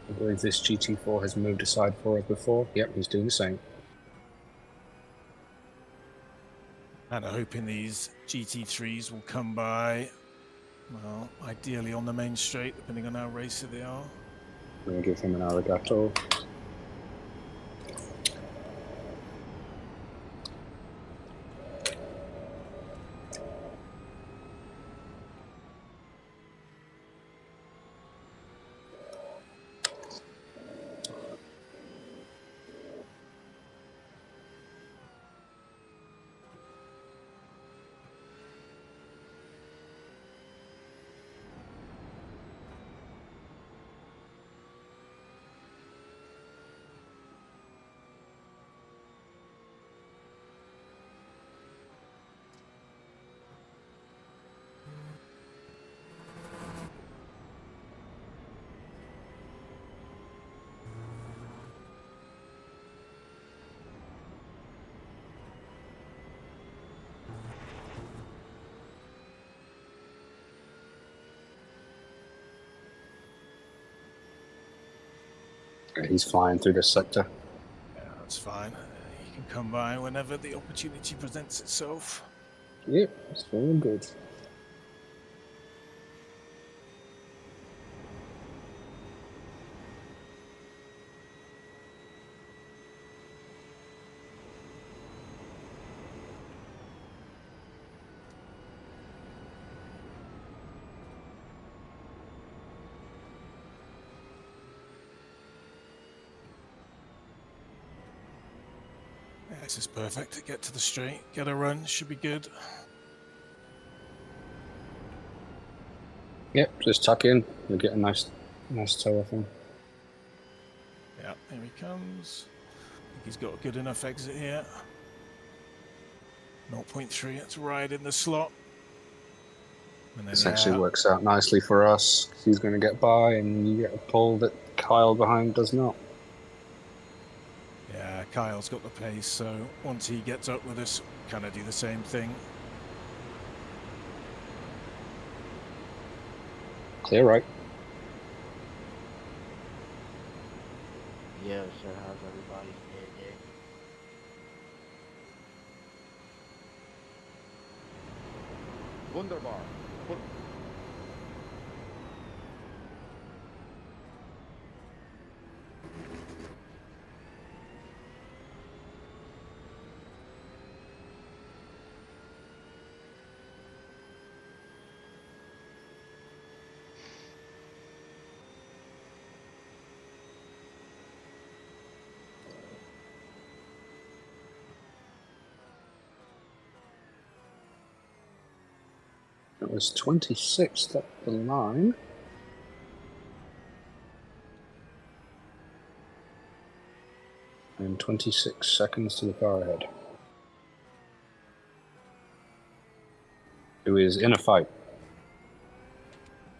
I believe this GT4 has moved aside for us before. Yep, he's doing the same. And I'm hoping these GT3s will come by, well, ideally on the main straight, depending on how racy they are. I'm going to give him an arigato. He's flying through this sector. Yeah, that's fine. You can come by whenever the opportunity presents itself. Yep, it's very good. Yeah, this is perfect. Get to the straight, get a run, should be good. Yep, just tuck in. You'll get a nice tow off him. Yeah, here he comes. I think he's got a good enough exit here. 0.3, it's right in the slot. And then, This actually works out nicely for us. He's going to get by, and you get a pull that Kyle behind does not. Yeah, Kyle's got the pace, so once he gets up with us, kind of do the same thing. Clear right. Yeah, sir. How's everybody's day? Wunderbar. It was 26th up the line. And 26 seconds to the car ahead. Who is in a fight.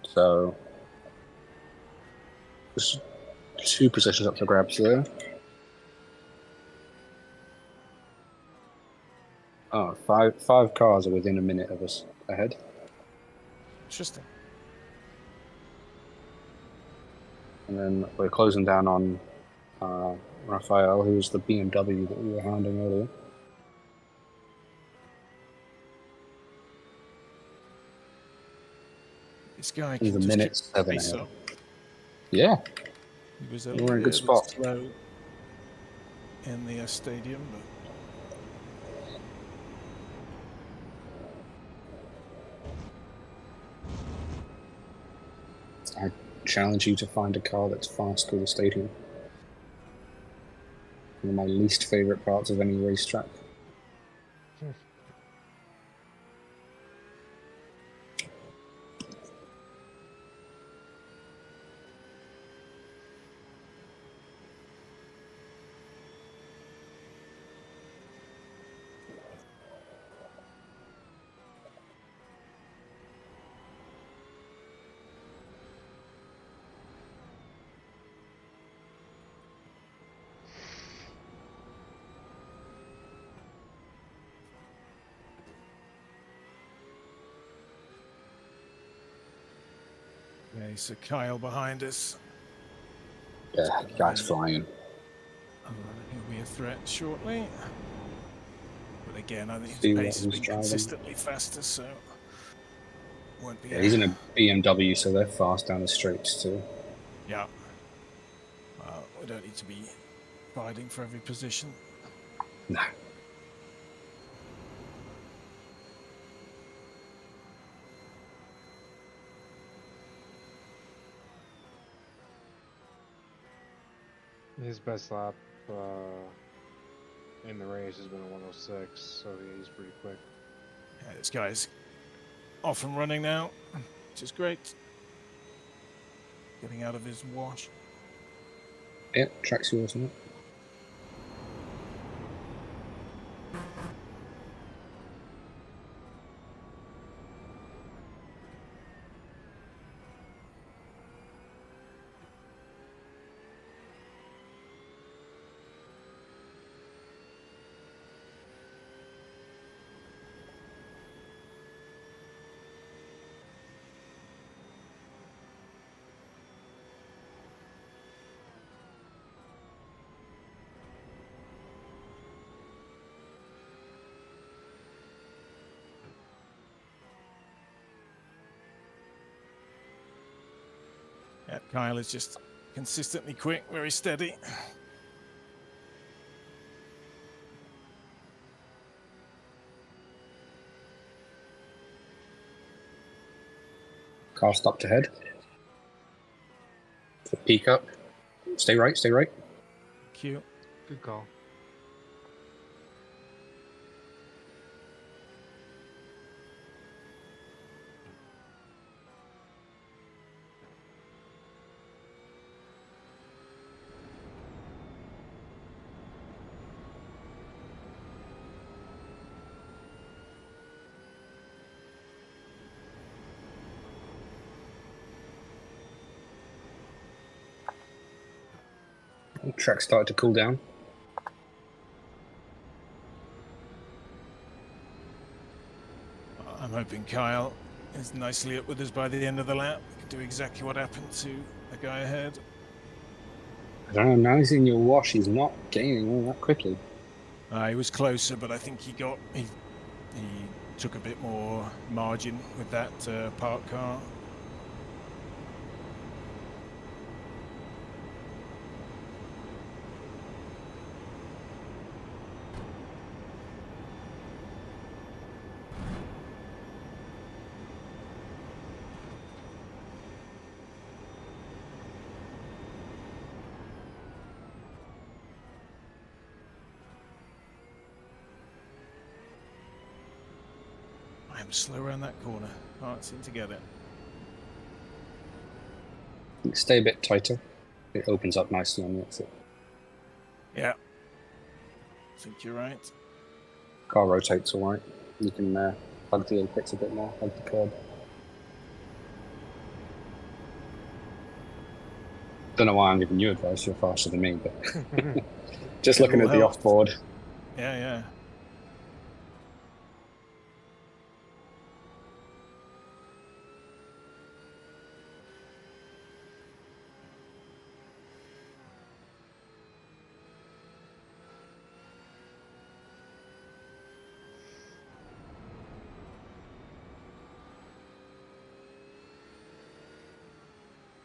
So, there's 2 positions up for grabs there. Oh, five cars are within a minute of us ahead. Interesting. And then we're closing down on Raphael, who was the BMW that we were hounding earlier. This guy He's can a just minute keep 7 pace ahead. up. Yeah, He was a we're in a good little spot. slow in the stadium, but I challenge you to find a car that's fast through the stadium. One of my least favourite parts of any racetrack. okay, so Kyle behind us. Yeah, guy's flying. He'll be a threat shortly. But again, I think his See what pace has he's been driving. consistently faster, so won't be. Yeah, he's in a BMW, so they're fast down the straights too. Yeah. We don't need to be fighting for every position. No. His best lap in the race has been a 106, so yeah, he's pretty quick. Yeah, this guy's off and running now, which is great. Getting out of his wash. Yeah, track's yours, isn't it? Yeah, Kyle is just consistently quick, very steady. Car stopped ahead. So peak up. Stay right, stay right. Cute. Good call. The track started to cool down. I'm hoping Kyle is nicely up with us by the end of the lap. We can do exactly what happened to the guy ahead. I don't know, now he's in your wash, he's not gaining all that quickly. He was closer, but I think he took a bit more margin with that parked car. I'm slow around that corner. Can't seem to get it. Stay a bit tighter. It opens up nicely on the exit. Yeah. think you're right. Car rotates all right. You can hug the apex a bit more, hug the curb. Don't know why I'm giving you advice. You're faster than me, but just It looking all at the helps. off-board. Yeah, yeah.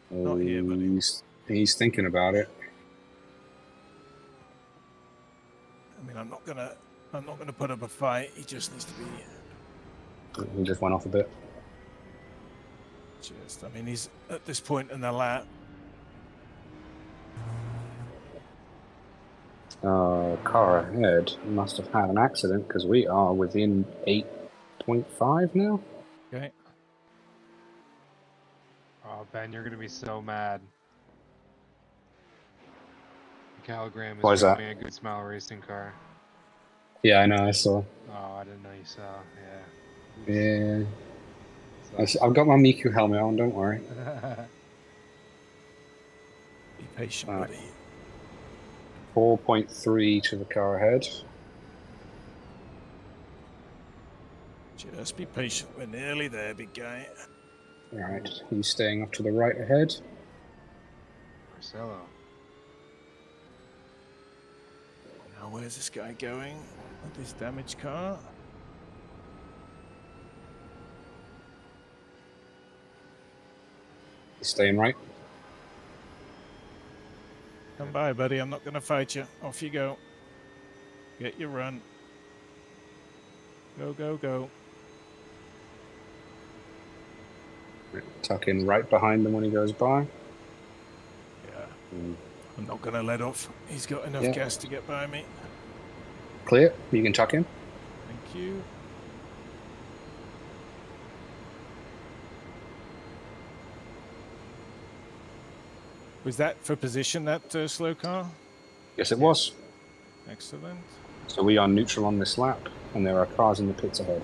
Not here, buddy. He's thinking about it. I mean, I'm not gonna put up a fight. He just needs to be. He just went off a bit. I mean, he's at this point in the lap. Car ahead must have had an accident because we are within 8.5 now. Okay. Oh, Ben, you're gonna be so mad. Caligram is Why is that? driving a good smile racing car. Yeah, I know. I saw. Oh, I didn't know you saw. Yeah. Yeah. So- I've got my Miku helmet on. Don't worry. Be patient, Right. buddy. 4.3 to the car ahead. Just be patient. We're nearly there, big guy. All right. He's staying off to the right ahead. Marcelo. Now, where's this guy going with this damaged car? He's staying right. Come by, buddy. I'm not going to fight you. Off you go. Get your run. Go, go, go. Tuck in right behind him when he goes by. Yeah. I'm not going to let off. He's got enough Yeah. gas to get by me. Clear. You can tuck in. Thank you. Was that for position, that slow car? Yes, it was. Excellent. So we are neutral on this lap, and there are cars in the pits ahead.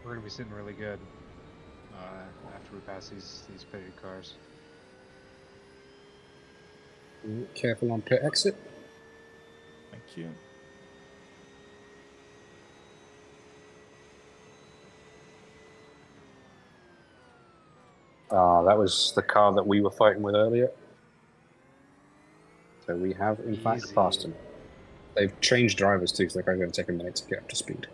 We're gonna be sitting really good after we pass these pitted cars. Careful on pit exit. Thank you. That was the car that we were fighting with earlier. So we have, in fact, Easy. passed him. They've changed drivers too, so they're going to take a minute to get up to speed.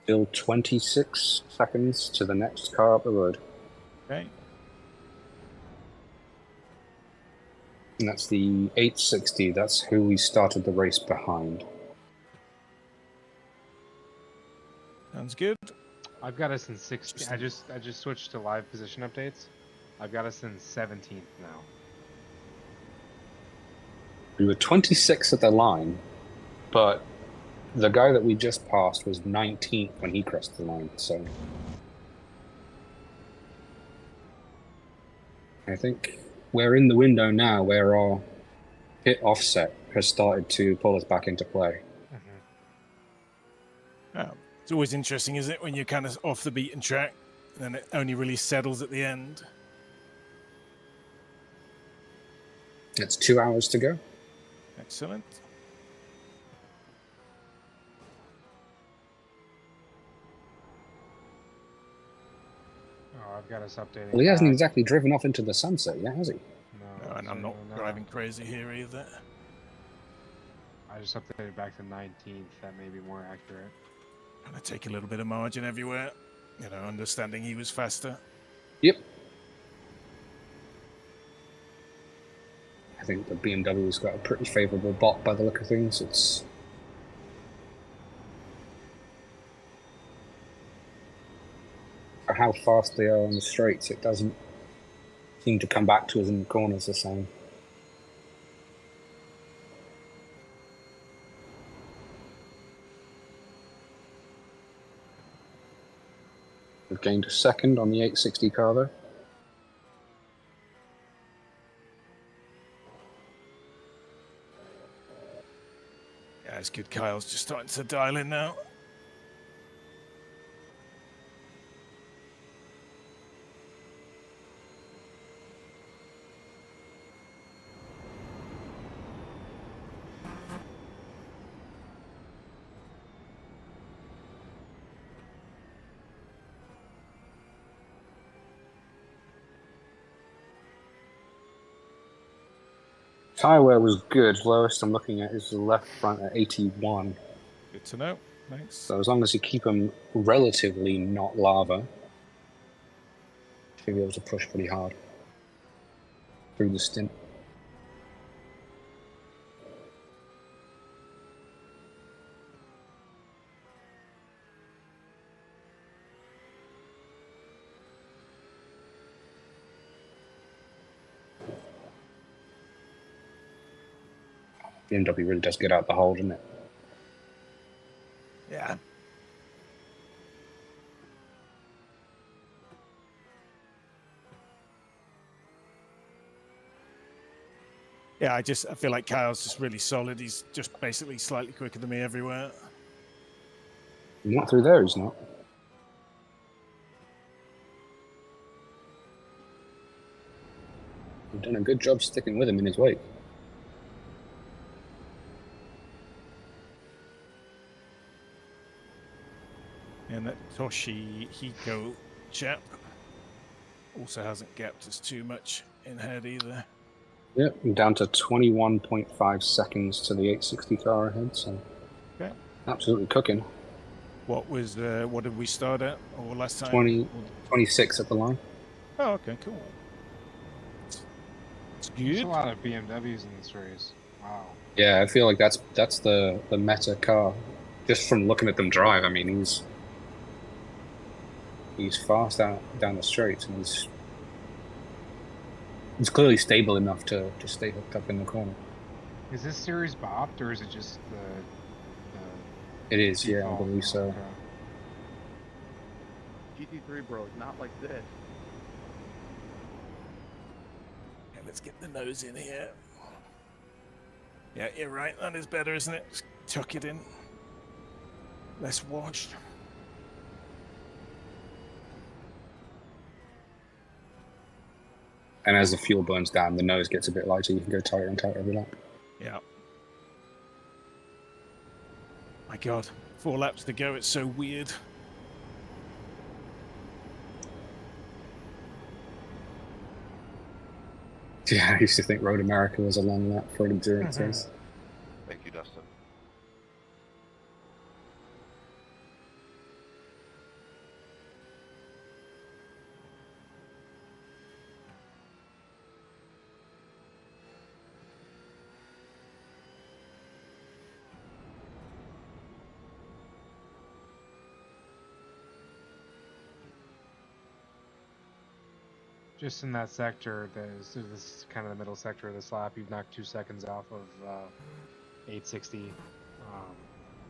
Still 26 seconds to the next car up the road. Okay. And that's the 860. That's who we started the race behind. Sounds good. I've got us in 16. I just switched to live position updates. I've got us in 17th now. We were 26 at the line, but the guy that we just passed was 19th when he crossed the line, so I think we're in the window now where our pit offset has started to pull us back into play. Oh, it's always interesting, isn't it, when you're kind of off the beaten track, and then it only really settles at the end. It's 2 hours to go. Excellent. Oh, I've got us updating. Well, he hasn't back. exactly driven off into the sunset yet, has he? No, No, and I'm not no. driving crazy here either. I just updated back to 19th. That may be more accurate. Gonna take a little bit of margin everywhere. You know, understanding he was faster. Yep. I think the BMW's got a pretty favourable bot by the look of things. It's for how fast they are on the straights, it doesn't seem to come back to us in the corners the same. We've gained a second on the 860 car though. Yeah, it's good. Kyle's just starting to dial in now. Tyre wear was good. Lowest I'm looking at is the left front at 81. Good to know. Thanks. So as long as you keep them relatively not lava, should be able to push pretty hard through the stint. BMW really does get out the hole, doesn't it? Yeah. Yeah, I feel like Kyle's just really solid. He's just basically slightly quicker than me everywhere. Not through there, he's not. You've done a good job sticking with him in his wake. And that Toshihiko chap also hasn't gapped us too much in head either. Yep, I'm down to 21.5 seconds to the 860 car ahead, so Okay. absolutely cooking. What did we start at or last time? 26 at the line. Oh, okay, cool. It's There's good. a lot of BMWs in this race. Wow. Yeah, I feel like that's the meta car. Just from looking at them drive, I mean, he's fast out down the straight, and he's clearly stable enough to stay hooked up in the corner. Is this series bopped, or is it just the It is, yeah, I default? believe so. Okay. GT3 bros, not like this. Okay, let's get the nose in here. Yeah, you're right. That is better, isn't it? Just tuck it in. Less washed. And as the fuel burns down, the nose gets a bit lighter. You can go tighter and tighter every lap. Yeah. My God, 4 laps to go. It's so weird. Yeah, I used to think Road America was a long lap for an endurance race. Thank you, Dustin. Just in that sector, this is kind of the middle sector of this lap. You've knocked 2 seconds off of 860,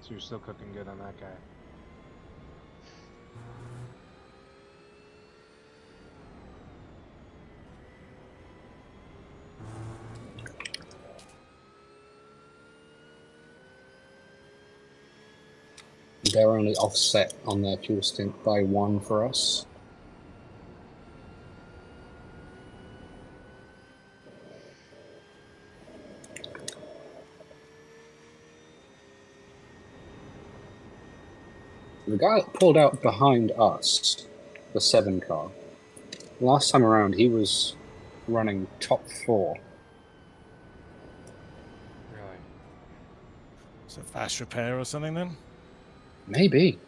so you're still cooking good on that guy. They're only offset on their fuel stint by 1 for us. The guy that pulled out behind us, the 7 car, last time around he was running top 4. Really? It's a fast repair or something then? Maybe.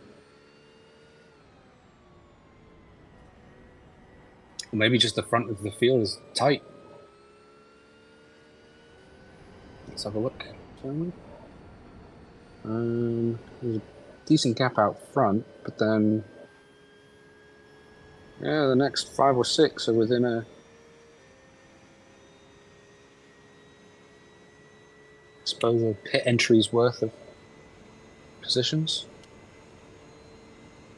Or maybe just the front of the field is tight. Let's have a look, shall we? There's a decent gap out front, but then Yeah, the next 5 or 6 are within a suppose a pit entry's worth of positions.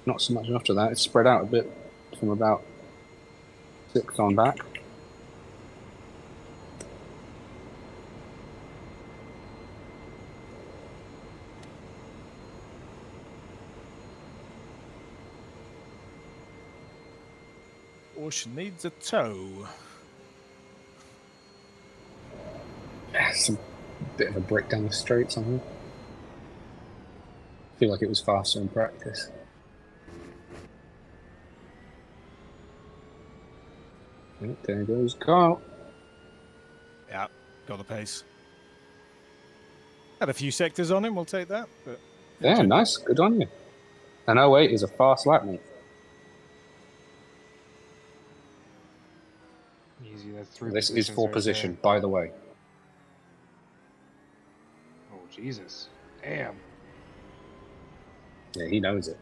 Not so much after that. It's spread out a bit from about 6th on back. Porsche needs a tow. It's a bit of a brick down the straight somehow. I feel like it was faster in practice. Oh, there goes Carl. Yeah, got the pace. Had a few sectors on him, we'll take that. But Yeah, nice. Good on you. An 08 is a fast lap, mate. Easy. That's 3 This positions is 4 right position, by the way. there. Oh, Jesus. Damn. Yeah, he knows it.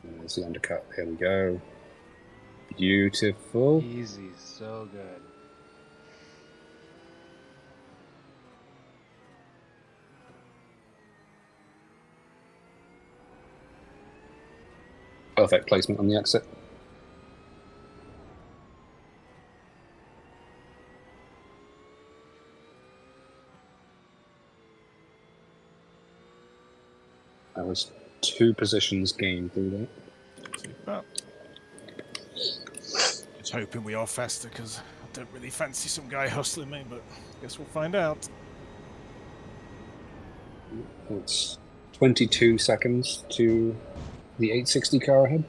There's the undercut. Here we go. Beautiful. Easy. So good. Perfect placement on the exit. That was 2 positions gained through that. Super. Just hoping we are faster because I don't really fancy some guy hustling me, but guess we'll find out. It's 22 seconds to the 860 car ahead.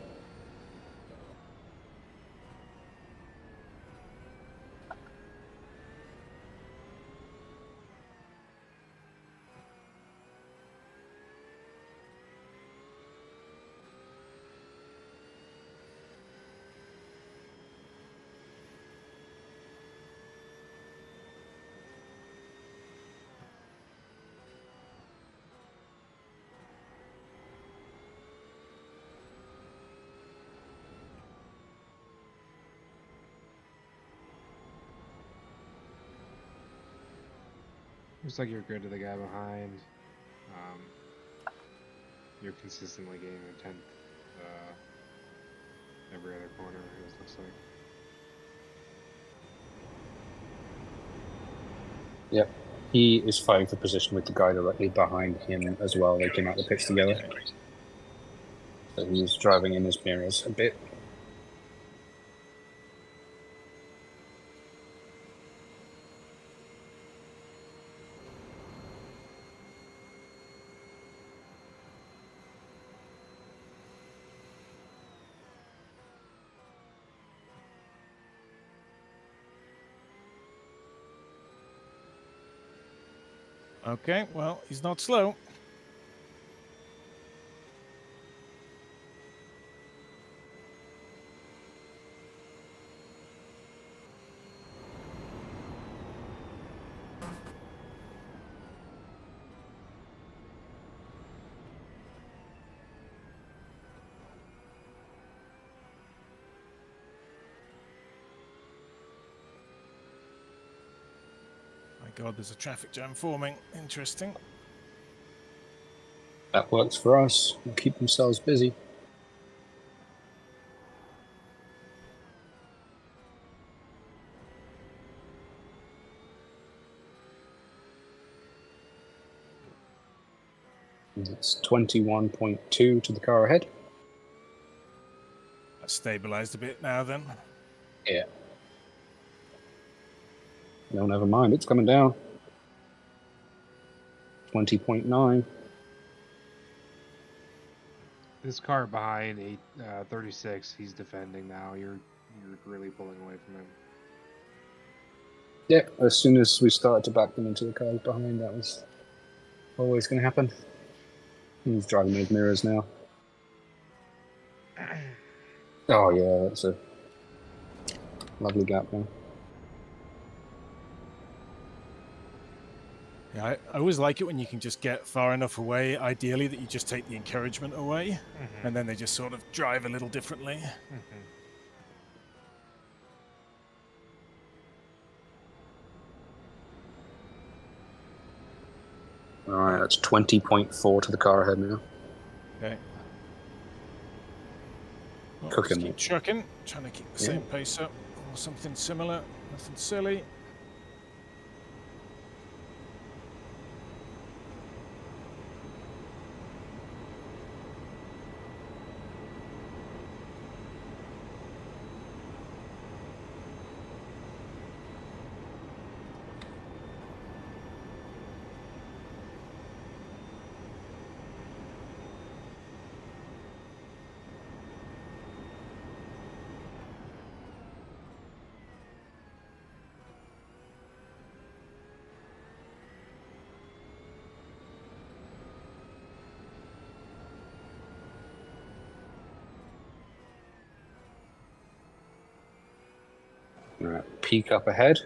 Looks like you're good to the guy behind. You're consistently getting a 10th every other corner, it looks like. Yep. He is fighting for position with the guy directly behind him as well. They came out the pits together. So he's driving in his mirrors a bit. Okay, well, he's not slow. My God, there's a traffic jam forming. Interesting. That works for us. They'll keep themselves busy. And it's 21.2 to the car ahead. That's stabilized a bit now then. Yeah. No, never mind. It's coming down. 20.9. This car behind 36, he's defending now. You're really pulling away from him. Yeah, as soon as we started to back them into the cars behind, that was always going to happen. He's driving those mirrors now. Oh yeah, that's a lovely gap now. Yeah, I always like it when you can just get far enough away, ideally, that you just take the encouragement away, and then they just sort of drive a little differently. All right, that's 20.4 to the car ahead now. Okay. Well, Cooking just me. keep trucking, trying to keep the same pace up, or something similar, nothing silly. All right, peak up ahead.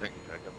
Thank you, Jacob.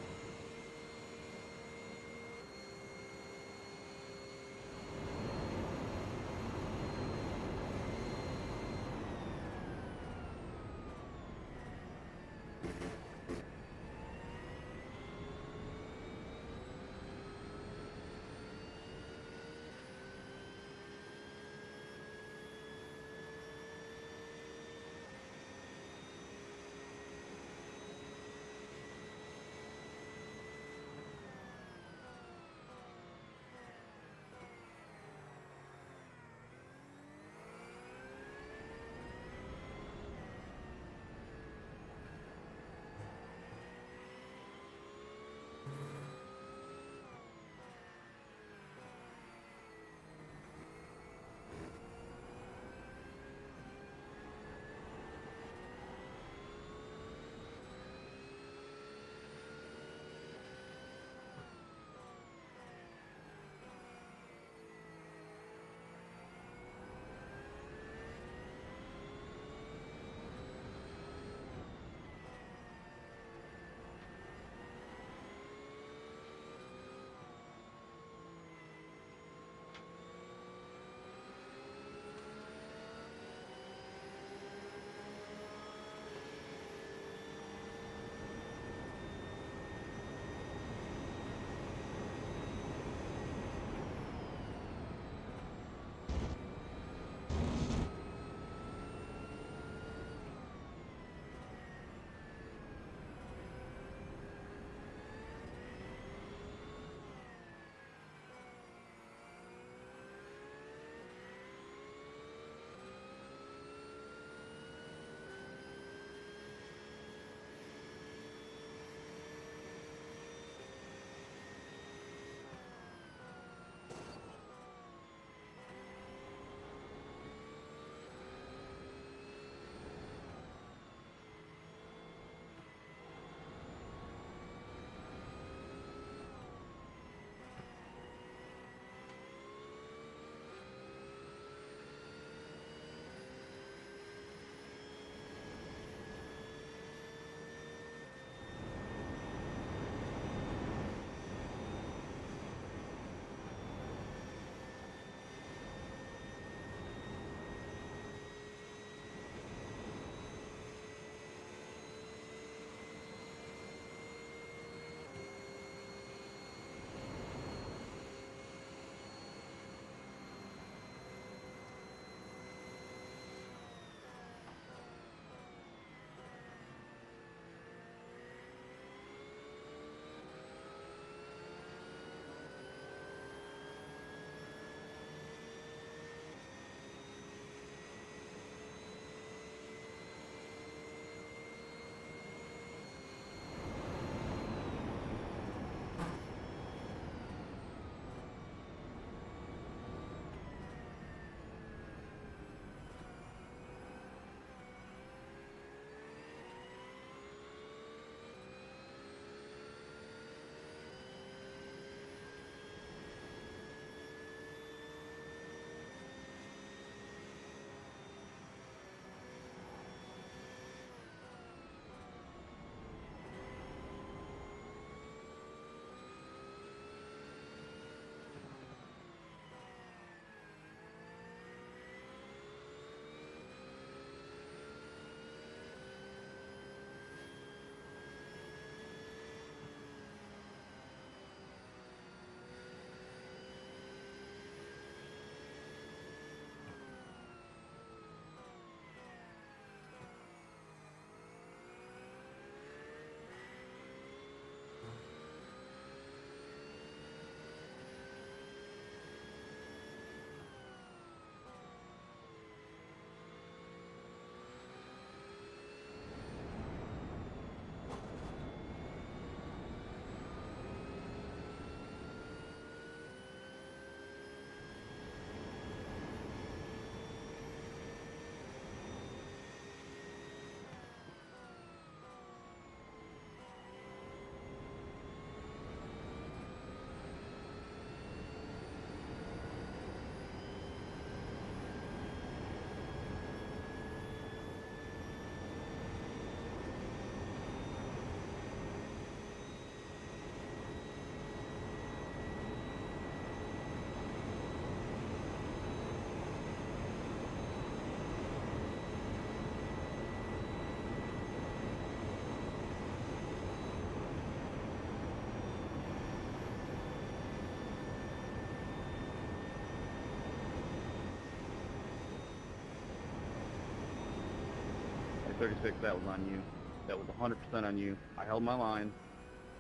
36, that was on you. That was 100% on you. I held my line.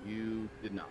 You did not.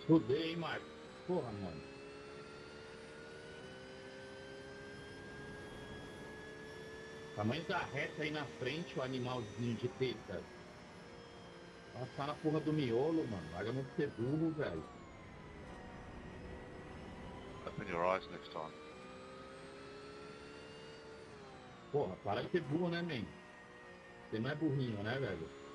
Fudei, hein, Marcos? Porra, mano. Tamanho da reta aí na frente, o animalzinho de teta. Passar na porra do miolo, mano. Larga não ser burro, velho. Open your eyes next time. Porra, para de ser burro, né, man? Você não é burrinho, né, velho?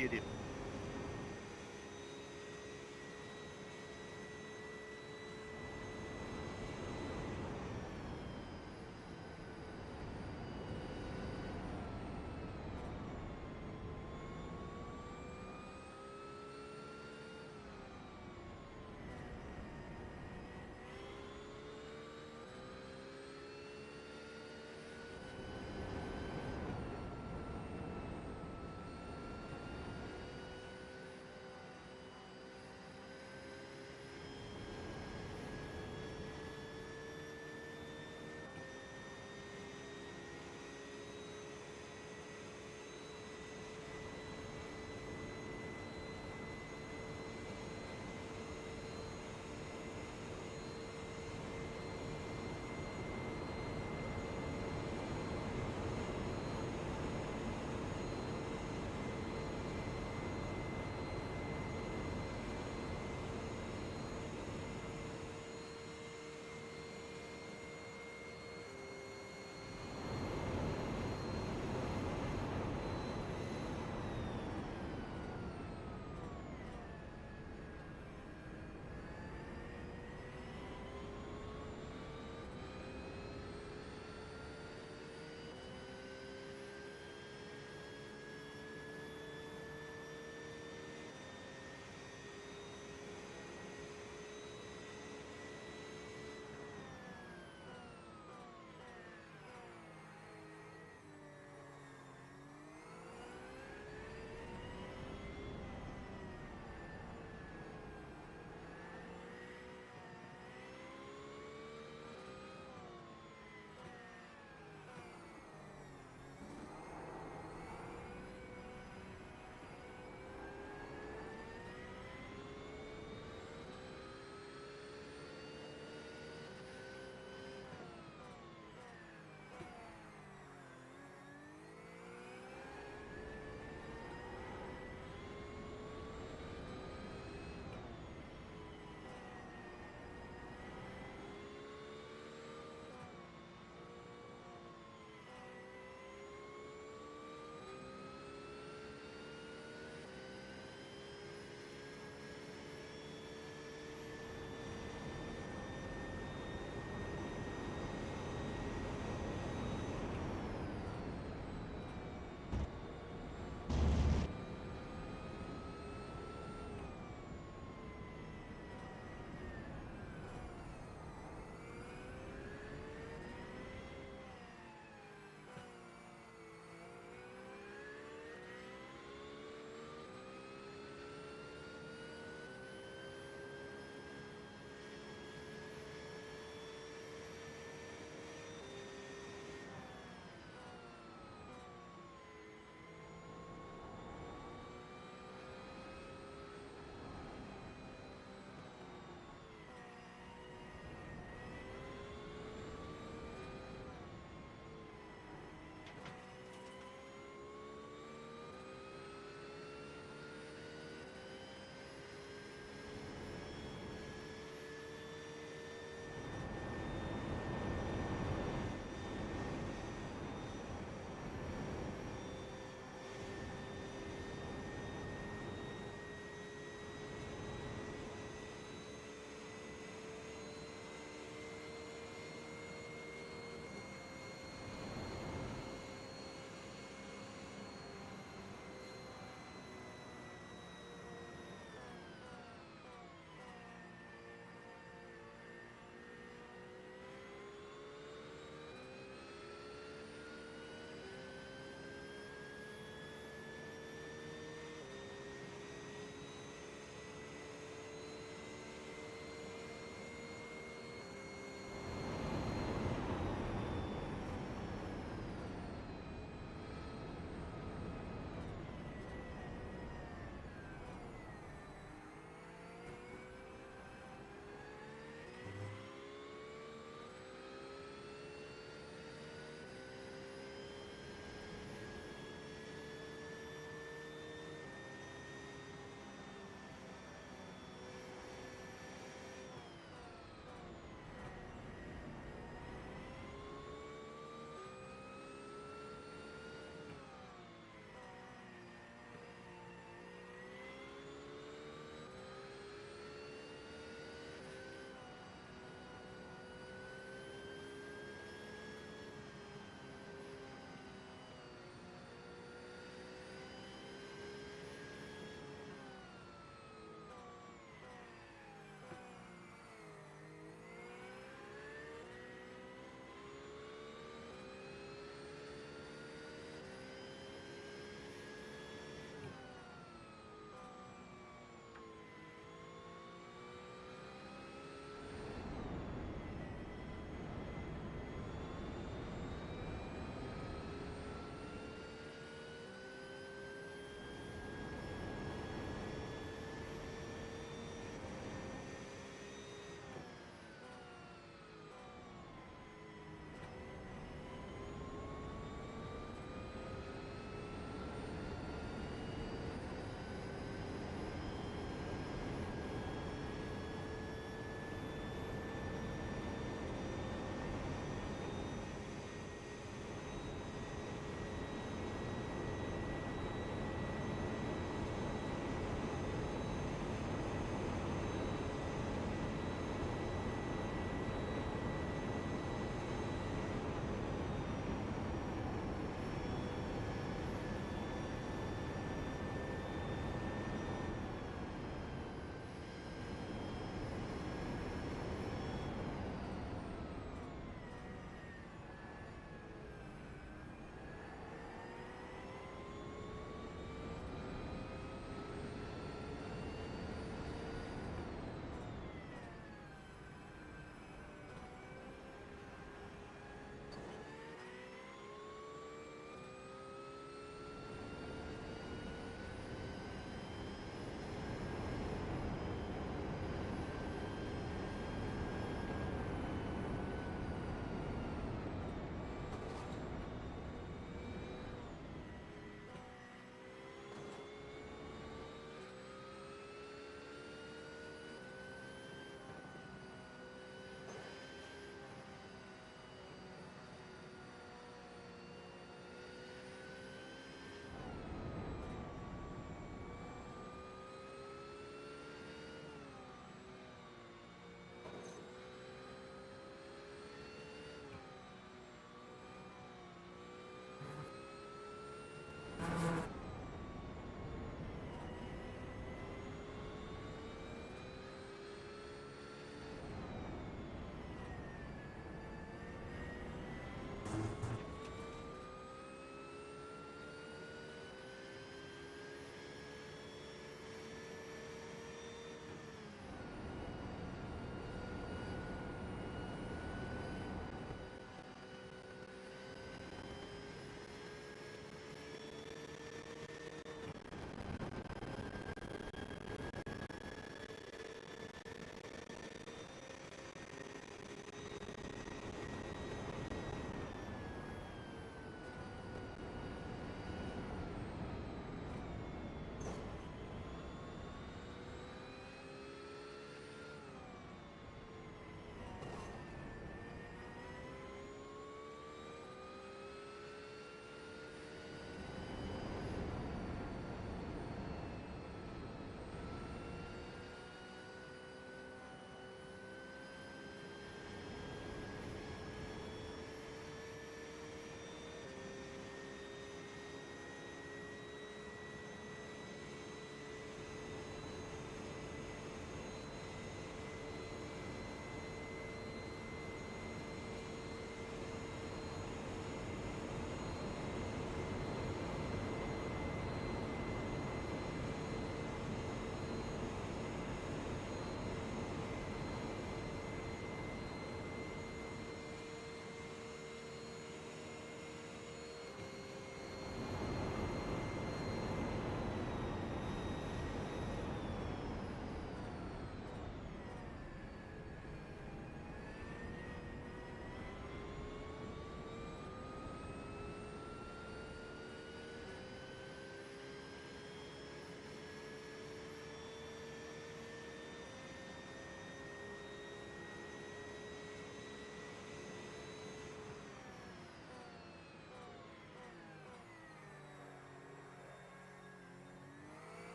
hit him.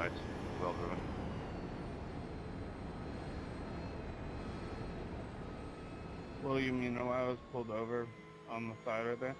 mate. Well driven. Well, you mean I was pulled over on the side right there?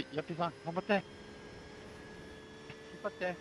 Yappi-san,頑張って! 引っ張って!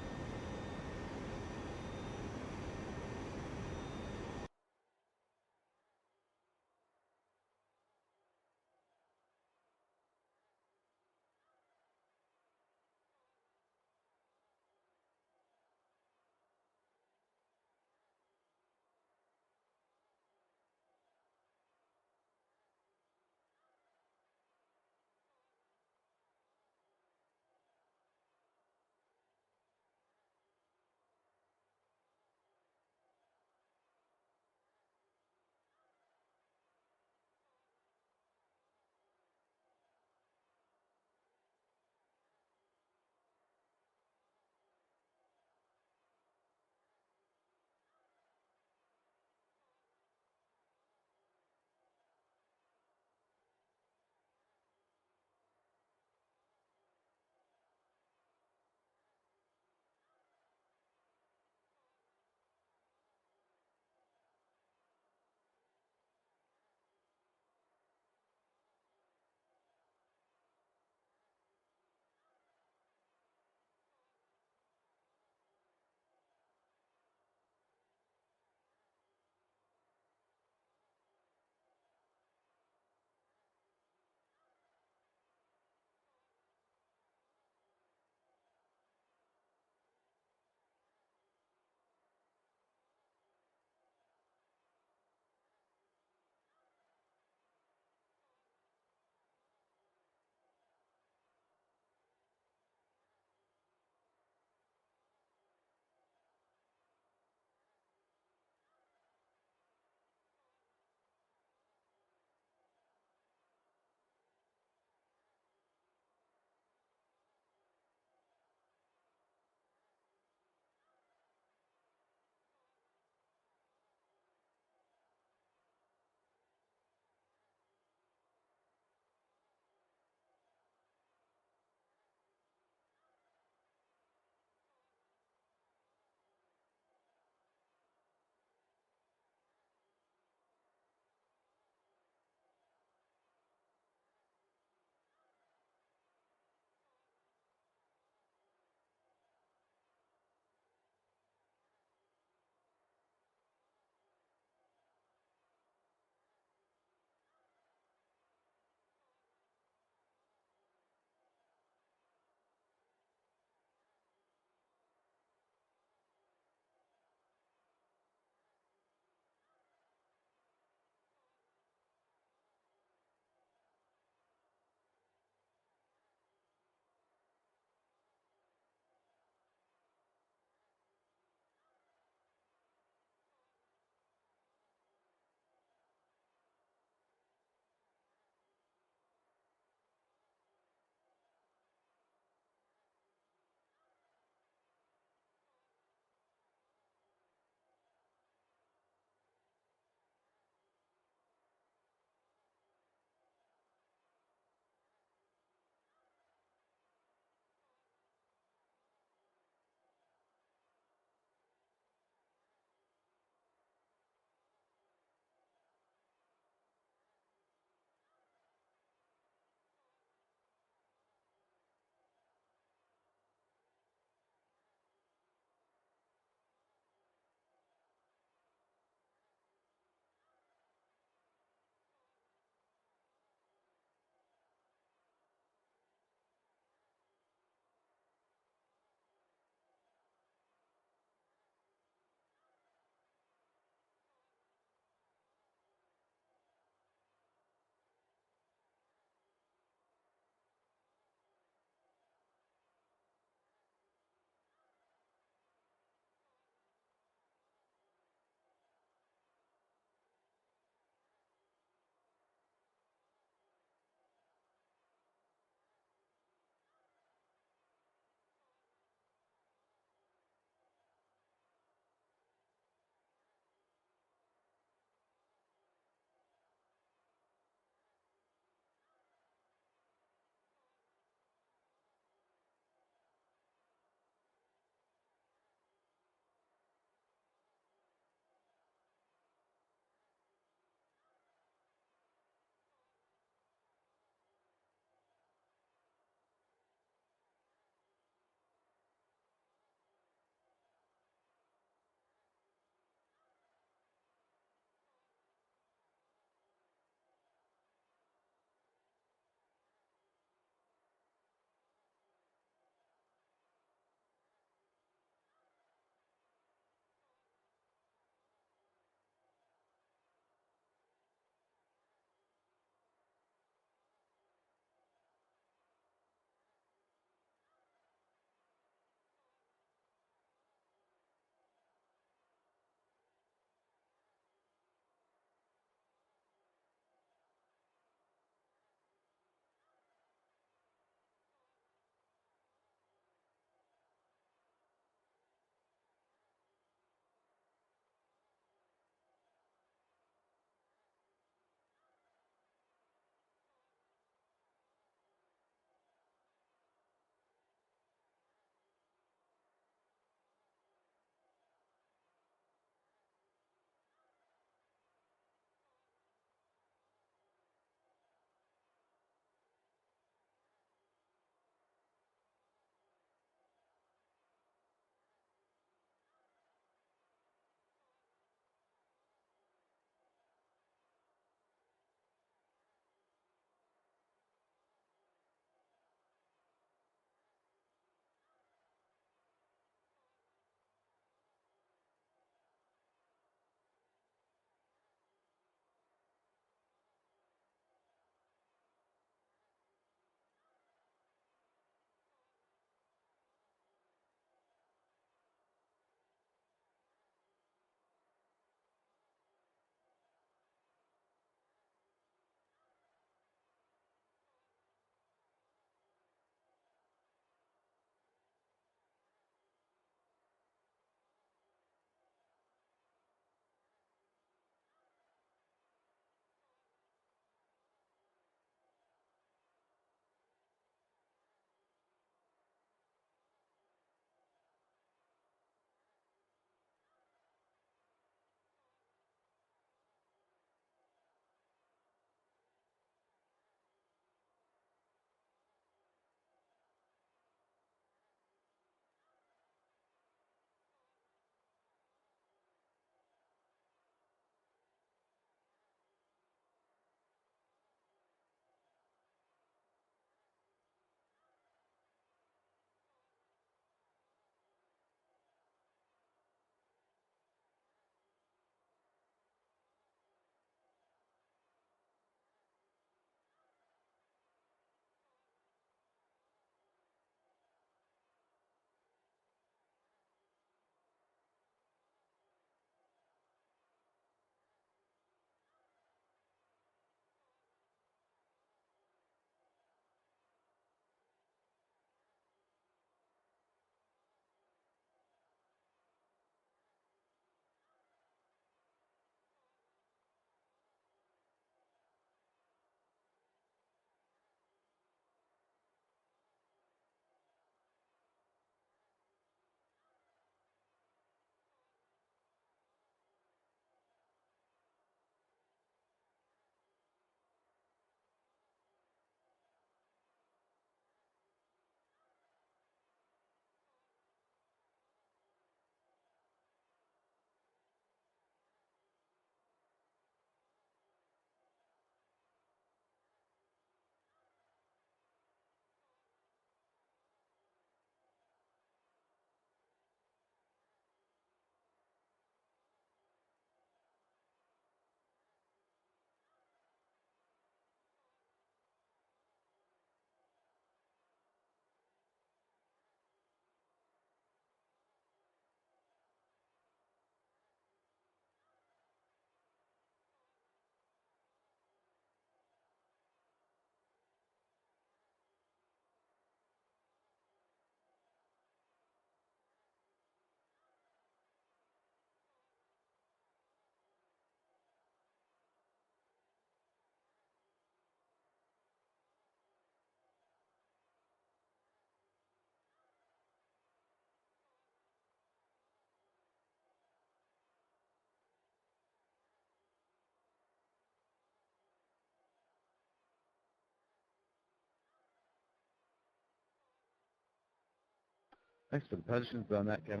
Thanks for the patience on that, Kevin.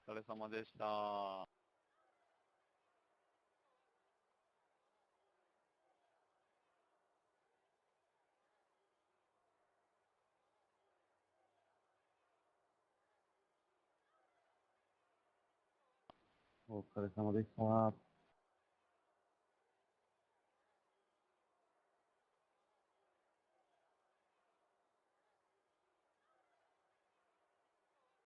お疲れ様でした。お疲れ様でした。